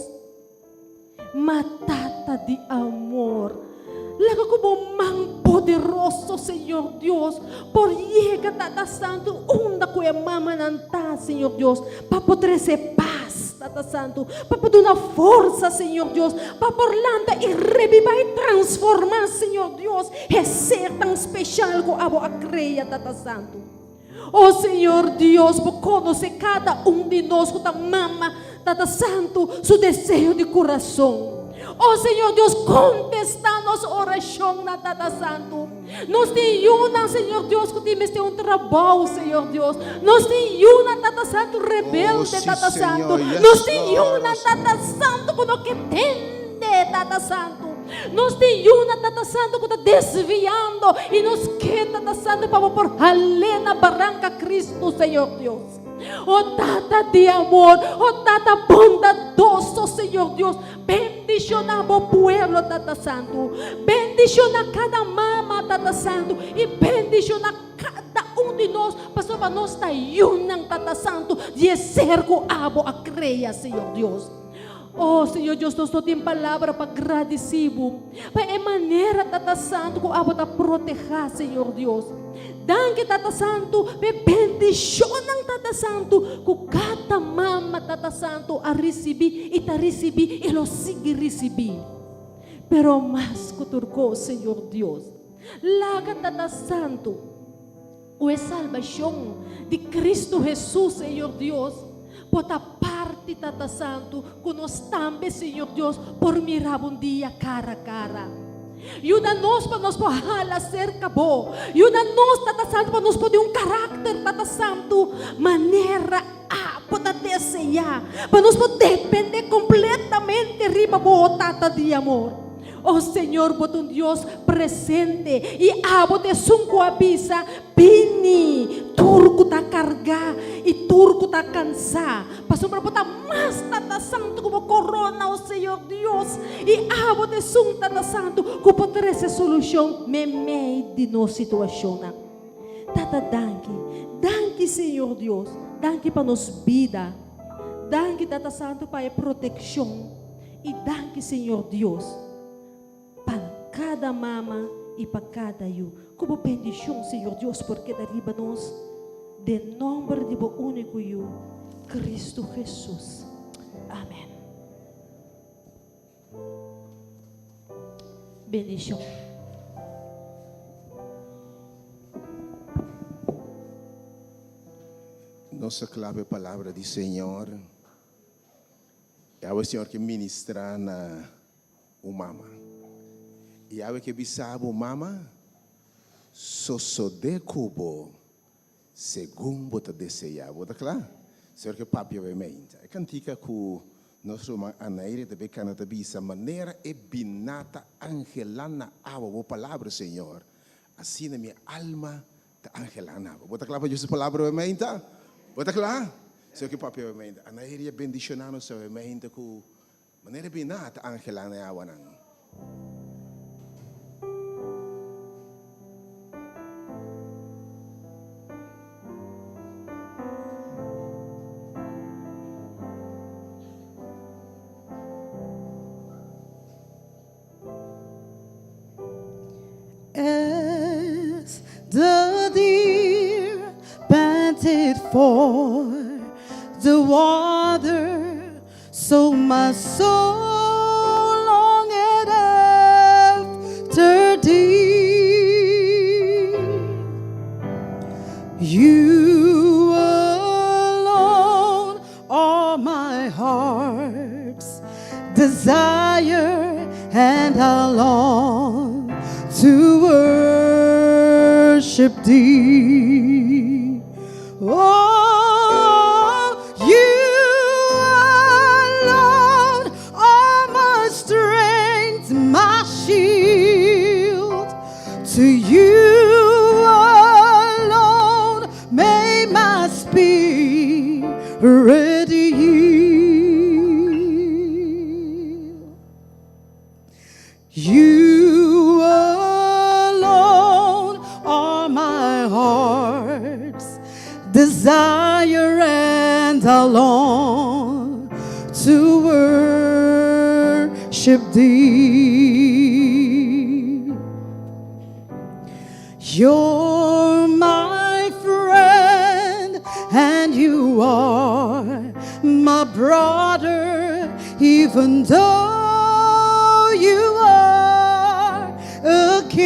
Matata de amor. Laga como man poderoso, Senhor Deus, por llega, Tata Santo, onda com a mama nanta, Senhor Deus, para poder ser paz, Tata Santo, para poder dar força, Senhor Deus, para por lanta e revivar e transformar, Senhor Deus, e ser tão especial como a creia, Tata Santo. Oh, Senhor Deus, por conhecer cada de nós com a mama, Tata Santo, seu desejo de coração. Oh, Senhor Deus, contesta nossa oração na Tata Santo. Nós temos, Senhor Deus, que temos trabalho, Senhor Deus. Nós temos, Tata Santo, rebelde, sim, Tata Senhor. Santo. Yes, Nós Lord. temos, Tata Santo, que não entende, Tata Santo. Nós temos, Tata Santo, que está desviando. E nos quer, Tata Santo, para por além na barranca Cristo, Señor Dios. Oh Tata de amor, oh Tata bondadoso, Señor Dios. Bendiciona a pueblo, Tata Santo. Bendiciona cada mamá, Tata Santo. E bendiciona cada de nós, pastor, para nós estar juntos, Tata Santo, de ser com a creia, Senhor Deus. Oh, Senhor Deus, nós só temos palavra para agradecer, para a maneira, Tata Santo, que a está proteger, Senhor Deus. Danke, Tata Santo, me bendicionam, Tata Santo, que cada mama, Tata Santo, a receber e está receber e lo sigue receber. Pero mais que turco, Senhor Deus, laga, Tata Santo, o a salvação de Cristo Jesus, Senhor Deus, pode parte, Tata Santo, que nós também, Senhor Deus, por mirar um dia cara a cara. Ajuda-nos para nós poder ser cabo. Ajuda-nos, Tata Santo, para nós poder caráter, Tata Santo, maneira a poder desejar, para nós poder depender completamente riba boa, Tata de amor. Oh Senhor, bota um Deus presente e bote sunco avisa, bini, turco tá carregar e turco tá cansar. Passou para botar mais, Tata Santo, como corona, oh Senhor Deus, e bote sunco, Tata Santo, que pode ser solução meio de nossa situação. Tata, danke, Senhor Deus, danke para nos vida, danke, Tata Santo, para a proteção, e danke, Senhor Deus, para cada mama e para cada eu. Como bendição, Senhor Deus, porque dariba nós, de nome de bo único eu, Cristo Jesus. Amém. Bendição. Nossa clave palavra do Senhor é o Senhor que ministra na mama. E a que bisabo mama sosode cubo segundo bota deseja. Bota claro? Senhor que papi obviamente. É cantica que nosso anaire de becana de bisa maneira e binata angelana a palavra Senhor. Assim na minha alma ta angelana. Bota claro para essa palavra obviamente. Bota claro? Senhor que papi obviamente. Anaire bendicionando obviamente que maneira binata angelana a wanang. As the deer panted for the water, so my soul longed after thee. You alone are my heart's desire, and I long to worship thee. Oh, you alone are my strength, my shield. To you alone may my spirit yield. You alone are my heart's desire, and I long to worship thee. You're my friend, and you are my brother, even though you are a king.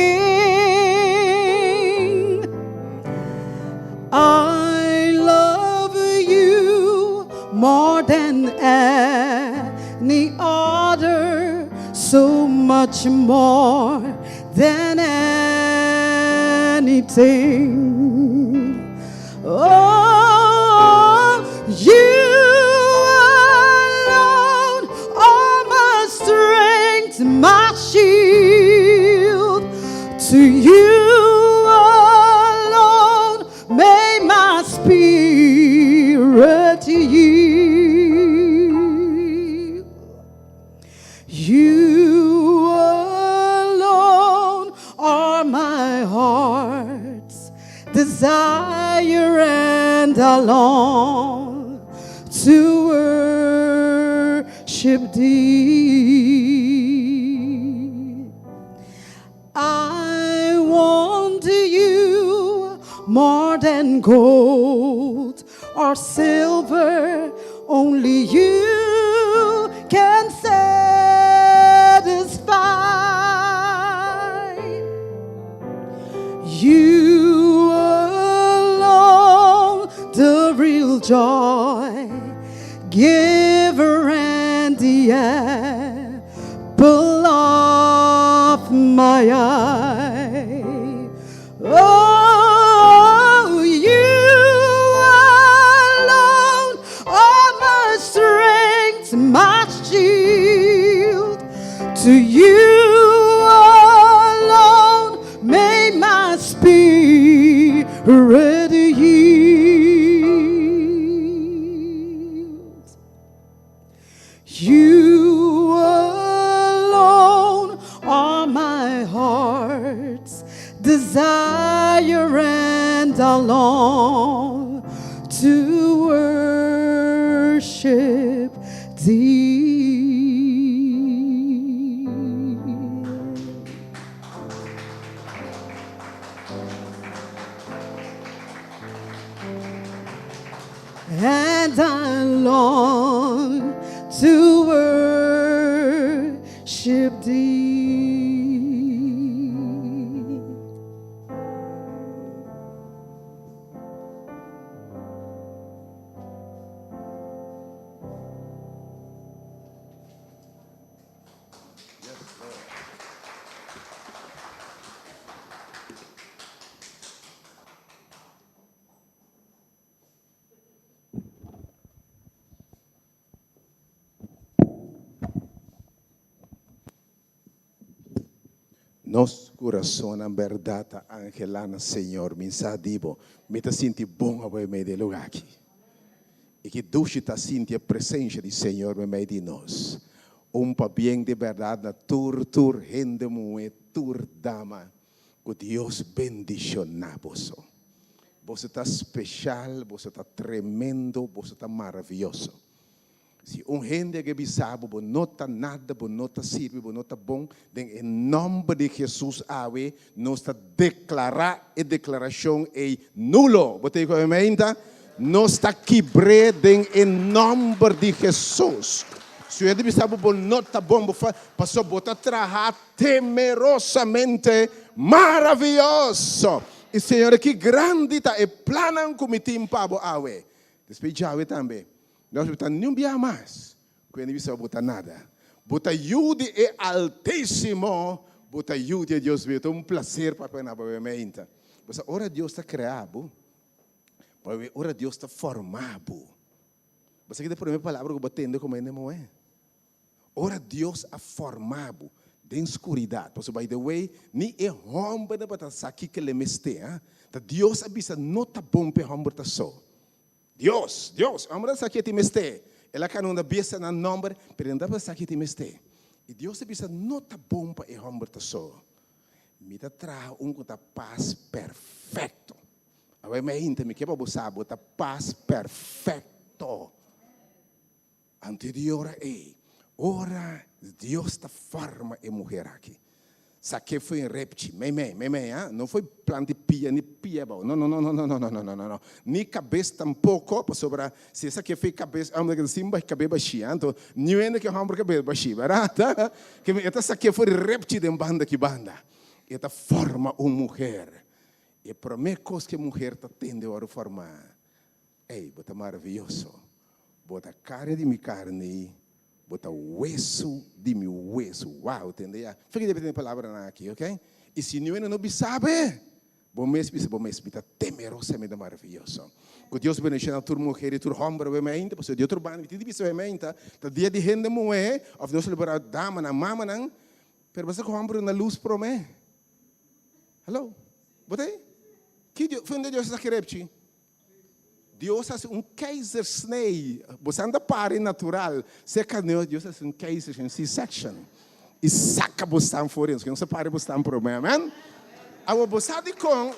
I love you more than any other, so much more than anything. Oh, you alone are my strength, my shield. To you alone may my spirit spirit yield. You alone are my heart's desire, and I long to worship thee. I want you more than gold or silver. Only you can satisfy. You alone, the real joy giver and the apple of my eye. Oh, you alone are my strength, my shield. To you alone may my spirit yield. You alone are my heart's desire, and I long to worship thee. And I long to worship thee. Nos coração na verdade, angelana, Senhor, mensadivo, me tá senti bom a ver meio de lugar aqui. E que duche tá senti a presença do Senhor no meio de nós. Pa bem de verdade, na tur, rende moe, tur dama, que Deus bendiciona você. Você tá especial, você tá tremendo, você tá maravilhoso. Se gente que sabe, você não está nada, você não está sirve, você não está bom, em nome de Jesus, nós está declarar a declaração é nulo. Você tem que nós está quebrado em nome de Jesus. Se você sabe, você não está bom, passou, você está trabalhando temerosamente maravilhoso. E Senhor, que grande está, e planam como tem para você. Despejar também. Nós botamos nem bem mais, quando você não bota nada. Bota ajuda é altíssimo, bota ajuda a Deus, é um prazer para nós, obviamente. Mas ora Deus está criado, ora Deus está formado. Mas aqui é a primeira palavra que eu batendo como não é. Ora Deus é formado, de escuridade. Porque, by the way, nem é homem para saber que ele me está. Deus avisa, não está bom para homem para só. Deus, homem sabe que te meste. Ela can uma besta na nome, mas não dá sabe que te meste. E Deus avisa, não está bom para homem para só. Me dá traz paz perfeito. Agora me ainda me quebra você sabe, paz perfeito. Anterior ora Deus está forma e mulher aqui. Saque foi em repte, não foi plano de pia, nem pia, não. Nem cabeça tampouco, sobre se essa que foi cabeça, amo que assim vai cabeça baixinha, então não é que amo cabeça baixinha, verdade? Que essa saque foi repte de banda que banda, esta forma uma mulher, e a primeira coisa que a mulher está tendo a formar, bota maravilhoso, bota carne de minha carne. Bota hueso de meu hueso. Uau, entendeu? Fica dependendo da palavra aqui, ok? E se não sabe, bom mesmo, está temerosamente maravilhoso. Que Deus bendiga a tua mulher e a tua homem, obviamente, porque Deus trabalha, e tudo isso, obviamente, está dia de gente mulher, ou Deus liberar dama, na mama, não, pero você com homem na luz para mim. Hello? Botei? Que Deus, foi onde Deus está querendo? Deus é keizersnee. Você anda para natural. Você caneu, Deus é keizer, C-section. E saca você fora isso. Que não se pare você um problema, amém? Agora você de com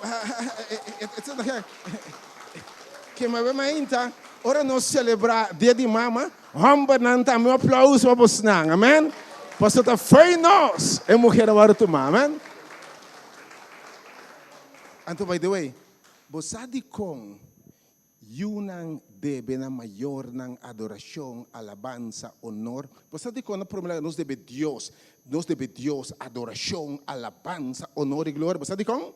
que me ainda ora nós celebrar dia de mama, hamba nanta meu aplauso para você, amém? Você tá foi nós, é mulher agora tu, amém? Então, by the way, você de com yunang debe na maior ng adoração, alabanza, honor. Você de com na problema nos debe Deus adoração, alabanza, honor e glória. Você de com?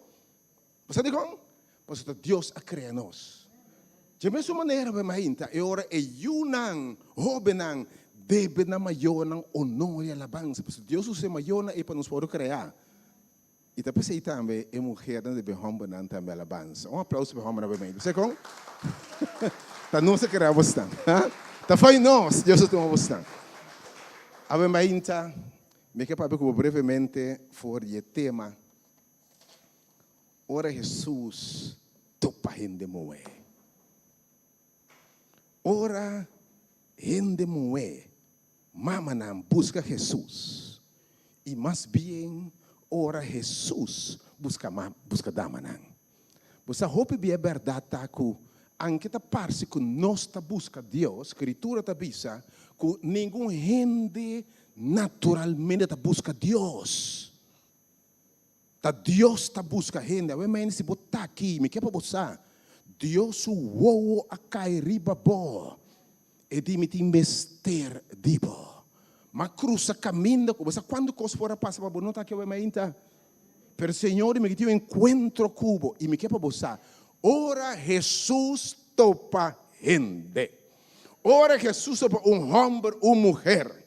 Você de com? Você Deus a criar nós. De mesma maneira, mainta, e ora é yunang, hobenang, debe na maior ng honor e alabanza. Porque Deus usa maior na para nos poder criar. E depois aí também é mulher não deve romper não também alabanza. Aplauso para romper também. Você com? Tá não se criar bastante. Tá foi nós, Deus toma bastante. A mainta, me que para brevemente for o tema. Ora Jesus topa gente moe. Ora gente moe. Mama não busca Jesus. E mais bem ora Jesus busca damanang. Você hope bem a verdade que anche ta parse que nós ta busca Deus, escritura ta bisa que nenhum gente naturalmente ta busca Deus. Ta Deus ta busca gente. Eu me se botar aqui, me quer para você. Deus o wowo akai riba bo. E di me ti mester dibo. Ma cruza caminho, você quando coisa fora passa para não tá que eu me ainda. Pero Senhor me tive encontro cubo e me quer para você. Ora Jesus topa gente. Ora Jesus topa homem, mulher.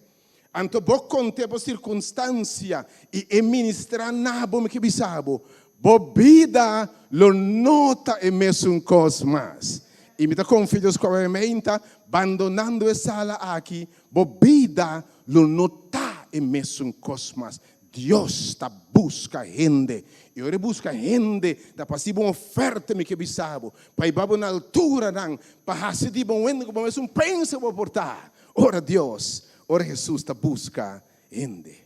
Anto bo conte por circunstância e ministrar nabo me que bisabo. Bo vida lo nota e mesmo cosmas. E me tá com filhos com a menta, abandonando a sala aqui. Bo vida lo nota e mesmo cosmas. Deus está busca gente. E ora busca gente da passiva oferta me que bisabo. Pai babo na altura não, para se de bom ende como é pensa vou portar. Ora Deus, ora Jesus está busca gente.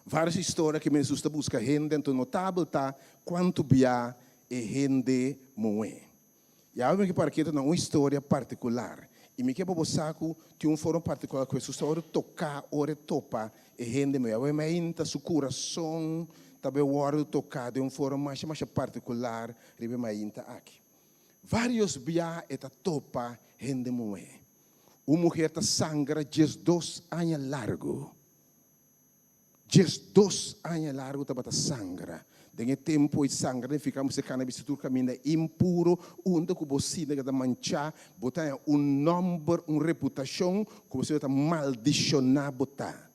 Várias histórias que Jesus está busca gente, então notável tá quanto bia e gente moe. E agora que para aqui tem uma história particular. E me quer para você que um fórum particular que Jesus ora tocar, ora topa e gente me ainda seu coração também ora tocar de um fórum mais particular ribe ainda aqui. Vários bia eta topa gente moe. Uma mulher ta sangra 2 anos largo. 2 anos largo ta sangra. Dengue tempo e sangue, ficamos se cannabis tu caminha impuro, onde que você deve manchar, botar número, reputação, que você deve maldicionar botar.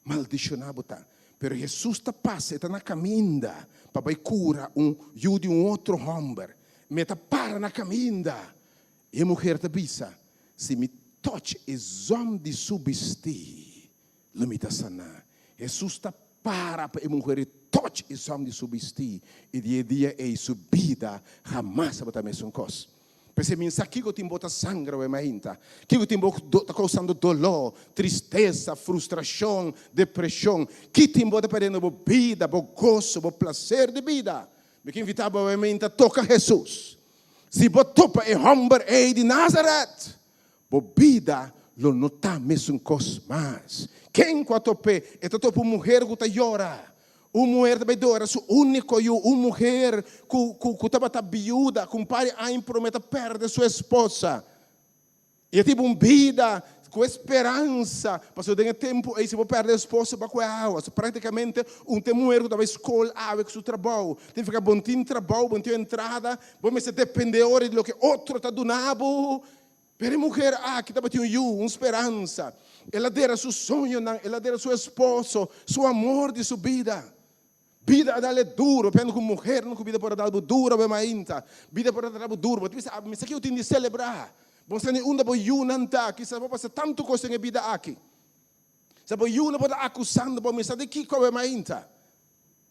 Maldicionar botar. Pero Jesus está passa, está na caminha, para cura de outro homem. Me está para na caminha. E a mulher está bisa, se me toque e zom de subestir, limita sana. Jesus está para a mulher toque e som de subestir e dia é subida jamais vai também são coisas. Porque me aqui que eu tenho bota sangue ou ainda, que eu tenho bota causando dolor, tristeza, frustração, depressão, que tenho bota perdendo a vida, o gozo, o prazer de vida. Me que invitava a ainda toca Jesus. Se botopa é homem de Nazareth, a vida lo nota mesmo coisas mais. Quem quatope é topo mulher que está chora. Uma mulher também dora, su único uma mulher que estava viúva, com pai a prometa perder sua esposa. E tipo uma vida com esperança, passou de tempo e se vai perder a esposa para com a água. Praticamente mulher que estava escola água com seu trabalho, tem que ficar bom trabalho, bom entrada, vamos se depender de lo que outro está donando. Pero a mulher que estava tendo uma esperança. Ela dera seu sonho, ela dera seu esposo, seu amor de sua vida. Vida dá-lhe duro, pelo que mulher não vida para dar duro, bem ainda. Vida para dar duro, mas aqui eu tenho de celebrar. Bom, se não dá yunanta, que sabe passar tanto coisa em vida aqui. Sabe yuna para acusando, bom, mas aqui como é ainda.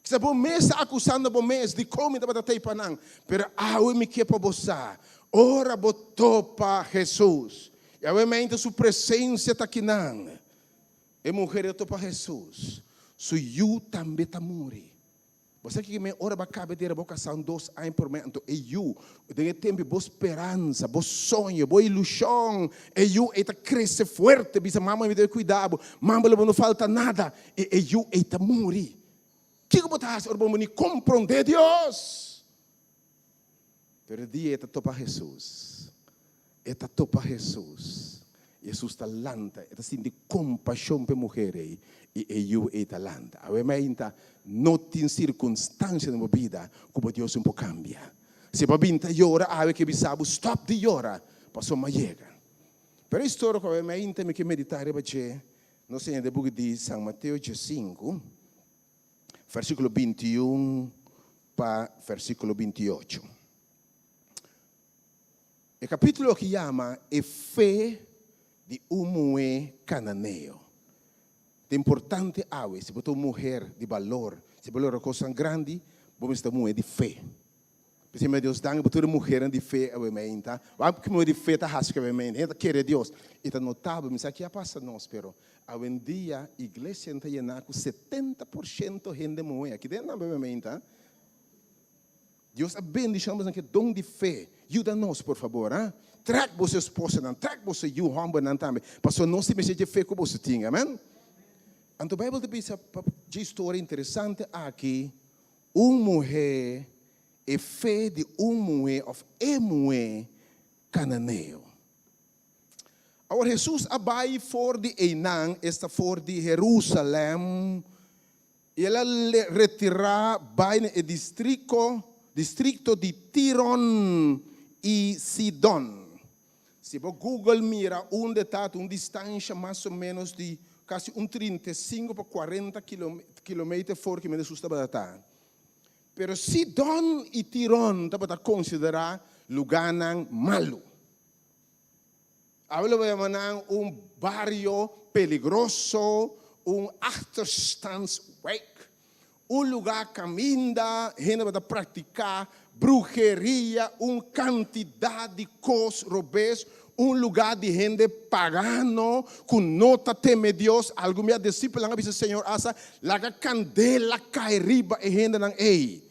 Se bom mês acusando bom mês de como tá batei panang, pero awe me que para bossa. Ora botou para Jesus. E awe mente sua presença tá aqui nang. E mulher eu tô para Jesus. So you também tá muri. Você que me ora ba cabe de boca são 2 anos por mês, então eu de tempo boa esperança, boa sonho, boa ilusão, eu eta cresce forte, bisa mamãe me deu cuidado, mamãe não falta nada, e eu eta muri. Que eu botar ora bom me compreender Deus. Pero dia eta topa Jesus. Eta topa Jesus. Jesus talanta, eta sindi compaixão pe mulher e eu eta lanta. A meinta não tem circunstância na vida como Deus um pouco cambia. Se babinta llora, ave que bisabo stop de llora, passou uma chega. Pero a história que a meinta me que meditar bache, não sei de book de São Mateus 5, versículo 21 para versículo 28. O capítulo que chama é fé de mulher cananeu. É importante ave, se botou mulher de valor, se valor é coisa grande, vamos estar mulher de fé. Se Deus dá, botou mulher de fé, ave meinta, vai porque mulher de fé tá rasca ave meinta, ela quer Deus. E tá notável, mas aqui passa nós, pero hoje em dia a igreja está llena com 70% gente mulher. Aqui dentro ave meinta. Deus abençoamos naquele dom de fé. Ajuda-nos, por favor. Traga você esposa, traga você o homem também. Para não se mexer de fé que você tinha, amém? Então, a Bíblia diz uma história interessante aqui. Uma mulher é fé de uma mulher, ou é mulher cananeu. Agora, Jesus abai fora de Enang, está fora de Jerusalém. E ela retira, vai no distrito de Tiron e Sidon. Se você Google mira onde está, uma distância mais ou menos de quase 35 para 40 quilômetros fora que me assusta estar. Pero Sidon e Tiron está considerado lugar malo. Hablo de barrio peligroso, achterstandswijk. Lugar caminda, gente para praticar brujeria, quantidade de coisas robês, lugar de gente pagano, com nota teme Deus. Algo me discípulo disse, Senhor, asa, laga candela cai riba e gente não ei.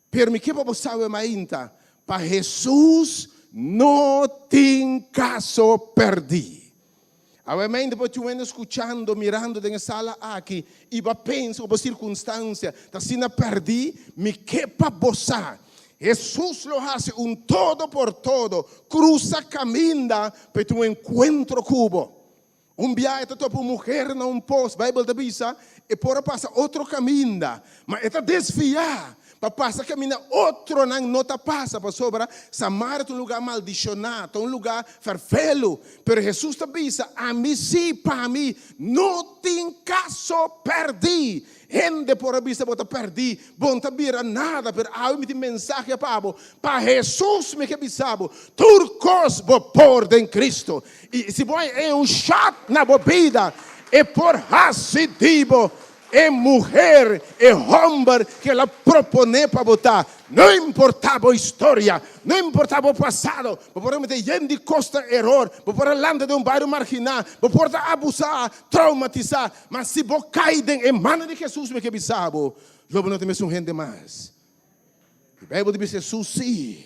Pero me que para você mainta, para Jesus não tem caso perdido. Obviamente, depois tu vem escutando, mirando na sala aqui, e vai pensar sobre circunstância, tá se não perdi, me que para você. Jesus lo hace todo por todo, cruza caminha para tu encontro cubo. Viagem para tua mulher não pode, a Bíblia diz, e por passar outro caminho, mas está desviar. Para passar caminho, outro não te passa, para sobra, Samaria é lugar maldicionado, lugar fervelo. Pero Jesus te diz, a mim sim, para mim, não tem caso perdi. Gente por a vista, bota perdi, bom te vira nada, pero há uma mensagem para Jesus me que bisabo, turcos vou pôr em Cristo. E se você é chat na vida, é por rasidivo. É mulher, é homem que ela propõe para votar. Não importava a história, não importava o passado. Por meter gente costa erro, por landa de bairro marginal, por abusar, traumatizar. Mas se você cai em mano de Jesus, me que bisabo, logo não tem gente mais. A Bíblia diz Jesus sim.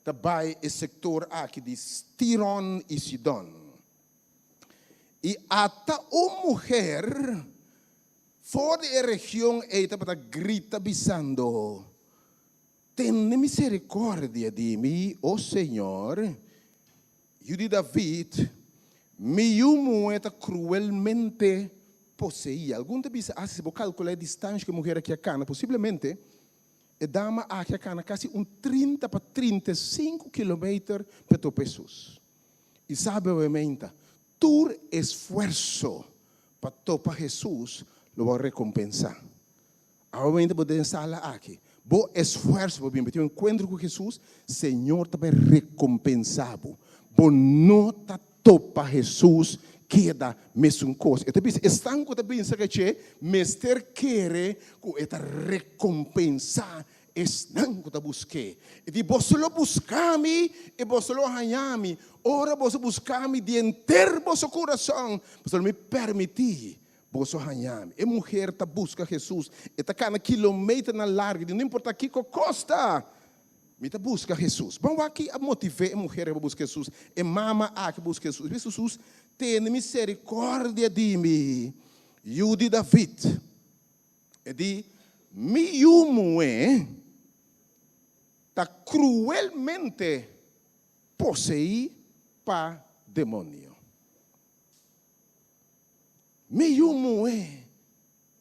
Também é sector aqui de Tiron e Sidon. E até uma mulher fora da região, ela para grita bisando, tem misericórdia de mim, ó Senhor. E de David, meu moeda cruelmente possuía. Alguns dizem, se você calcular a distância que a mulher aqui a cana, possivelmente, a dama aqui a cana quase 30 para 35 quilômetros para tua pessoas. E sabe, obviamente, tu esforço para topar Jesus, lo vai recompensar. Obviamente, você tem sala aqui. Bom esforço para vir, encontro com Jesus, Senhor também recompensado. Bom nota topa Jesus queda mesmo coisa. Eu também estão com também que mester querer com esta recompensa estão com busque. E você lo buscami e você lo hanhami. Ora você buscami de inteiro vosso coração. Você me permitir você hanhami. E mulher tá busca Jesus. E tá cada quilômetro na larga, não importa que costa. Me tá busca Jesus. Vamos aqui a motivar a mulher a buscar Jesus. E mama a que busca Jesus. Jesus tem misericórdia de mim. Eu de David. E de mi mulher está cruelmente possuída para demônio. Meu mulher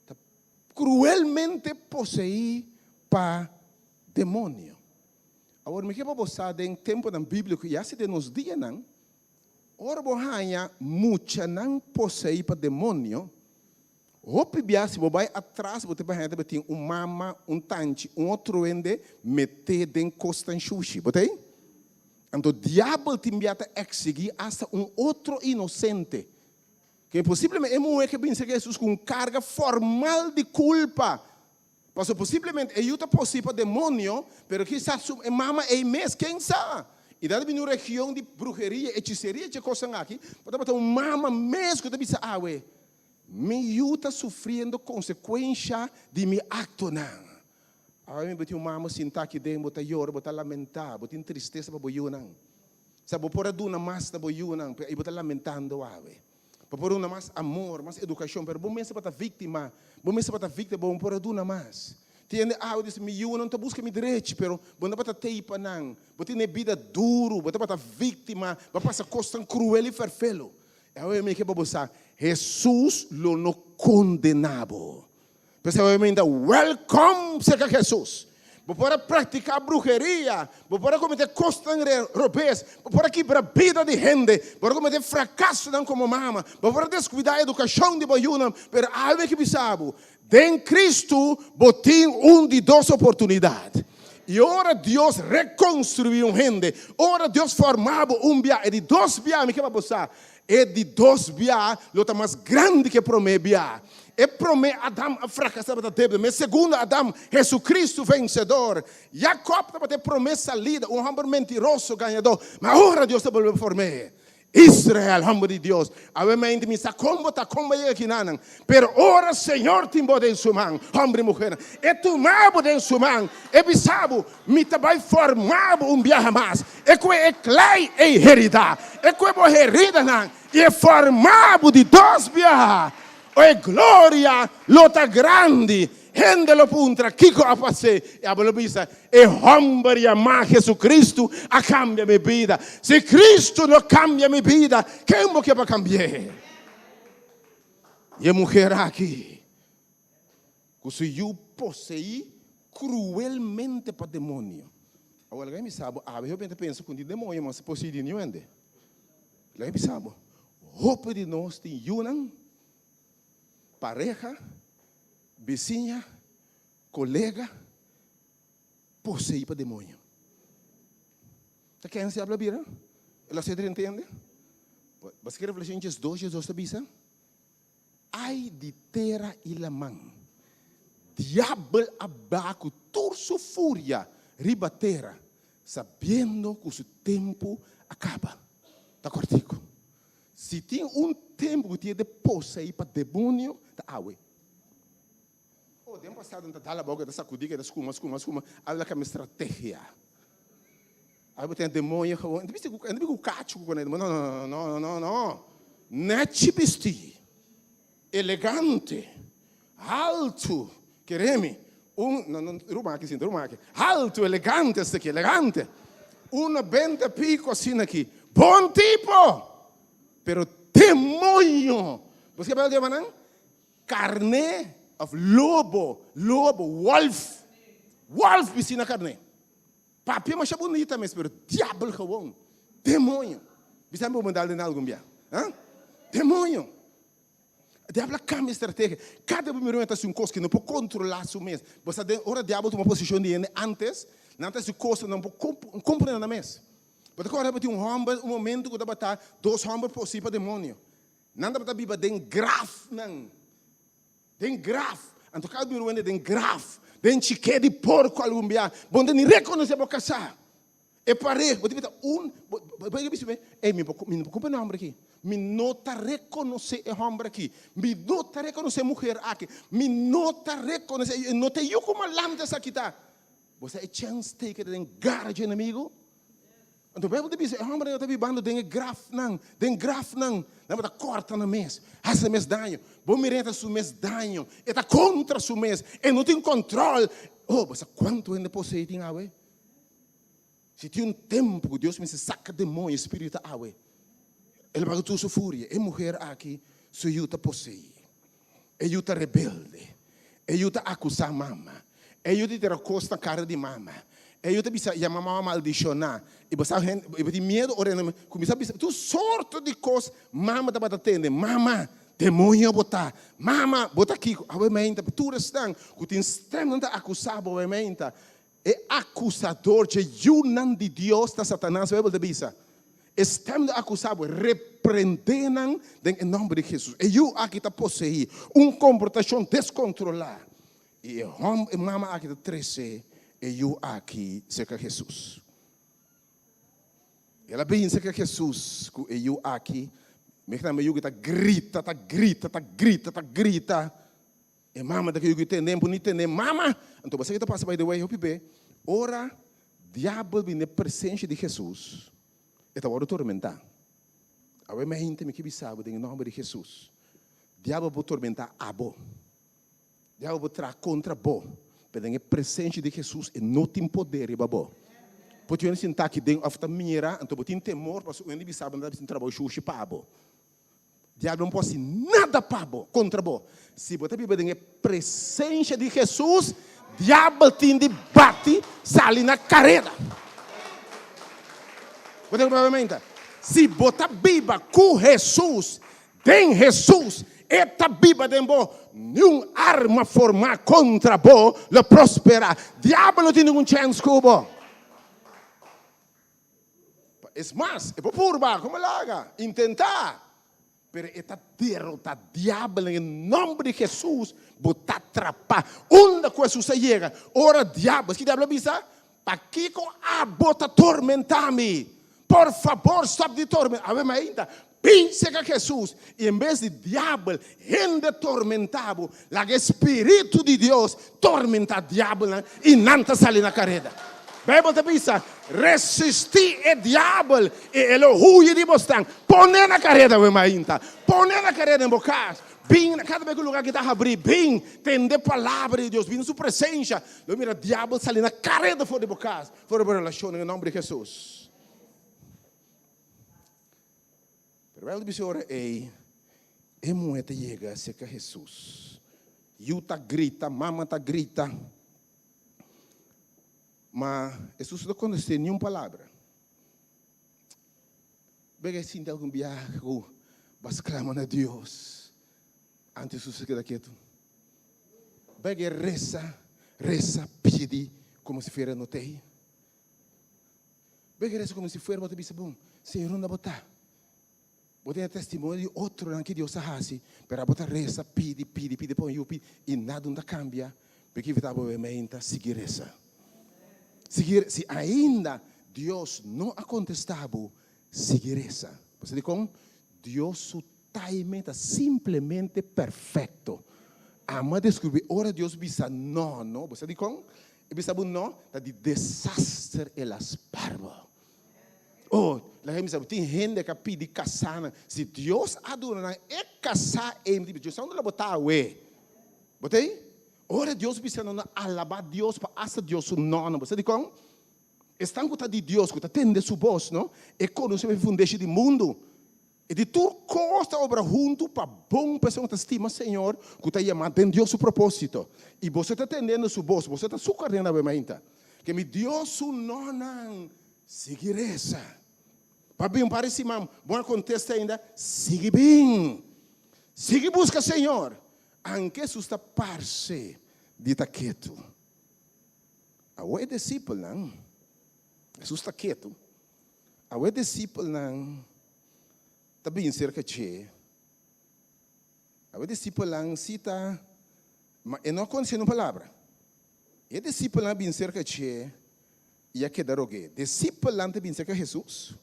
está cruelmente possuída para demônio. Agora, me quero passar em tempo na Bíblia que já se nos dias não. Ora, bohanha muita não possuída para demônio. Hope biasi bobai atrás bote bahaya beting mama tante outro ende mete den costan sushi botei então diabo timbiata exigir hasta outro inocente que possivelmente é que pensa que Jesus com carga formal de culpa porque possivelmente é outra possível demônio pero que sa mama é mes quem sabe e daí na região de bruxeria hechiceria que coisa aqui botar mama mes que te bisa awe eu está sofrendo consequência de meu acto não. Aí me uma mama sentar aqui dentro, botar llorar, botar lamentar, botar tristeza para boiu não. Sabe por aduna mais da boiu não, aí botar lamentando ave. Por uma mais amor, mais educação, pero bom mesmo para vítima, bom por aduna mais. Tiene eu disse eu não tá busca me direito, pero bom para teipa não, botar na vida duro, botar para vítima, para passar coisa tão cruel e ferfelo. Eu me que babosar Jesus lo no condenado. Pessoal, eu me welcome seja Jesus. Vou para praticar bruxeria, vou para cometer costas robês, vou para quebrar vida de gente, vou cometer fracasso não como mama, vou para descuidar a educação de boiuna, pero algo que bisabo, em Cristo botim de duas oportunidades. E ora Deus reconstruiu gente, ora Deus formava bia, e de dois bia, me que vai passar. É de dois bia, luta mais grande que promete bia. É promete Adão a fracassar da Bíblia, mas segundo Adão, Jesus Cristo vencedor. Jacob estava ter promessa lida, homem mentiroso ganhador. Mas agora Deus está voltando por mim. Israel, homem de Deus. Obviamente me está como aqui não. Pero ora Senhor te embora em sua mão, homem e mulher. É tu mabo em sua mão. É bisabo, me vai formar bia mais. É que é clay e herida. É que é herida não. E é formado de dois bia. E glória, lota grande. Gente lo puntra, Kiko a passar. E a bolobisa, e homem amar Jesus Cristo a cambia minha vida. Se Cristo não cambia minha vida, quem é que vai cambiar? E a mulher aqui, que se eu possui cruelmente para demônio. Agora, alguém me sabe, eu penso que o demônio, mas se possui de nenhum. Alguém me sabe, roupa de nós tem uma pareja, vizinha, colega, possui para demônio. Está querendo se hablar bem? Ela se entende? Você quer falar em Jesus, Jesus está bisa? Ai de terra e la mão. Diabo abaco, torso fúria, riba terra, sabendo que o seu tempo acaba. Está cortico. Se tem tempo que tinha de possuir para demônio, está awe. O tempo passado não está lá boca da sacudiga, da escuma, habla com a estratégia. Aí tem demônio, não é o cacho com ele, não. Nete vesti, elegante, alto, quereme, alto, elegante, esse aqui, elegante, uma benta pico assim aqui, bom tipo, pero demônio, você vai dizer, manan, carne of lobo, wolf, piscina carne. Papi mas é bonita mesmo, pero diabo gewoon, demônio. Bisa mo mandar de algo bia, demônio. Diabo cambia estratégia. Cada primeiro está um coisa que não pode controlar seu mês. Você tem hora diabo toma posição de antes de coisa não pode compreender na mês. Porque agora tem um momento que dá batalha, dois homens possíveis demônio. Nanda bata biba den graf nang. Den graf. Anto kau biru wende den graf. Den chique de porco alumbia. Bonde ni reconhece boca sa. E pare, vou te bita vai que bicho ei me preocupa não aqui. Me nota reconhecer o homem aqui. Me nota reconhecer mulher aqui. Me nota reconhecer, nota eu como lambda essa aqui tá. Você é chance take den garage inimigo. Então Bíblia diz, o homem está vivendo den graf não, não vai corta na mês, faz mês danho, bom mirenta su mês danho, está contra su mês, e não tem controle. Oh, você quanto ainda possui tem awe? Se tem tempo, Deus me saca demônio, espírito awe. Ele vai tu sua fúria, e mulher aqui, su yuta possui, e yuta rebelde, e yuta acusar mama, e yuta ter a costa cara de mama. E eu te bisa ya mama maldicionar. E você tem medo orando, começa a bisa, tu sorte de coisa, mama tá batendo, mama, demônio botar, mama, bota aqui, obviamente, tu estão, que tem extremamente acusado, obviamente, é acusador, que junan de Deus, da Satanás, vai botar bisa. Extremamente acusado, repreendem em nome de Jesus. E eu aqui está possuído, comportação descontrolada. E a mama aqui está 13. E eu aqui cerca Jesus. Ela pensa que Jesus, que eu aqui, me que também eu que tá grita. E mama daqui eu que tem nem tem mama. Então você que tá passando by the way, hope ora diabo vem na presença de Jesus. E tá hora tormentar. A ver me gente me que bisabo em nome de Jesus. Diabo vai tormentar abo. Diabo vai tra contra bo. Pedem a presença de Jesus e não tem poder e babó. Porque eu não sinto que dentro da mira, então eu tenho temor, porque eu não sabe nada de trabalho xuxi pabo. Diabo não pode nada pabo contra bo. Se você pedem a presença de Jesus, diabo tem de bate, sale na carreira. Você provavelmente, se botar Bíblia com Jesus, tem Jesus. Esta Bíblia de bo, nenhuma arma formada contra bo, le prospera. Diabo não tem nenhum chance com bo. É mais, é por como laga, intentar. Pero esta derrota, diabo em nome de Jesus, botar atrapar. Onde que Jesus chega? Ora diabo, que diabo bisa? Para que a bota tormentar-me? Por favor, stop de tormentar. A ver, ainda. Pensa que Jesus, e em vez de diabo, gente tormentado, o Espírito de Deus tormenta o diabo e não sai na carreira. Bíblia te pensa, resistir o diabo e ele ruim de você. Põe na carreira, põe na carreira em boca. Bem, cada vez que o lugar que está a abrir, bem, tem a palavra de Deus, bem, sua presença. Não mira, o diabo sai na carreira fora de boca, fora da relação, em nome de Jesus. Pero ele disse, ora, é moeda chega a ser que Jesus. Eu tá grita, mama tá grita. Mas Jesus não conhece nenhuma palavra. Bega assim, de algum viagem, vas clamando a Deus. Antes Jesus queda quieto. Bega reza, pede, como se fosse no tei. Bega reza como se fosse, bota bisa, bom, Senhor, não botar. Botei testemunho de outro que Deus faz, para botar reza, pede, põe eu pede, e nada não cambia, porque está obviamente seguir essa. Seguir, se ainda Deus não ha contestado, seguir essa. Você diz como? Deus su timing está simplesmente perfeito. Ama descobrir, ora Deus bisa não. Você diz como? Bisa não, está de desastre e las parvo. Oh, la gente sabe, tem gente que pede casar. Se Deus adora, é casar em Deus. Onde ela botar ué? Botei? Ora Deus precisa não alabar Deus para essa Deus não. Você diz como? Estão com de Deus, que está tendo sua voz, não? E quando você fundeja do mundo, e de tudo costa obra junto para bom pessoa que estima Senhor, que está chamando em Deus o propósito. E você está tendendo sua voz, você está sucarrendo a mementa. Que me Deus não seguir essa. Para bem parece, irmão, bom contexto ainda, siga bem. Siga busca Senhor. Anche su sta parce di taqueto. A ue discípulo não. Su sta quieto. A ue discípulo não. Tá bem cerca de A discípula cita, mas não acontece uma palavra. E discípula bem cerca de e a que dar o quê? Discípula bem cerca de Jesus.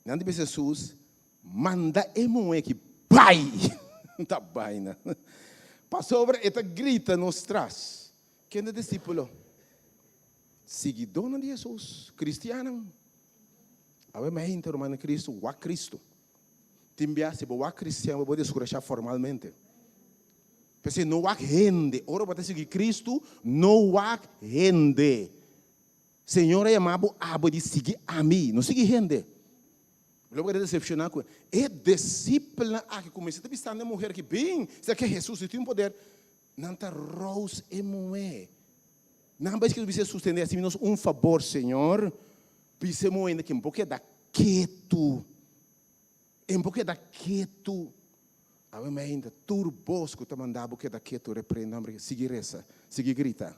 Não de Jesus manda emoe que pai, tá baina. Passou sobre eta grita nos traz. Quem é discípulo? Seguidor de Jesus, cristiano. Ave me interromano Cristo, o Cristo. Timbia se boa cristiano pode escurechar formalmente. Porque não há gente, ora para seguir Cristo, não há gente. Senhor é amado, abo de seguir a mim, não seguir gente. Eu vou decepcionar com é discípula que comecei a pensar na mulher que bem, se é que Jesus tem um poder, não está rose e moé. Não vai que você sustentar assim, um favor, Senhor, pense moendo que um pouco da quieto. Um pouco da quieto. A mim ainda turbosco tá mandando que da quieto repreendam, seguir essa, seguir grita.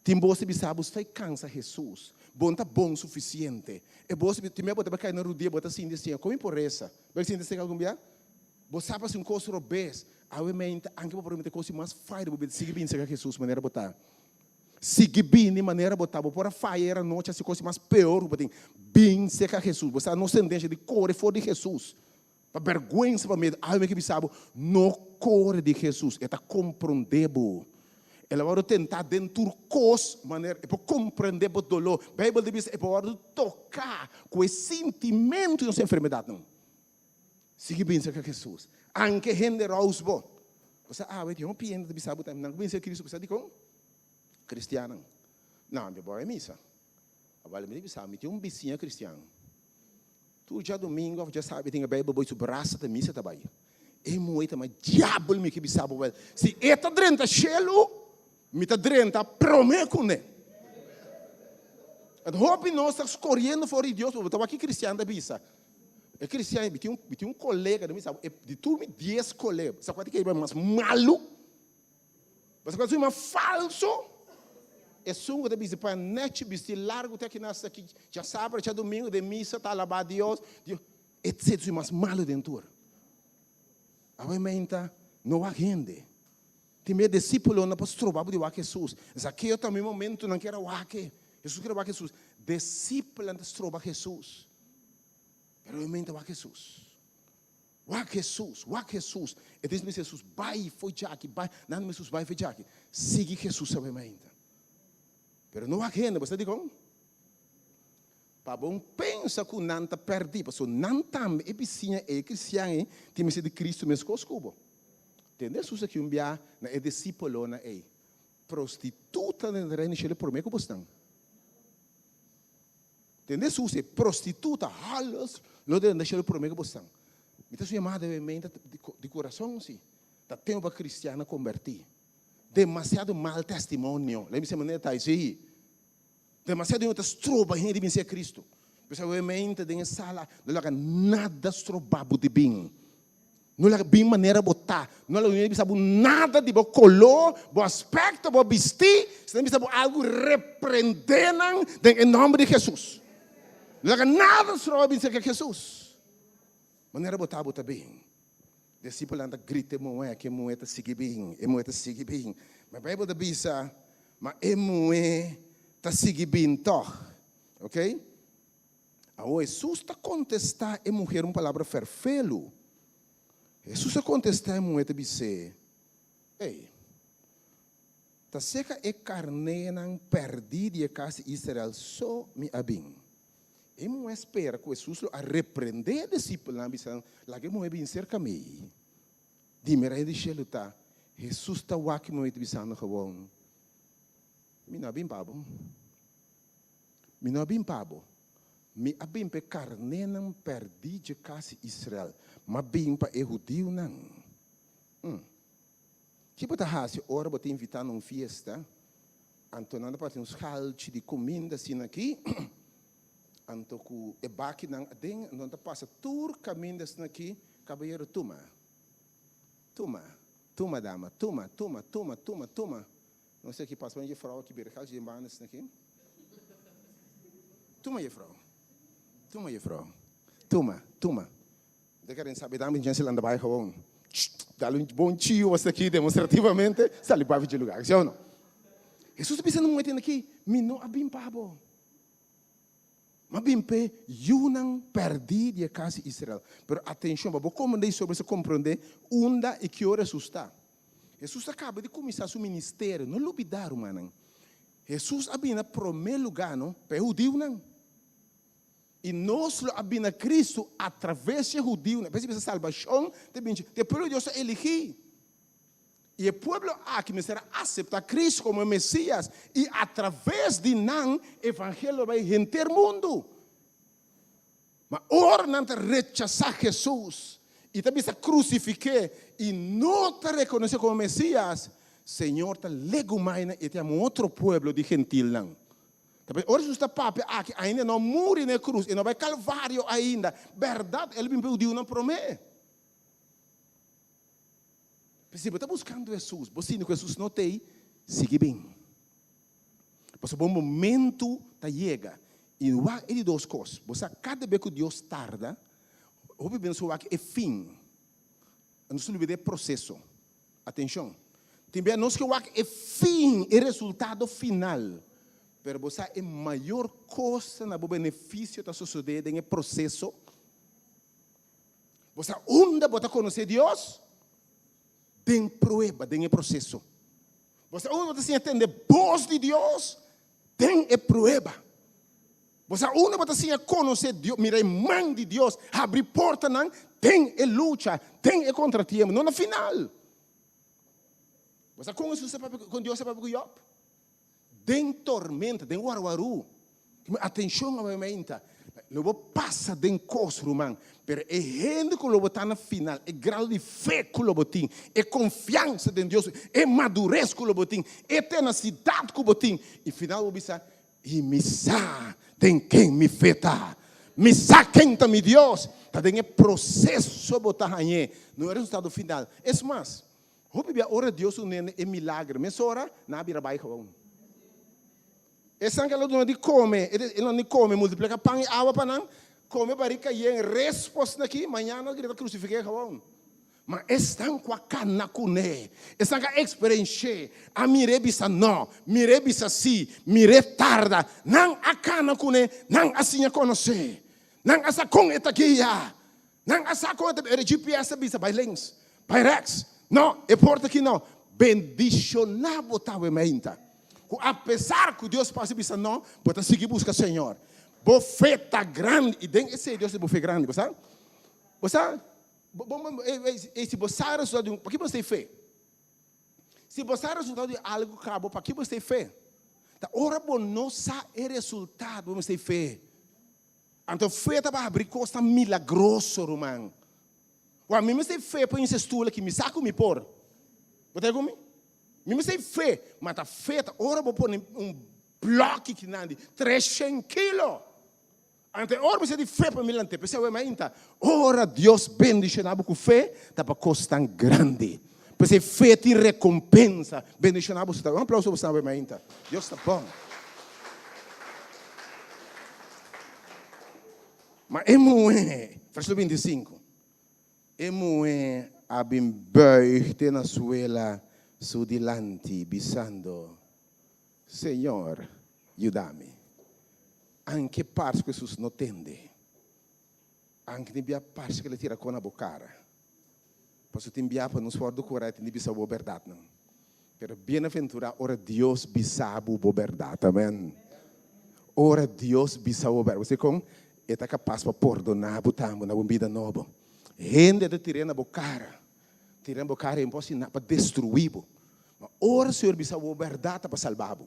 Tim você bisabo está cansa Jesus. Bom tá bom suficiente. E você tem me botar cair na rodia, botar assim assim, como por essa. Vai sim desse algum dia? Você sabe assim coisa robês. A mim ainda anche para prometer coisa mais fire, você seguir bem seguir Jesus maneira botar. Seguir bem de maneira botar, por a fire noite assim coisa mais pior, você bem seguir Jesus. Você não se deixa de correr fora de Jesus. Para vergonha para medo, a mim que bisabo não corre de Jesus. É tá compreendebo. Ela vai tentar dentro cos maneira para compreender o dolor. A Bíblia diz é para tocar com esse sentimento de enfermidade não. Siga bem com Jesus. Anche gente rausbo. Você vai ter um piano de bisabo também. Não conhece Cristo, você diz como cristiano. Não, meu boy é missa. Agora me diz me tem um vizinho cristiano. Tu já domingo já sabe tem a Bíblia boi sobre braço da missa também. É muito mas diabo me que bisabo. Se eta drenta chelo me está drenta prometo né. A roupa nós estamos correndo fora de Deus. Eu estava aqui cristiano da bisa. É cristiano, tinha um colega da missa, de turma 10 colegas. Sabe qual é que é mais malo? Mas quando é mais falso, é sungo da bisa para net vestir largo até que nasce aqui, já sabe, já domingo de missa tá lavar Deus, etc. É mais malo dentro. Obviamente não há gente. Tem meu discípulo não pode trovar de o Jesus. Zaqueu também momento não quer o Jesus quer o Jesus. Discípulo não trova Jesus. Pero realmente o Jesus. O Jesus. E diz-me Jesus, vai, foi já aqui, vai. Não, Jesus, vai, foi já aqui. Siga Jesus, obviamente. Pero não há gente, você diz como? Para bom, pensa que não está perdido. Porque não está, é vizinha, é cristiano, tem que ser de Cristo mesmo com os cubos. Entendeu? Jesus aqui um dia, é discípulo, é prostituta no reino de Deus, por meio que você está. Entendeu? Jesus é prostituta, halas, lo de deixar o prometo que você. Então, sua amada de coração, sim. Tá tempo para cristiana convertir. Demasiado mal testemunho. Lembra-se maneira tá aí. Demasiado outras trobas em de ser Cristo. Pessoal, obviamente, dentro da sala, não há nada estrobado de bem. Não há bem maneira botar. Não há nada de bom color, bom aspecto, bom vestir. Não há algo repreendendo em nome de Jesus. Não há nada estrobado em ser Jesus. Maneira botar bem. Discípulo anda grita moé que moé tá seguir bem, moé seguir bem. Mas a Bíblia diz, mas moé tá seguir bem toch, ok? Agora Jesus está contestar e mulher uma palavra ferfelo. Jesus está contestar e moé tá dizer, ei, tá seca e carne não perdida e casa Israel só me abim. E não espera que Jesus a repreender o discípulo, lá que não bem cerca me. Dime, aí deixa ele tá. Jesus está aqui no meio de bisano gewoon. Me não bem pabo. Me não bem pabo. Me abim pe carne não perdi de casa Israel, mas bem para judeu não. Que bota hasi ora bota invitar num fiesta. Antonando para ter uns haltes de comida assim aqui. Antoku e baki nang ading não passa tur caminho desse aqui cabalheiro toma dama toma não sei que passa bem de frau que beira de embanas aqui toma de frau toma de querem saber dama gente lá anda vai gewoon dá um bom tio aqui demonstrativamente, sai para de lugar, sim ou não? Jesus pensa não entende aqui, me não abim pabo. Mas bem pe, eu não perdi de casa Israel. Pero atenção, vou compreender sobre isso, compreender onde e que hora Jesus está. Jesus acaba de começar seu ministério, não olvidar, mano. Jesus abina primeiro lugar, não? Para judeu não. E nós abina Cristo através de judeu, não? Para essa salvação, depois Deus elegir. E o povo aqui me será aceitar Cristo como Messias e através de não evangelho vai render o mundo. Mas ora não rechazar Jesus e também se crucificar e não te reconhecer como Messias, Senhor te legumaina e tem outro povo de gentil não. Ora Jesus está papo aqui ainda não morre na cruz e não vai calvário ainda. Verdade, ele me pediu não promete. Se você está buscando Jesus, você não Jesus não tem, siga bem. Porque o bom momento chega. E não há duas coisas. Você cada vez que Deus tarda, o que pensa é fim. Não se olvide processo. Atenção. Também não se é fim, é resultado final. Mas você é a maior coisa no benefício da sociedade no processo. Você onde você conhecer Deus? Tem prueba, tem processo. Você onde entende a voz de Deus, tem prueba. Você onde você conhecer Deus, mira a mão de Deus, abrir porta, não, tem luta, tem contratempo, não no final. Você conhece com Deus, sabe o Job? Tem tormenta, tem warwaru. Atenção, obviamente. Lobo passa den coisa, irmão. Pero é gente que lobo está na final. É grau de fé que lobo tem. É confiança em Deus. É madurez que lobo tem. É tenacidade que lobo tem. E final lobo diz, e me sa tem quem me feta. Me sa quem está me Deus. Tá tem processo botar aí. Não é resultado final. É mais. Hope a hora de Deus é milagre. Mas hora na bira vai com. Essa que ela não come, ela não come, multiplica pão e água para não, come barrica e em resposta aqui, amanhã não grita crucificar com. Mas estão com a cana com ele, estão com a experiência, a mire bisa não, mire bisa sim, mire tarda, não a cana com ele, não assim a conhecer, não essa com eta aqui já, não essa com eta, é GPS bisa, by links, by rex, não, é porta aqui não, bendicionar botar o meinta. Apesar que Deus passa isso não, pode seguir buscar o Senhor. Bofeta grande e tem esse Deus é bofeta grande, você? Se você é resultado de para que você tem fé? Se você é resultado de algo acabou, para que você tem fé? Da ora bom não é resultado, você tem fé. Então fé tá para abrir coisa milagroso, irmão. O mim tem fé para esse estúdio aqui, me saco me pôr. Você comigo? Me sei fé, mas a fé, ora vou pôr bloco que não 300 quilos. Então, ora você de fé para me lanter, pessoal, mas então, ora Deus bendice na boca fé, tá para coisa grande. Porque fé te recompensa, bendice na boca. Um aplauso para você, mas então, Deus está bom. Mas é muito, versículo 25. É muito a bem bem na suela. Su dilante bisando, Senhor, ajuda-me. Anche parte que Jesus não tende, anche tem bia parte que ele tira com a boca. Posso te enviar para nos fora do correto de bisa a verdade não. Pero bem-aventurado ora Deus bisa a verdade, amém. Ora Deus bisa a verdade. Você com está capaz para perdonar, botar na vida nova. Gente de tirar na boca. Tirando o cara é impossível para destruir. Mas ora, Senhor, bisa a verdade para salvar.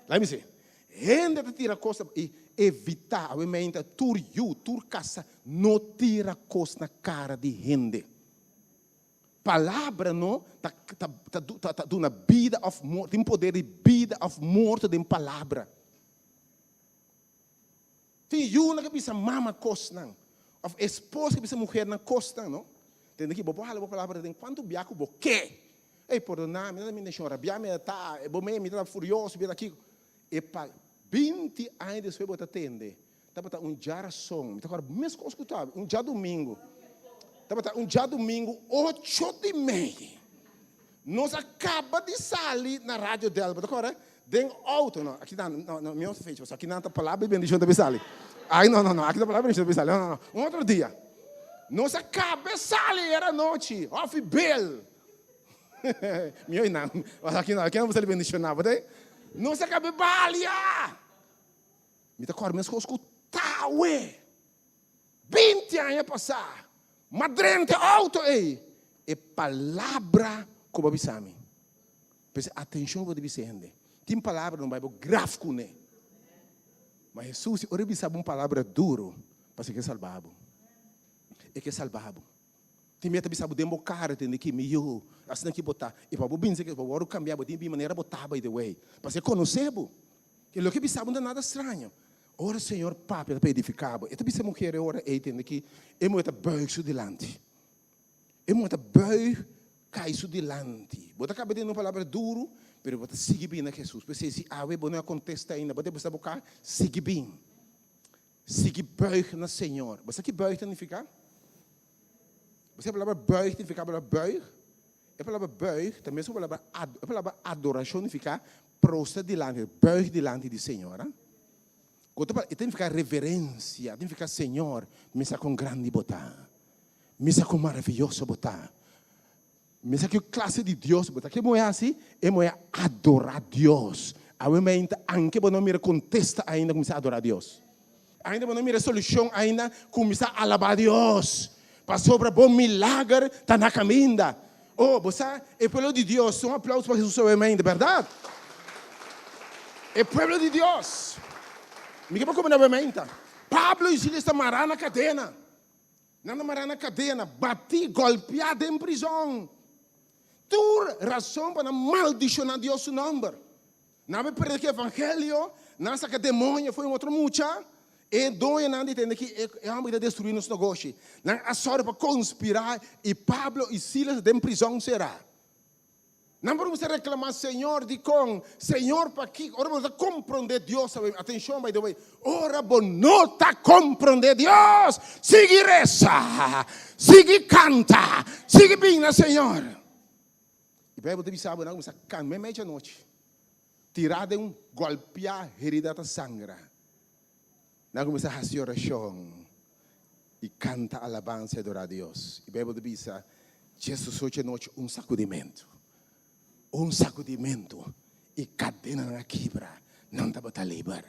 Lá me diz, gente que tira coisa e evitar, obviamente, tur casa, não tira coisa na cara de gente. Palavra não, tá dando vida of morte, tem poder de vida of morte de palavra. Tem uma que bisa mama coisa não, of esposa que bisa mulher na coisa não. Tem aqui, vou falar a palavra, tem quanto biaco boque. Ei, perdonar, me deixa orar, me tá, me tá furioso, me aqui. E para 20 anos depois você atende. Tá para um dia som, tá agora mesmo coisa que tá, um dia domingo. dia domingo, 8h30. Nós acaba de sair na rádio dela, agora tem auto, não, aqui não, minha feita, aqui não tem palavra de bendição da sair. Aí não, aqui não palavra de bendição da sair, não, um outro dia. Nós acaba de sair, era noite, off bell. Meu não, aqui não você bendição nada, tá? Nós acaba de balear. Me tá correndo, mas conosco taue. 20 anos a passar. Madrente auto aí. É palavra que eu bisami. Preste atenção para o tem palavra no Bible gráfico, né? Mas Jesus, ora bisaba uma palavra duro para ser salvado. É que é salvado. Tem medo de bisaba dembocar, tem que me eu, assim que botar. E para o bem que eu cambiar, tem de maneira botar by the way. Para ser conhecido. Que o que bisaba não é nada estranho. Ora, Senhor, papo, para edificar. E também se mulher ora, tem que é muito beijo delante. É muito beijo cai isso delante. Você acaba de uma palavra duro, mas você sigue bem a Jesus. Você se você não contesta ainda, você precisa buscar, sigue bem. Sigue bem no Senhor. Você que bem significa? Você a palavra bem significa a palavra bem? A palavra bem também é a palavra adoração significa prostra delante, bem delante do Senhor. E tem que ficar reverência, tem que ficar Senhor, me sa com grande botar. Me sa com maravilhoso botar. Mas que classe de Deus, porque que é assim, é adorar Deus. Obviamente, anche não me contesta ainda começar a adorar Deus. Ainda não me solução ainda começar a alabar Deus. Para sobre bom milagre tá na caminha. Oh, você é povo de Deus. Um aplauso para Jesus, obviamente, verdade? É povo de Deus. Me quer como obviamente. Pablo e Silas estavam na cadena. Não na cadena, bati, golpeado em prisão. Tur razão para maldicionar Deus o nome. Não me perder que o evangelho, não saca demônio, foi um outro mucha. E dois não entende que é algo de destruir nos negócios. Não a sorte para conspirar e Pablo e Silas em prisão será. Não vamos reclamar, Senhor, de com, Senhor, para que, ora vamos compreender Deus, atenção, by the way, ora não está compreender Deus, sigue reza, sigue canta, sigue bem, Senhor. E para você sabe, não, você calma meia-noite, tirar de golpear, herida da sangra. Não começa a fazer oração e canta alabança e adorar a Deus. E para você sabe, Jesus hoje à noite sacudimento. Sacudimento e cadena na quebra, não dá para livre.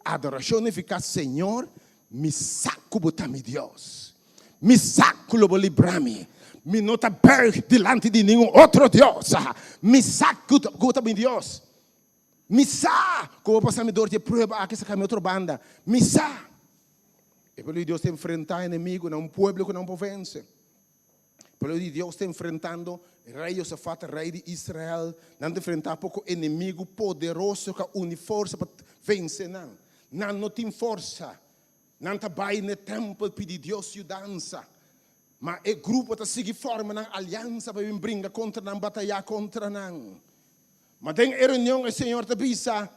Adoração significa, Senhor, me saco botar me Deus, me saco lo livrar-me, me não está perto delante de nenhum outro Deus, me saco botar me Deus, me saco, como passar me dor de prova, aqui essa caminho outra banda, me saco. E pelo Deus tem enfrentar inimigo, não povo que não pode vencer. Pelo Deus está enfrentando rei Josafat, rei de Israel, não enfrentar pouco inimigo poderoso que une força para vencer, não tem força, não está bem no templo pedir Deus ajudança, mas é grupo que segue forma na aliança para brincar contra não batalhar contra não, mas tem reunião o Senhor te avisa,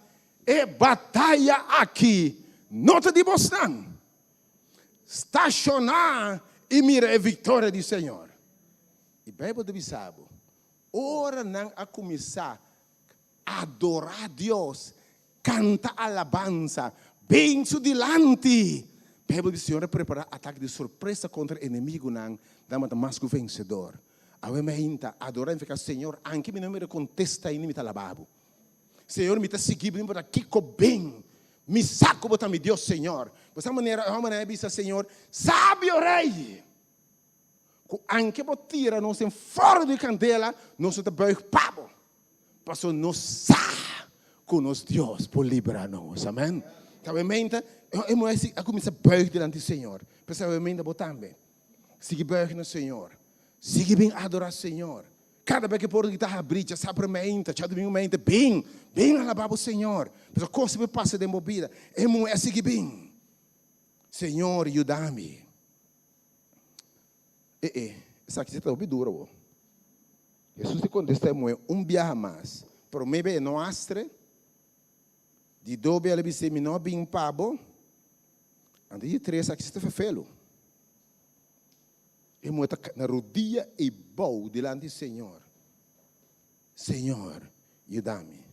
é batalha aqui, não te diz não, estacionar e mira a vitória do Senhor. E bem você sabe, ora não a começar a adorar Deus, canta alabança, bem delante. Bem o Senhor preparar ataque de surpresa contra o inimigo, não dá mais que o vencedor. Obviamente, adorar e ficar, Senhor, anche me não me contesta e me está lavado. Senhor, me está seguindo para que bem, me saco botar me Deus, Senhor. Dessa maneira, diz Senhor, sabe o rei. Anche botira não se fora de candela, não se te beuig pabo. Passou não sa com nos Deus por liberar-nos. Amém? Obviamente, eu comecei a beuig diante do Senhor. Obviamente, botambe. Sigue beuig no Senhor. Sigue bem adorar o Senhor. Cada vez que por guitarra abrir, já sabe mente, já domingo mente, bem alabar o Senhor. Mas a coisa me passa de movida. É seguir bem. Senhor, ajuda-me. Essa aqui está bem dura. Jesus te contesta viaje mais. Pero maybe no astre. De dobe ele disse, me não bem pabo. Ande de três aqui está feio. E muita na rodilha e bow delante do Senhor. Senhor, ajuda-me.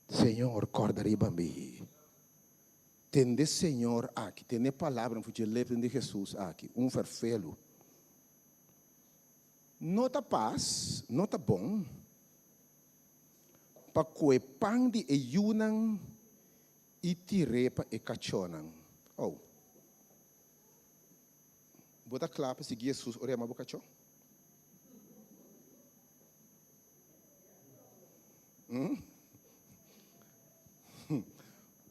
Senhor, cordarei bambi. Tende Senhor aqui, tende palavra no futuro de Jesus aqui, verfelo. Nota paz, nota bom. Para que pão de ayunan e tirepa e cachonan. Oh. Bota claro para seguir Jesus, orema bocacho.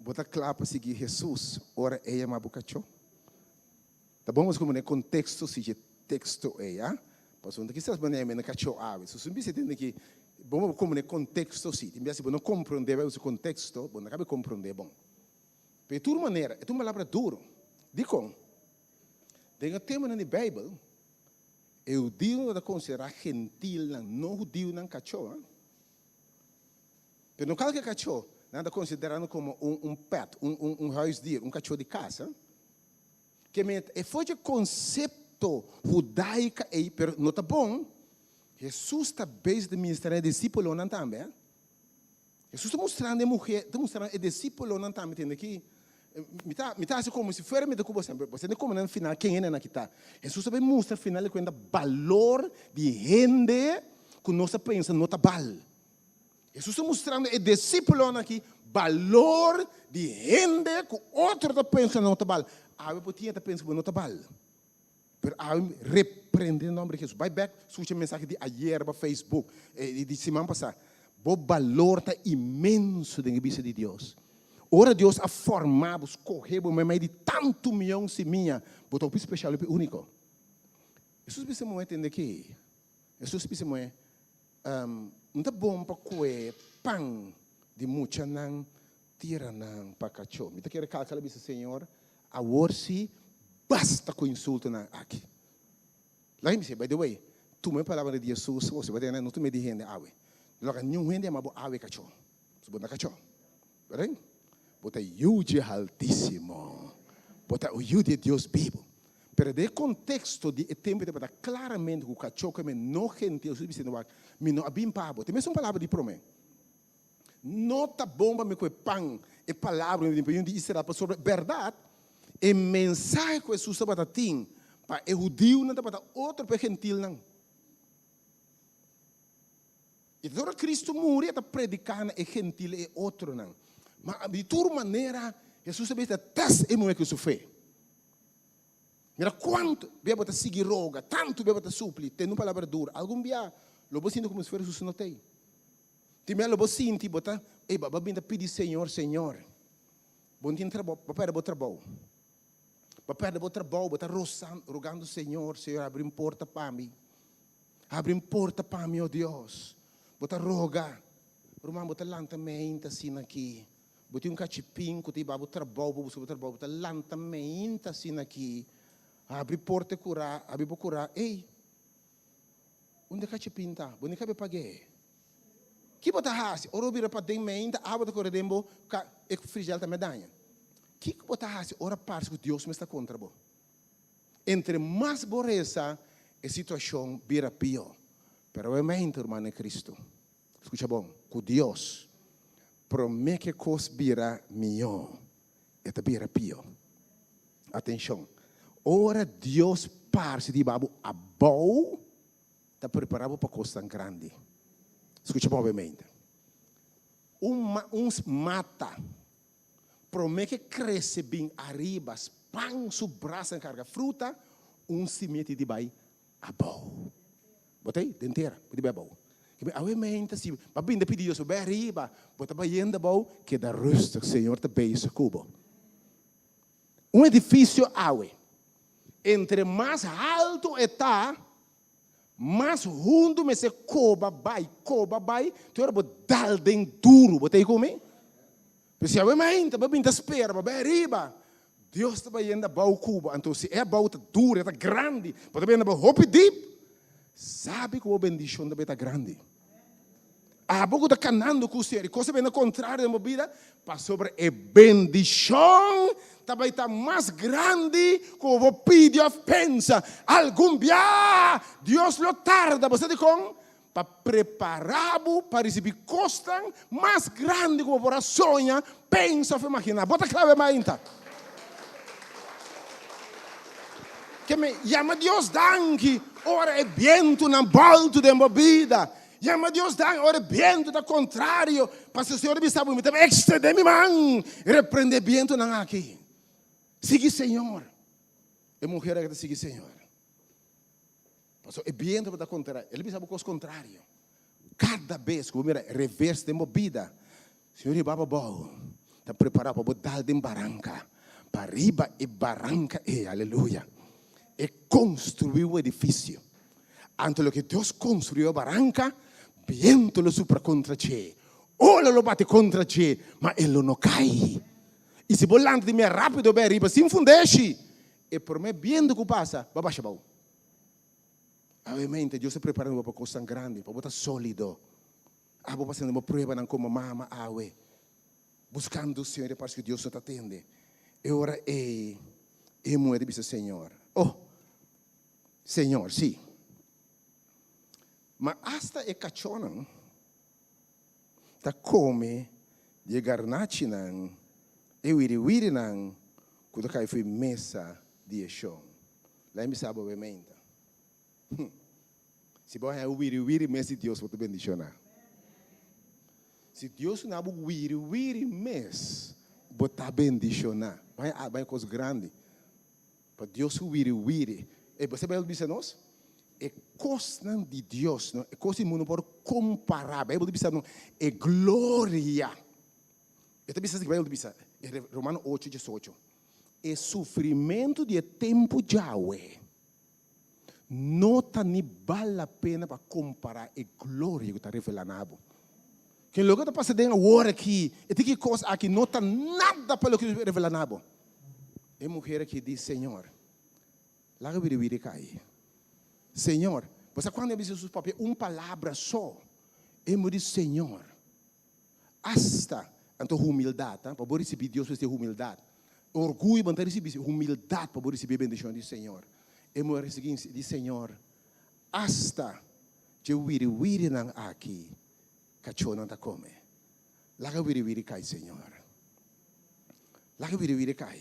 Bota claro para seguir Jesus, ora ela ma bocacho. Tá bom, mas como no contexto, se texto é, passou daqui se as maneira na cacho ave. Se você entende que bom como no contexto sim, se você não compreender o contexto, bom, não cabe compreender bom. De toda maneira, é uma palavra duro. Digo, tem um tema na Bíblia, eu digo de considerar gentil, não judeu não cachorro. Mas não cabe que cachorro, nada considerando como pet, huisdier, cachorro de casa. Que foi o conceito judaico aí, mas não está bom. Jesus está bem de ministrar discípulo não também. Jesus está mostrando a mulher, está mostrando a discípulo não também, entende aqui? Me tá assim como se fosse de Cuba sempre, você não como no final quem é na que tá. Jesus também mostra no final quando valor de gente que nós pensa não tá bal. Jesus está mostrando a discípulo aqui valor de gente que outro tá pensa não tá bal. A botinha tá pensa que não tá bal. Pero a repreender o nome de Jesus. Vai back, escute a mensagem de ayer para Facebook, de semana passada. O valor tá imenso da vida de Deus. Ora Deus a formado, escorreu, mas de tanto milhão se minha, botou o especial e único. Jesus precisa entender que Jesus precisa não é bom para comer pão de muita não tira não para cachorro. Me quer calcar a Senhor, a orsi basta com insulto na aqui. Lá me diz, by the way, tu me palavra de Jesus, você vai ter não tu me diz gente awe. Logo nenhum gente mas awe cachorro. Subona cachorro. Bem? Bota ajude altíssimo. Bota ajude Deus vivo. Pero de contexto de tempo de claramente que o cachorro que não gentil, se dizendo me não abim pabo. Tem mesmo palavra de promessa. Nota bomba me com pão e palavra de Israel sobre verdade. E mensagem que Jesus está tendo para o judeu não para outro para gentil não. E toda Cristo morreu está predicando e gentil e outro não. Mas de toda maneira, Jesus sabia que tas é muito que isso fez. Mira quanto beba te seguir roga, tanto beba te supli, tem uma palavra dura. Algum dia, lobo sinto como se fosse Jesus não tem. Tem mais lobo sinto, bota, ei, baba vinda pedir Senhor, Senhor. Bom dia trabalho, papai de trabalho. Papai de trabalho, bota rogando Senhor, Senhor, abre porta para mim. Abre porta para mim, ó Deus. Bota roga. Romano bota lantamento assim aqui. Bota cachipim, que te babo trabalho, bota lantamento assim aqui. Abre porta curar, abre para curar. Ei, onde cachipim tá? Onde cabe paguei? Que bota hasi? Ora bira para dentro ainda, abre da corredembo, e frigel tá medalha. Que bota hasi? Ora parece que Deus me está contra bo. Entre mais borreza, a situação vira pior. Pero é mente, irmão, é Cristo. Escucha bom, que Deus promete que coisa vira melhor, e vira pior. Atenção. Ora Deus parece de babo a bom, está preparado para coisa tão grande. Escucha bom, obviamente. Uns mata, promete que cresce bem arriba, pão, su braço, carga fruta, se mete de bai a bom. Botei? Denteira, de bem bom. Obviamente, se a binda pedir sobre arriba, bota baienda bom, que dá rusto, o Senhor te beija cubo. Edifício aue. Entre mais alto está, mais fundo me se coba vai, tu era dal den duro, botei comigo? Porque obviamente, a binda espera, vai arriba. Deus está baienda bom cubo, então se é bom, duro, é grande, bota baienda bom, hope deep. Sabe que a bendição da beta grande. A pouco está canando com o Senhor. E coisa bem ao contrário da minha vida, para sobre a bendição, também está mais grande que o pedido pensa. Algum dia, Deus lo tarda, você diz para preparar-vos para receber costas mais grande que o por sonha, pensa, imagina. Bota clave mais então. Que me chama Deus danke, ora é vento na volta da minha vida. Chama Deus danke, ora é vento da contrário. Para o Senhor me sabe, me tem extra de mim, man. Repreende vento na aqui. Siga Senhor. É mulher que siga Senhor. Passou é vento da contrário. Ele me sabe o contrário. Cada vez que eu mira reverso de minha vida, Senhor e Baba Bom, está preparado para botar de barranca. Para riba e barranca, aleluia. E construiu o edifício. Antes que Deus construiu a barranca, viento lo supra contra te. Ora lo bate contra te, ma ele não cai. E se volante de me rápido bem riba, se infundesce. E por me viento que passa, vai baixar bom. Obviamente, Deus se preparando para coisa grande, para botar sólido. Vou passando uma prova não como mama, buscando o Senhor, para que Deus te atende. E ora e moeda disse Senhor. Oh, Senhor, sim. Mas hasta e cachorro tá come de garnache não e wiri não quando cai foi mesa de chão. Lá me sabe obviamente. Se bom é wiri mesa de Deus para te bendicionar. Se Deus não abre wiri mesa, botar bendicionar. Vai coisa grande. Para Deus wiri. E você vai dizer nós? É coisa de Deus, não? É coisa que não pode comparar. A Bíblia diz não, é glória. Eu também sei que a Bíblia diz, Romano 8:18. É sofrimento de tempo Yahweh. Não está nem vale a pena para comparar a glória que está revelando. Que logo está passando a hora aqui, e tem que coisa aqui não está nada para o que revelando. É mulher que diz, Senhor, lá que vira cai. Senhor, você quando eu disse papel, palavra só, eu me diz, Senhor, hasta, então humildade, para receber Deus vai ter humildade. Orgulho, para receber humildade, para receber a bendição do Senhor. Eu me diz, Senhor, hasta, eu vira não aqui, cachorro não está come. Lá que vira cai, Senhor. Lá que vira cai.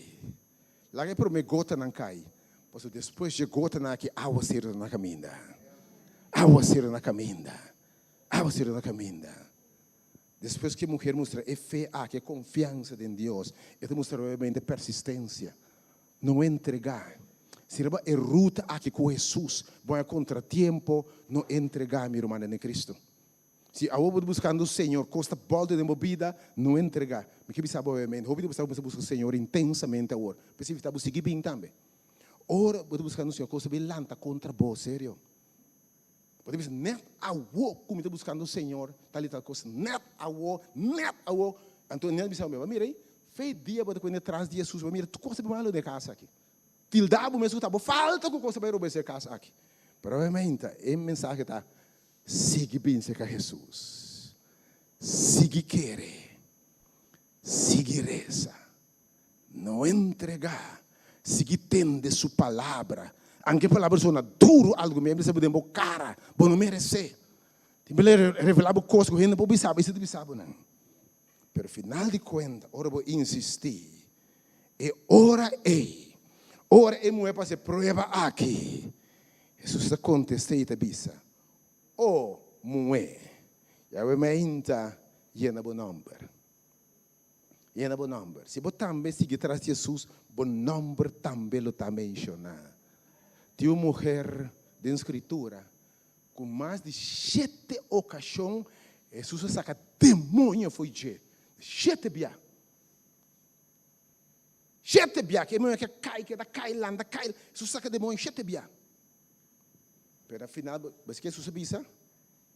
Lá que por me gota não cai. Mas depois de gota na que água ser na caminha. Água ser na caminha. Água ser na caminha. Depois que a mulher mostra fé, que é confiança em Deus, ela mostra obviamente persistência. Não entregar. Se é ruta aqui com Jesus, vai contratempo, não entregar meu irmão em Cristo. Se eu vou buscando o Senhor, costa volta de minha vida, não entregar. Mas que sabe obviamente, eu vou buscar o Senhor intensamente agora. Porque está buscando bem também. Ora, vou buscar no Senhor, coisa bem lanta contra você, sério. Pode dizer, net a wo, como está buscando o Senhor, tal e tal coisa, net a wo. Então, nem me sabe, mira aí, fez dia, para quando atrás de Jesus, mira, tu coisa bem malo de casa aqui. Tildabo mesmo, tá bom, falta com coisa bem obedecer casa aqui. Provavelmente, a mensagem está, siga bem com Jesus. Siga querer. Siga reza. Não entregar. Siga tende sua palavra. Anche a palavra sona duro algo mesmo, você pode cara, bom não merecer. Tem que revelar coisas que ainda não sabe, isso não sabe não. Pero final de contas, ora vou insistir. E ora é mulher para ser prova aqui. Jesus está contestando e bisa. Oh, mulher, já vai me inta llena bom número. Llena bom número. Se você também seguir atrás de Jesus, bom número também lo está mencionando. Tem uma mulher de escritura com mais de 7 ocasiões, Jesus saca demônio foi de 7 biá. 7 biá, que é que cai, landa, cai. Jesus saca demônio 7 biá. Pero afinal, mas que Jesus bisa?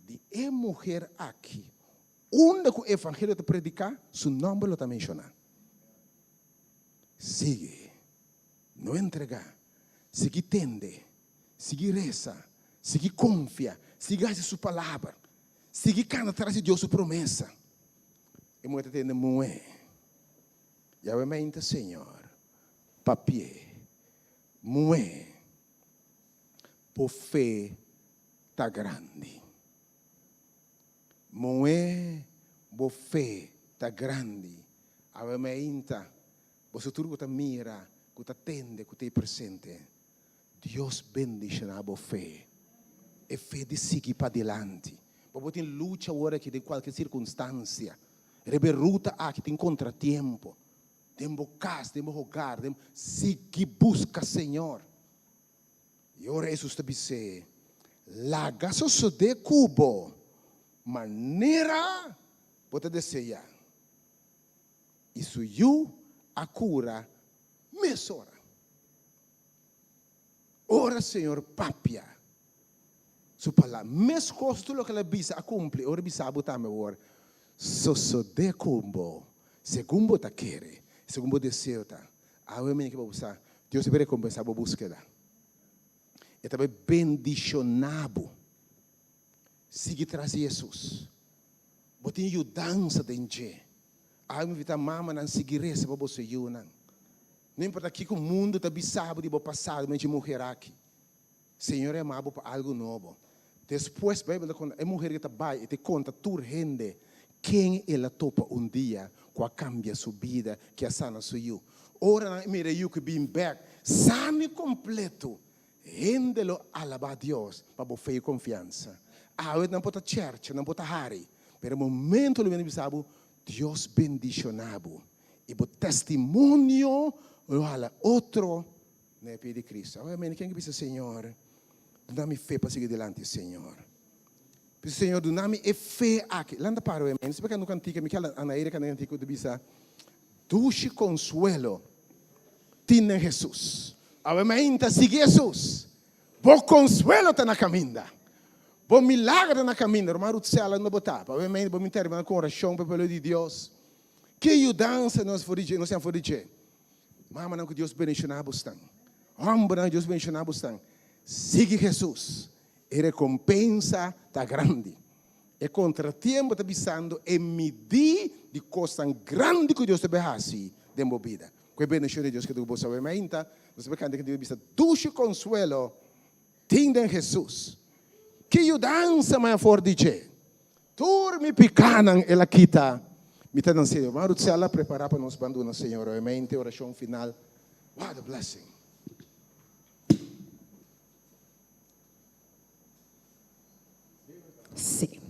De é mulher aqui. Onde o evangelho te predicar, seu nome lo está mencionando. Sigue, não entregar. Sigue tende, sigue reza, sigue confia, siga sua palavra, Sigue cana atrás de Deus sua promessa. E muito tem moé. E obviamente, Senhor, papier, moé, por fé tá grande. Moé, por fé tá grande. Obviamente, você tudo que mira, que atende, que presente. Deus bendice na boa fé. É fé de seguir para adiante. Porque tem luta agora que tem qualquer circunstância. Reberuta aqui tem contratempo. Tem casa, tem rogar, tem seguir busca Senhor. E ora Jesus te disse, laga so de cubo, maneira pode desejar. Isso you a cura mesora. Ora Senhor papia. Su palavra, mes coisas tudo que ela bisa a cumprir, ora bisa a botar meu ora. So de cubo, segundo ta querer. Segundo deseo tá, a homem que vai buscar, Deus vai recompensar a búsqueda. E também bendicionado. Siga traz Jesus. Botem ajudança dentro. A homem vita mama não seguir essa para você não. Não importa que o mundo está bisado de passado, mas de morrer aqui. Senhor é amado para algo novo. Depois, a Bíblia conta, a mulher que está bem e te conta tudo rende. Quem ela topa dia, que cambia sua vida, que a sana sua you. Ora, mira you que bem back, sane completo. Rende-lo alabar a Deus, para você confiança. Não pode church, não pode hari. Pero momento ele vem sabe, Deus bendicionado. E o testemunho, olha, outro, né, de Cristo. Amém. Quem que diz, Senhor, dá-me fé para seguir adiante, Senhor. Senhor, do nome é fé aqui. Landa para o amém. Se você não cantica, me cala na era que não cantico de bisa. Duche consuelo. Tinha Jesus. Amém. Tá sigue Jesus. Bo consuelo tá na caminha. Bo milagre na caminha. Romano cela não botar. Amém. Bo me terminar com oração pelo de Deus. Que ajudança nós forige, nós forige. Mama não que Deus bendicionar bustan. Homem não Deus bendicionar bustan. Sigue Jesus. E recompensa está grande. E contratempo está bisando e medir de coisa grande que Deus te behasi de movida. Que bendição de Deus que tu possa ver. Mas então, você vai cantar que Deus bisa duche consuelo. Tinha Jesus. Que ajudança mais forte de turmi picanan ela quita. Me está dando Senhor. Mas se ela preparar para nos abandonar, Senhor. Amém. Oração final. What a blessing. Sim.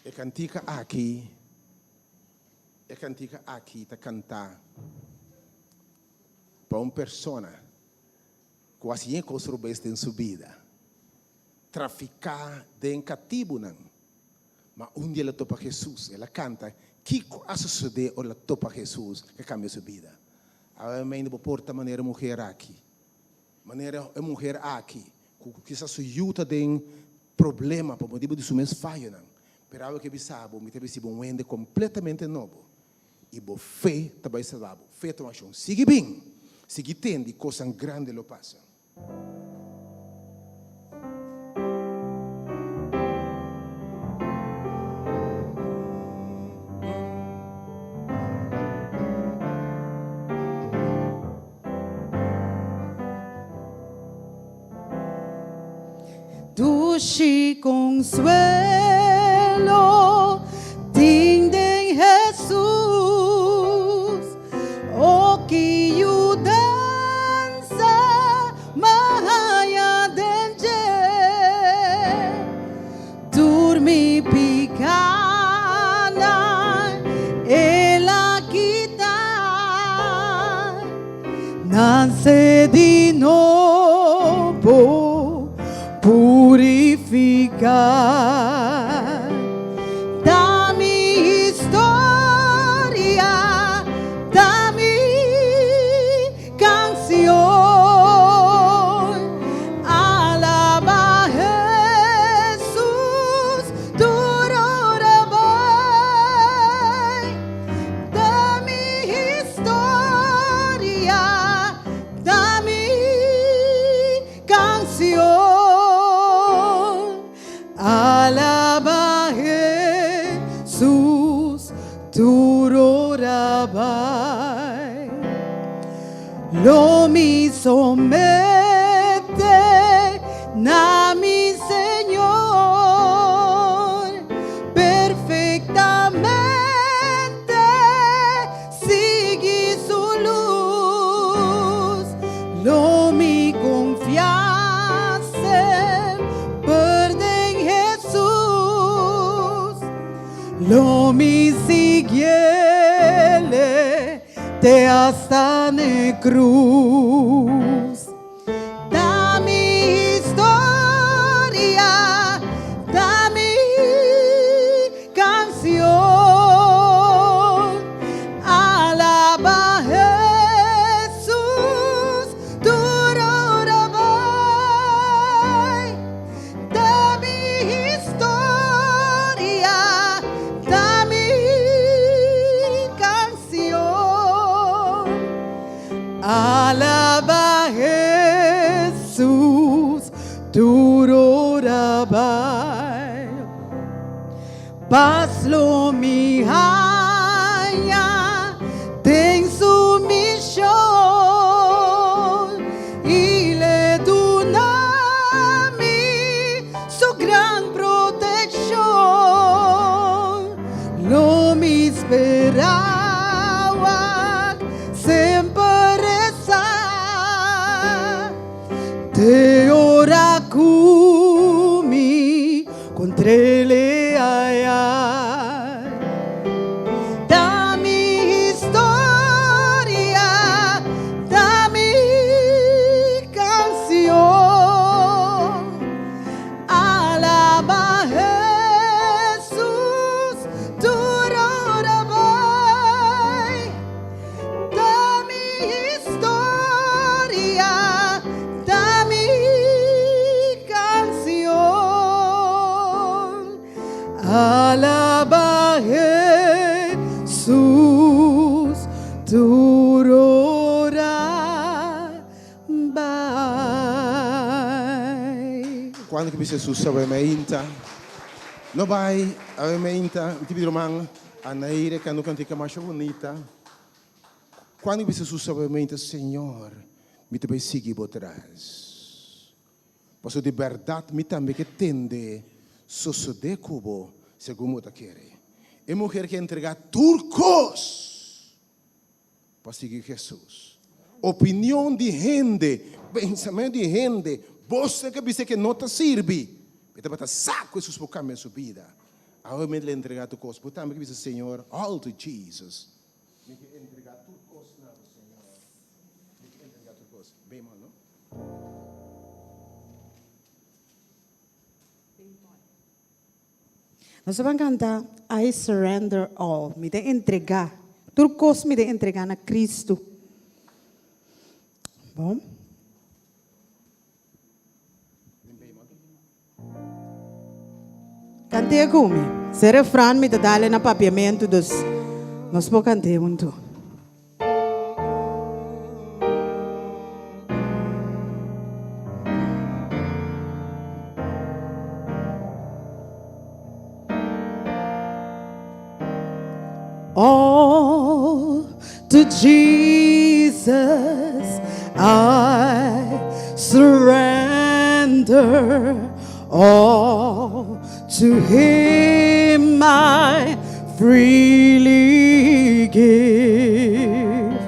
E cantica aqui, tá cantar para uma pessoa que assim é construída em sua vida. Traficar de cativo não. Mas dia ela topa Jesus, ela canta, que a suceder ela topa Jesus, que cambia sua vida. A mãe não porta maneira mulher aqui. Maneira é mulher aqui. Que essa ajuda tem problema para motivo de suas falhas, pero algo que bisabo, me teve sido um ende completamente novo. E bo fé também se dá, fé também chão. Sigue bem, sigue tendo coisa grande lo passa. Duche consuelo, tinden Jesus, o que ajudança mahaya denge, dormi picana, ela quita, nasce de novo. Purificar da minha história, da minha canção, alaba Jesus, durora vai, da minha história, da minha canção. lo mi somete na mi Señor perfectamente sigue su luz, lo mi confianza perde en Jesús, lo mi siguiele te hasta en cruz. Da mi historia, da mi canción, alaba Jesús, duro rabai. Da mi historia, da mi canción, alaba Jesús, duro rabai. Paz lo mi haya, ten sumisión y le donami su gran protección. Lo mi esperaba siempre esa, te ora kumi contra le ayay. Da mi historia, da mi canción, alaba Jesús, duro rabai. Da mi historia, da mi canción, alaba Jesús, duro rabai. Quando que Jesus sabe meinta, não vai a meinta, tipo de romang, a naire que não canta mais bonita. Quando que Jesus sabe meinta, Senhor, me te vai seguir por trás. Posso de verdade me também que tende, sosso de cubo, segundo eu quero. É mulher que entrega turcos para seguir Jesus. Opinião de gente, pensamento de gente, você que pensa que não te serve, você vai saco Jesus por caminho sua vida. Agora me lhe entregar tu coisa, portanto me diz Senhor, all to Jesus. Me entregar tu coisa na Senhor. Me entregar tu coisa, bem mal, não? Nós vamos cantar I surrender all. Me dê entregar. Turcos me dê entregar na Cristo. Bom? Cantei como? Se refrão me dá na papiamento dos. Nós vamos cantar junto. All to Jesus I surrender, all to Him I freely give.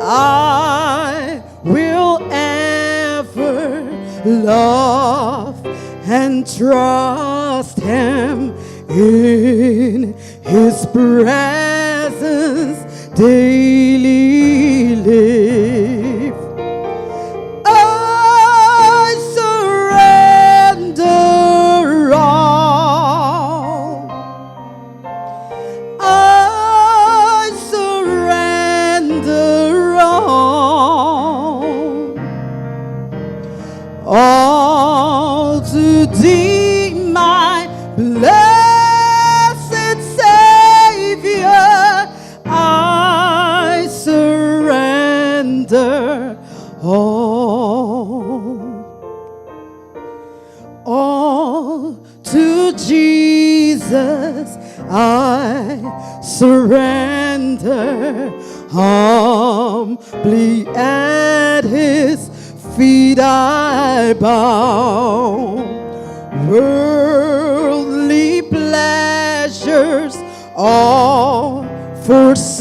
I will ever love and trust Him, in His presence daily live. I surrender all. I surrender all to Thee, my blessed Savior. I surrender all to Jesus. I surrender humbly at his feet I bow. Worldly pleasures all forsaken,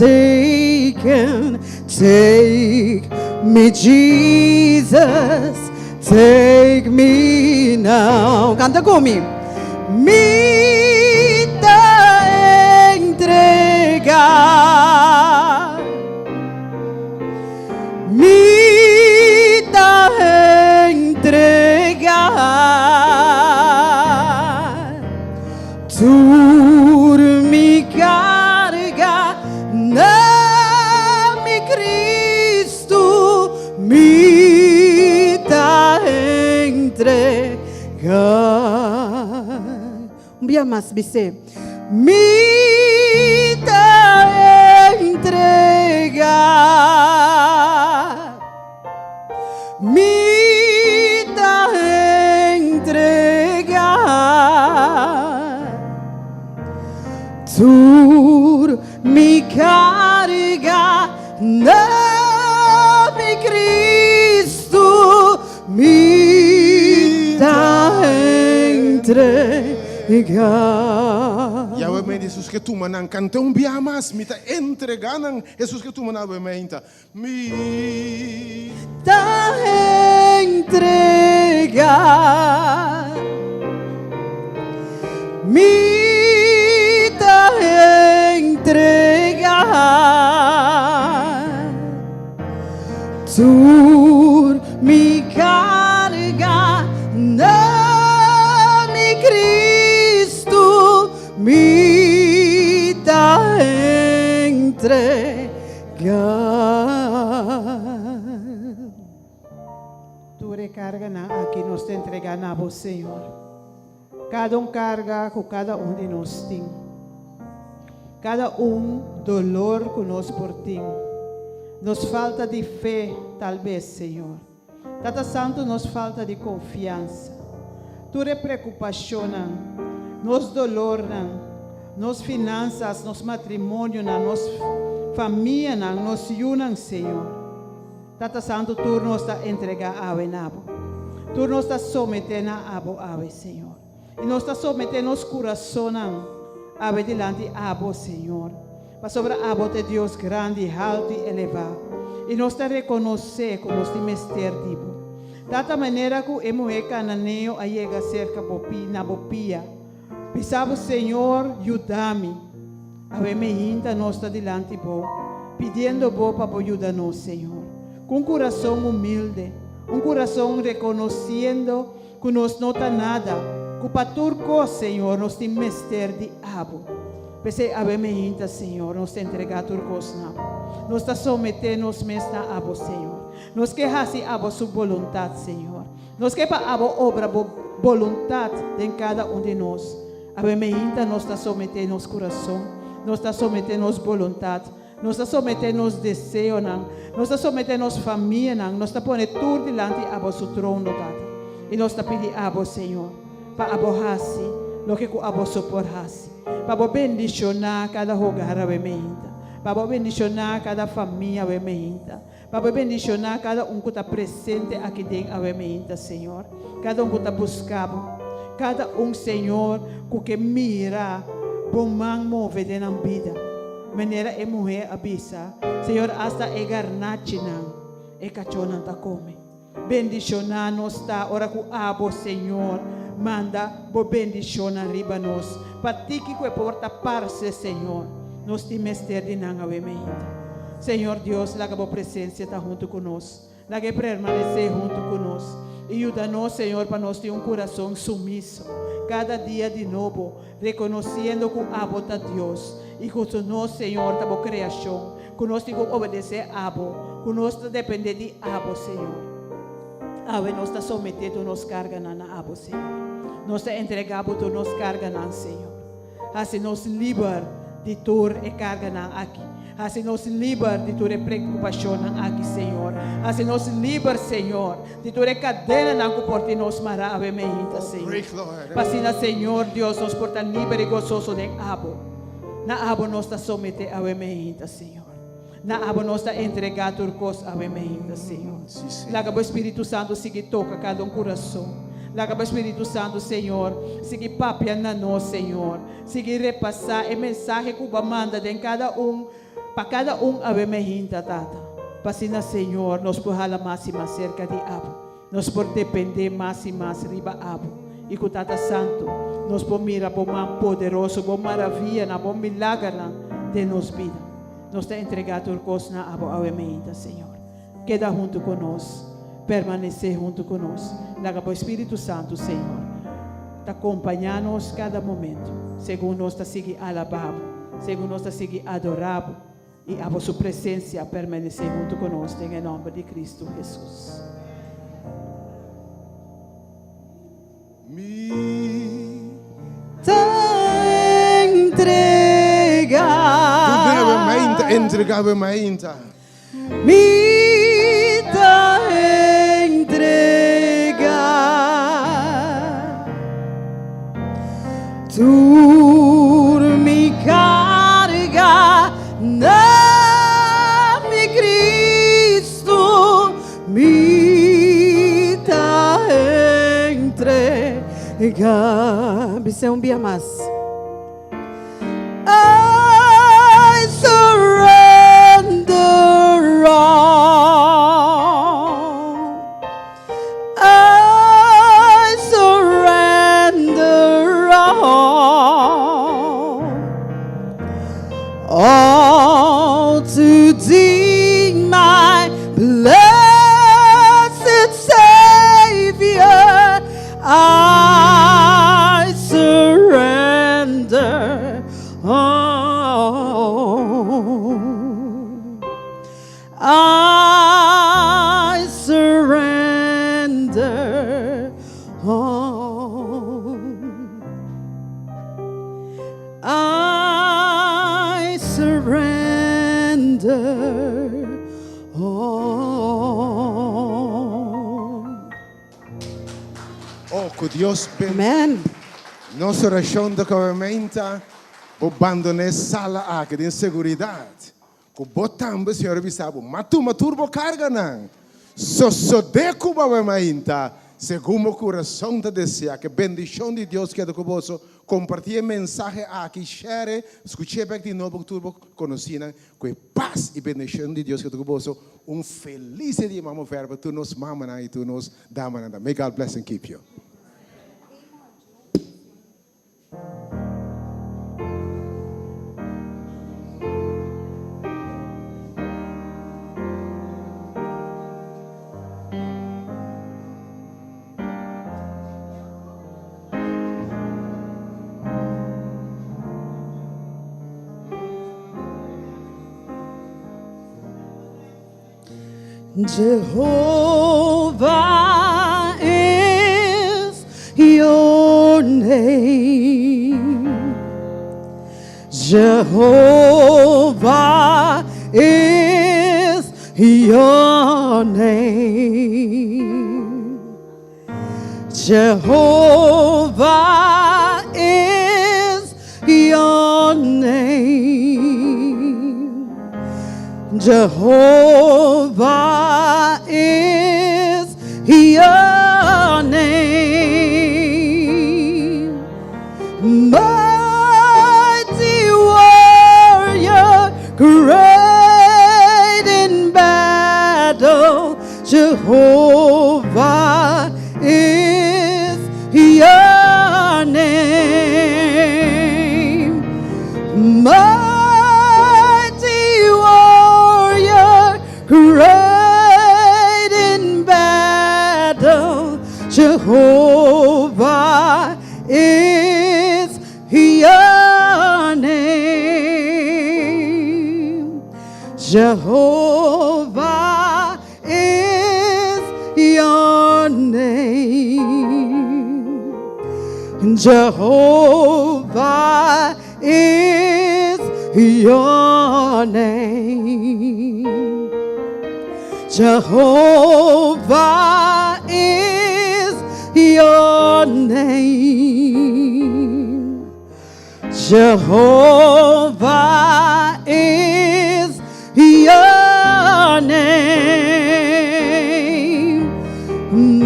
take me, Jesus, take me now. Canta comigo. Me da entregar, me da entregar, tu me carga, não me Cristo, me da entregar. Um dia mais, você me dá entregar, me dá entregar, tu me carga, não me Cristo, me dá entregar. Yahweh me Jesus que tu manang cante biya mas mita entrega ng Jesus que tu manang menta mi da entrega, me da entrega, tu me carga, não me Cristo, me da entrega. Tu recarga na aqui nós te entregar na voz, Senhor. Cada carga com cada de nós tem. Cada dolor que nós por ti. Nos falta de fé, talvez, Senhor. Tata Santo, nos falta de confiança. Tu preocupação, nos dolor, nos finanças, nos matrimônio, nos família, nos unam, Senhor. Tata Santo, tu nos está entregar a nabo. Tu nos está sometendo a ave, Senhor. E nos está sometendo nos coração ave delante abo, Senhor. Para sobre abo de Deus grande, alto e elevado. E nos está reconhecer que nos temos ter tipo. Data maneira que emo é cananeo a chega cerca na bopia. Pisabo, Senhor, ajuda-me. Ave me hinta nos está delante bo, pedindo bo para ajudar-nos, Senhor. Com coração humilde, coração reconhecendo que nós não está nada, que para turco, Senhor, nós temos ter de abo. Pese ave me hinta, Senhor, nos entregar turcos na. Nós está sometendo nos mesmo na abo, Senhor. Nós que hasi abo sua vontade, Senhor. Nós que para abo obra vontade de cada de nós. Ave me hinta, nós está sometendo nos coração, nós está sometendo nos vontade. Nós está sometendo nos desejos, nós está sometendo nos família, nós está pondo tudo diante abo su trono, Tata. E nós está pedindo abo, Senhor, para abo hasi, lo que abo supor hasi. Para abo bendicionar cada hogar, ave me hinta. Para abo bendicionar cada família, ave me hinta. Para abo bendicionar cada que está presente aqui dentro, ave me hinta, Senhor. Cada que está buscando, cada Senhor, que mira, bom man move de na vida. Maneira é mulher abisa, Senhor, hasta e garnachinang, e cachonan ta come. Bendicionar nos ta, ora ku abo, Senhor, manda bo bendicionar riba nos, patiki que porta parce, Senhor, nos ti mester de nanga wemeita. Senhor Deus, laga bo presença ta junto conosco, laga permanecer junto conosco. Ajuda-nos, Senhor, para nós ter coração sumiso, cada dia de novo, reconhecendo que abo ta Deus. E com nós, Senhor, da boa criação, que nós temos que obedecer a abo, que nós depender de abo, Senhor. Ave nós está sometido nos carga na abo, Senhor. Nós está entregado tu nos carga na, Senhor. Assim nos liber de tur e carga na aqui. Assim nos liber de tur e preocupação na aqui, Senhor. Assim nos liber, Senhor, de tur e cadena na que por ti nos mara, ave me hinta, Senhor. Pasina, Senhor, Deus, nos porta livre e gozoso de abo. Na abo nos está sometido, ave me hinta, Senhor. Na abo nós está entregar turcos a ainda, Senhor. Sim, Senhor. Laga o Espírito Santo siga toca cada coração. Laga o Espírito Santo, Senhor, siga papia na nós, Senhor. Siga repassar a mensagem que o manda de para cada a ainda, Tata. Pasina, Senhor, nós por hala mais e mais cerca de abo. Nós por depender mais e mais riba abo. E com Tata Santo, nós por mira por man poderoso, por maravilha, na bom milagre de nos vida. Nós te entregado turcos na abo ainda, Senhor. Queda junto conosco, permanecer junto conosco. Laga o Espírito Santo, Senhor, te acompanhar-nos cada momento, segundo nós te seguir alabado, segundo nós te seguir adorado, e a sua presença permanecer junto conosco, em nome de Cristo Jesus. Me Te entrega. entregava mainta. Me te entrega. Tu me carga na mi Cristo. Me te entrega. Bisa um dia mais. I surrender all. I surrender all to thee, my blessed Savior. I surrender all. I surrender all. I surrender all. Oh, que Deus Amen. nossa oração da governmenta, o abandonar sala aqui de inseguridade. Que botamos, Senhor, bisabo, maturbo carga não. Só de Cuba governmenta, segundo o coração da deseja, que bendição de Deus que é do coboso, compartilhe mensagem aqui, share, escute back de novo turbo conhecida, que paz e bendição de Deus que é do coboso, feliz dia, mamo verbo, tu nos mamana e tu nos damana. May God bless and keep you. Jehovah is your name. Jehovah is your name. Jehovah is your name. Jehovah is your name. Mighty warrior, great in battle, Jehovah is your name. Mighty warrior, great in battle, Jehovah is your name. Jehovah is your name. Jehovah is your name. Jehovah is your name. Jehovah is your Mighty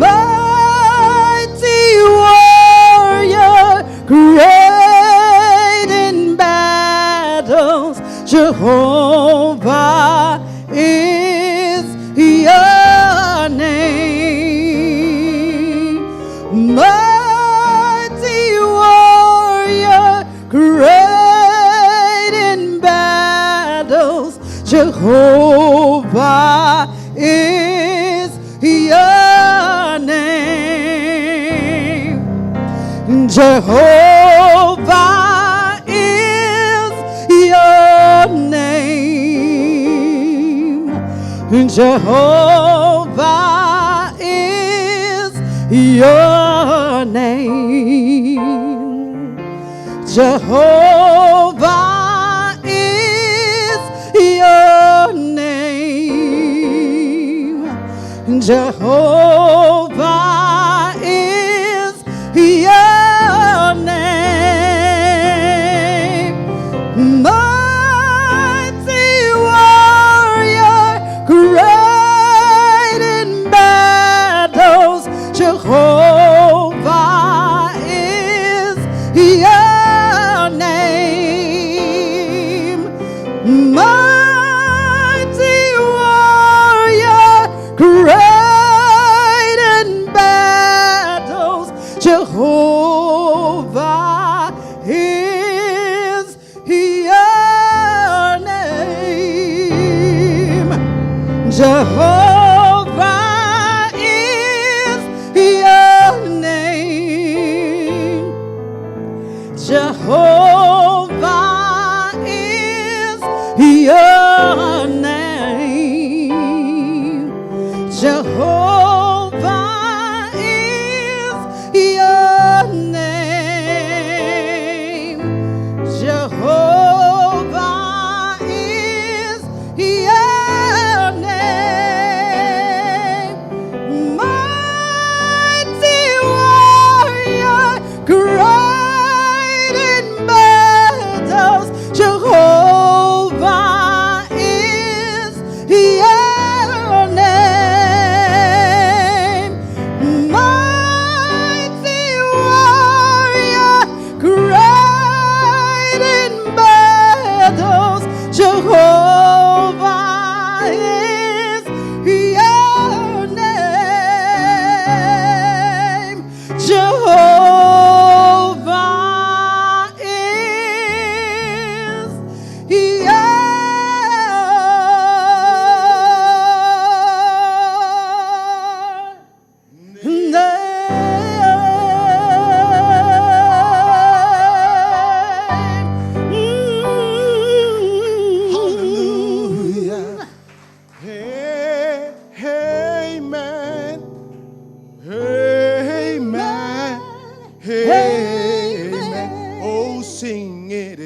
warrior, great in battles, Jehovah is your name. Mighty warrior, great in battles, Jehovah is your name. Jehovah is your name. Jehovah is your name. Jehovah is your name. Jehovah is your name. Mighty warrior, great in battles, Jehovah is your name. Mighty warrior, great in battles, Jehovah is your name. Jehovah is your name. Jehovah is your name. Jehovah is your name. Jehovah is your name. Mighty warrior, great in battles, Jehovah is your name. Mighty warrior, great in battles, Jehovah is your name. Jehovah is your name. Hey, amen. Amen. Amen. Oh, sing it.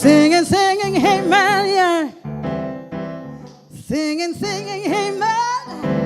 Singing, singing, amen, yeah. Singing, singing, amen.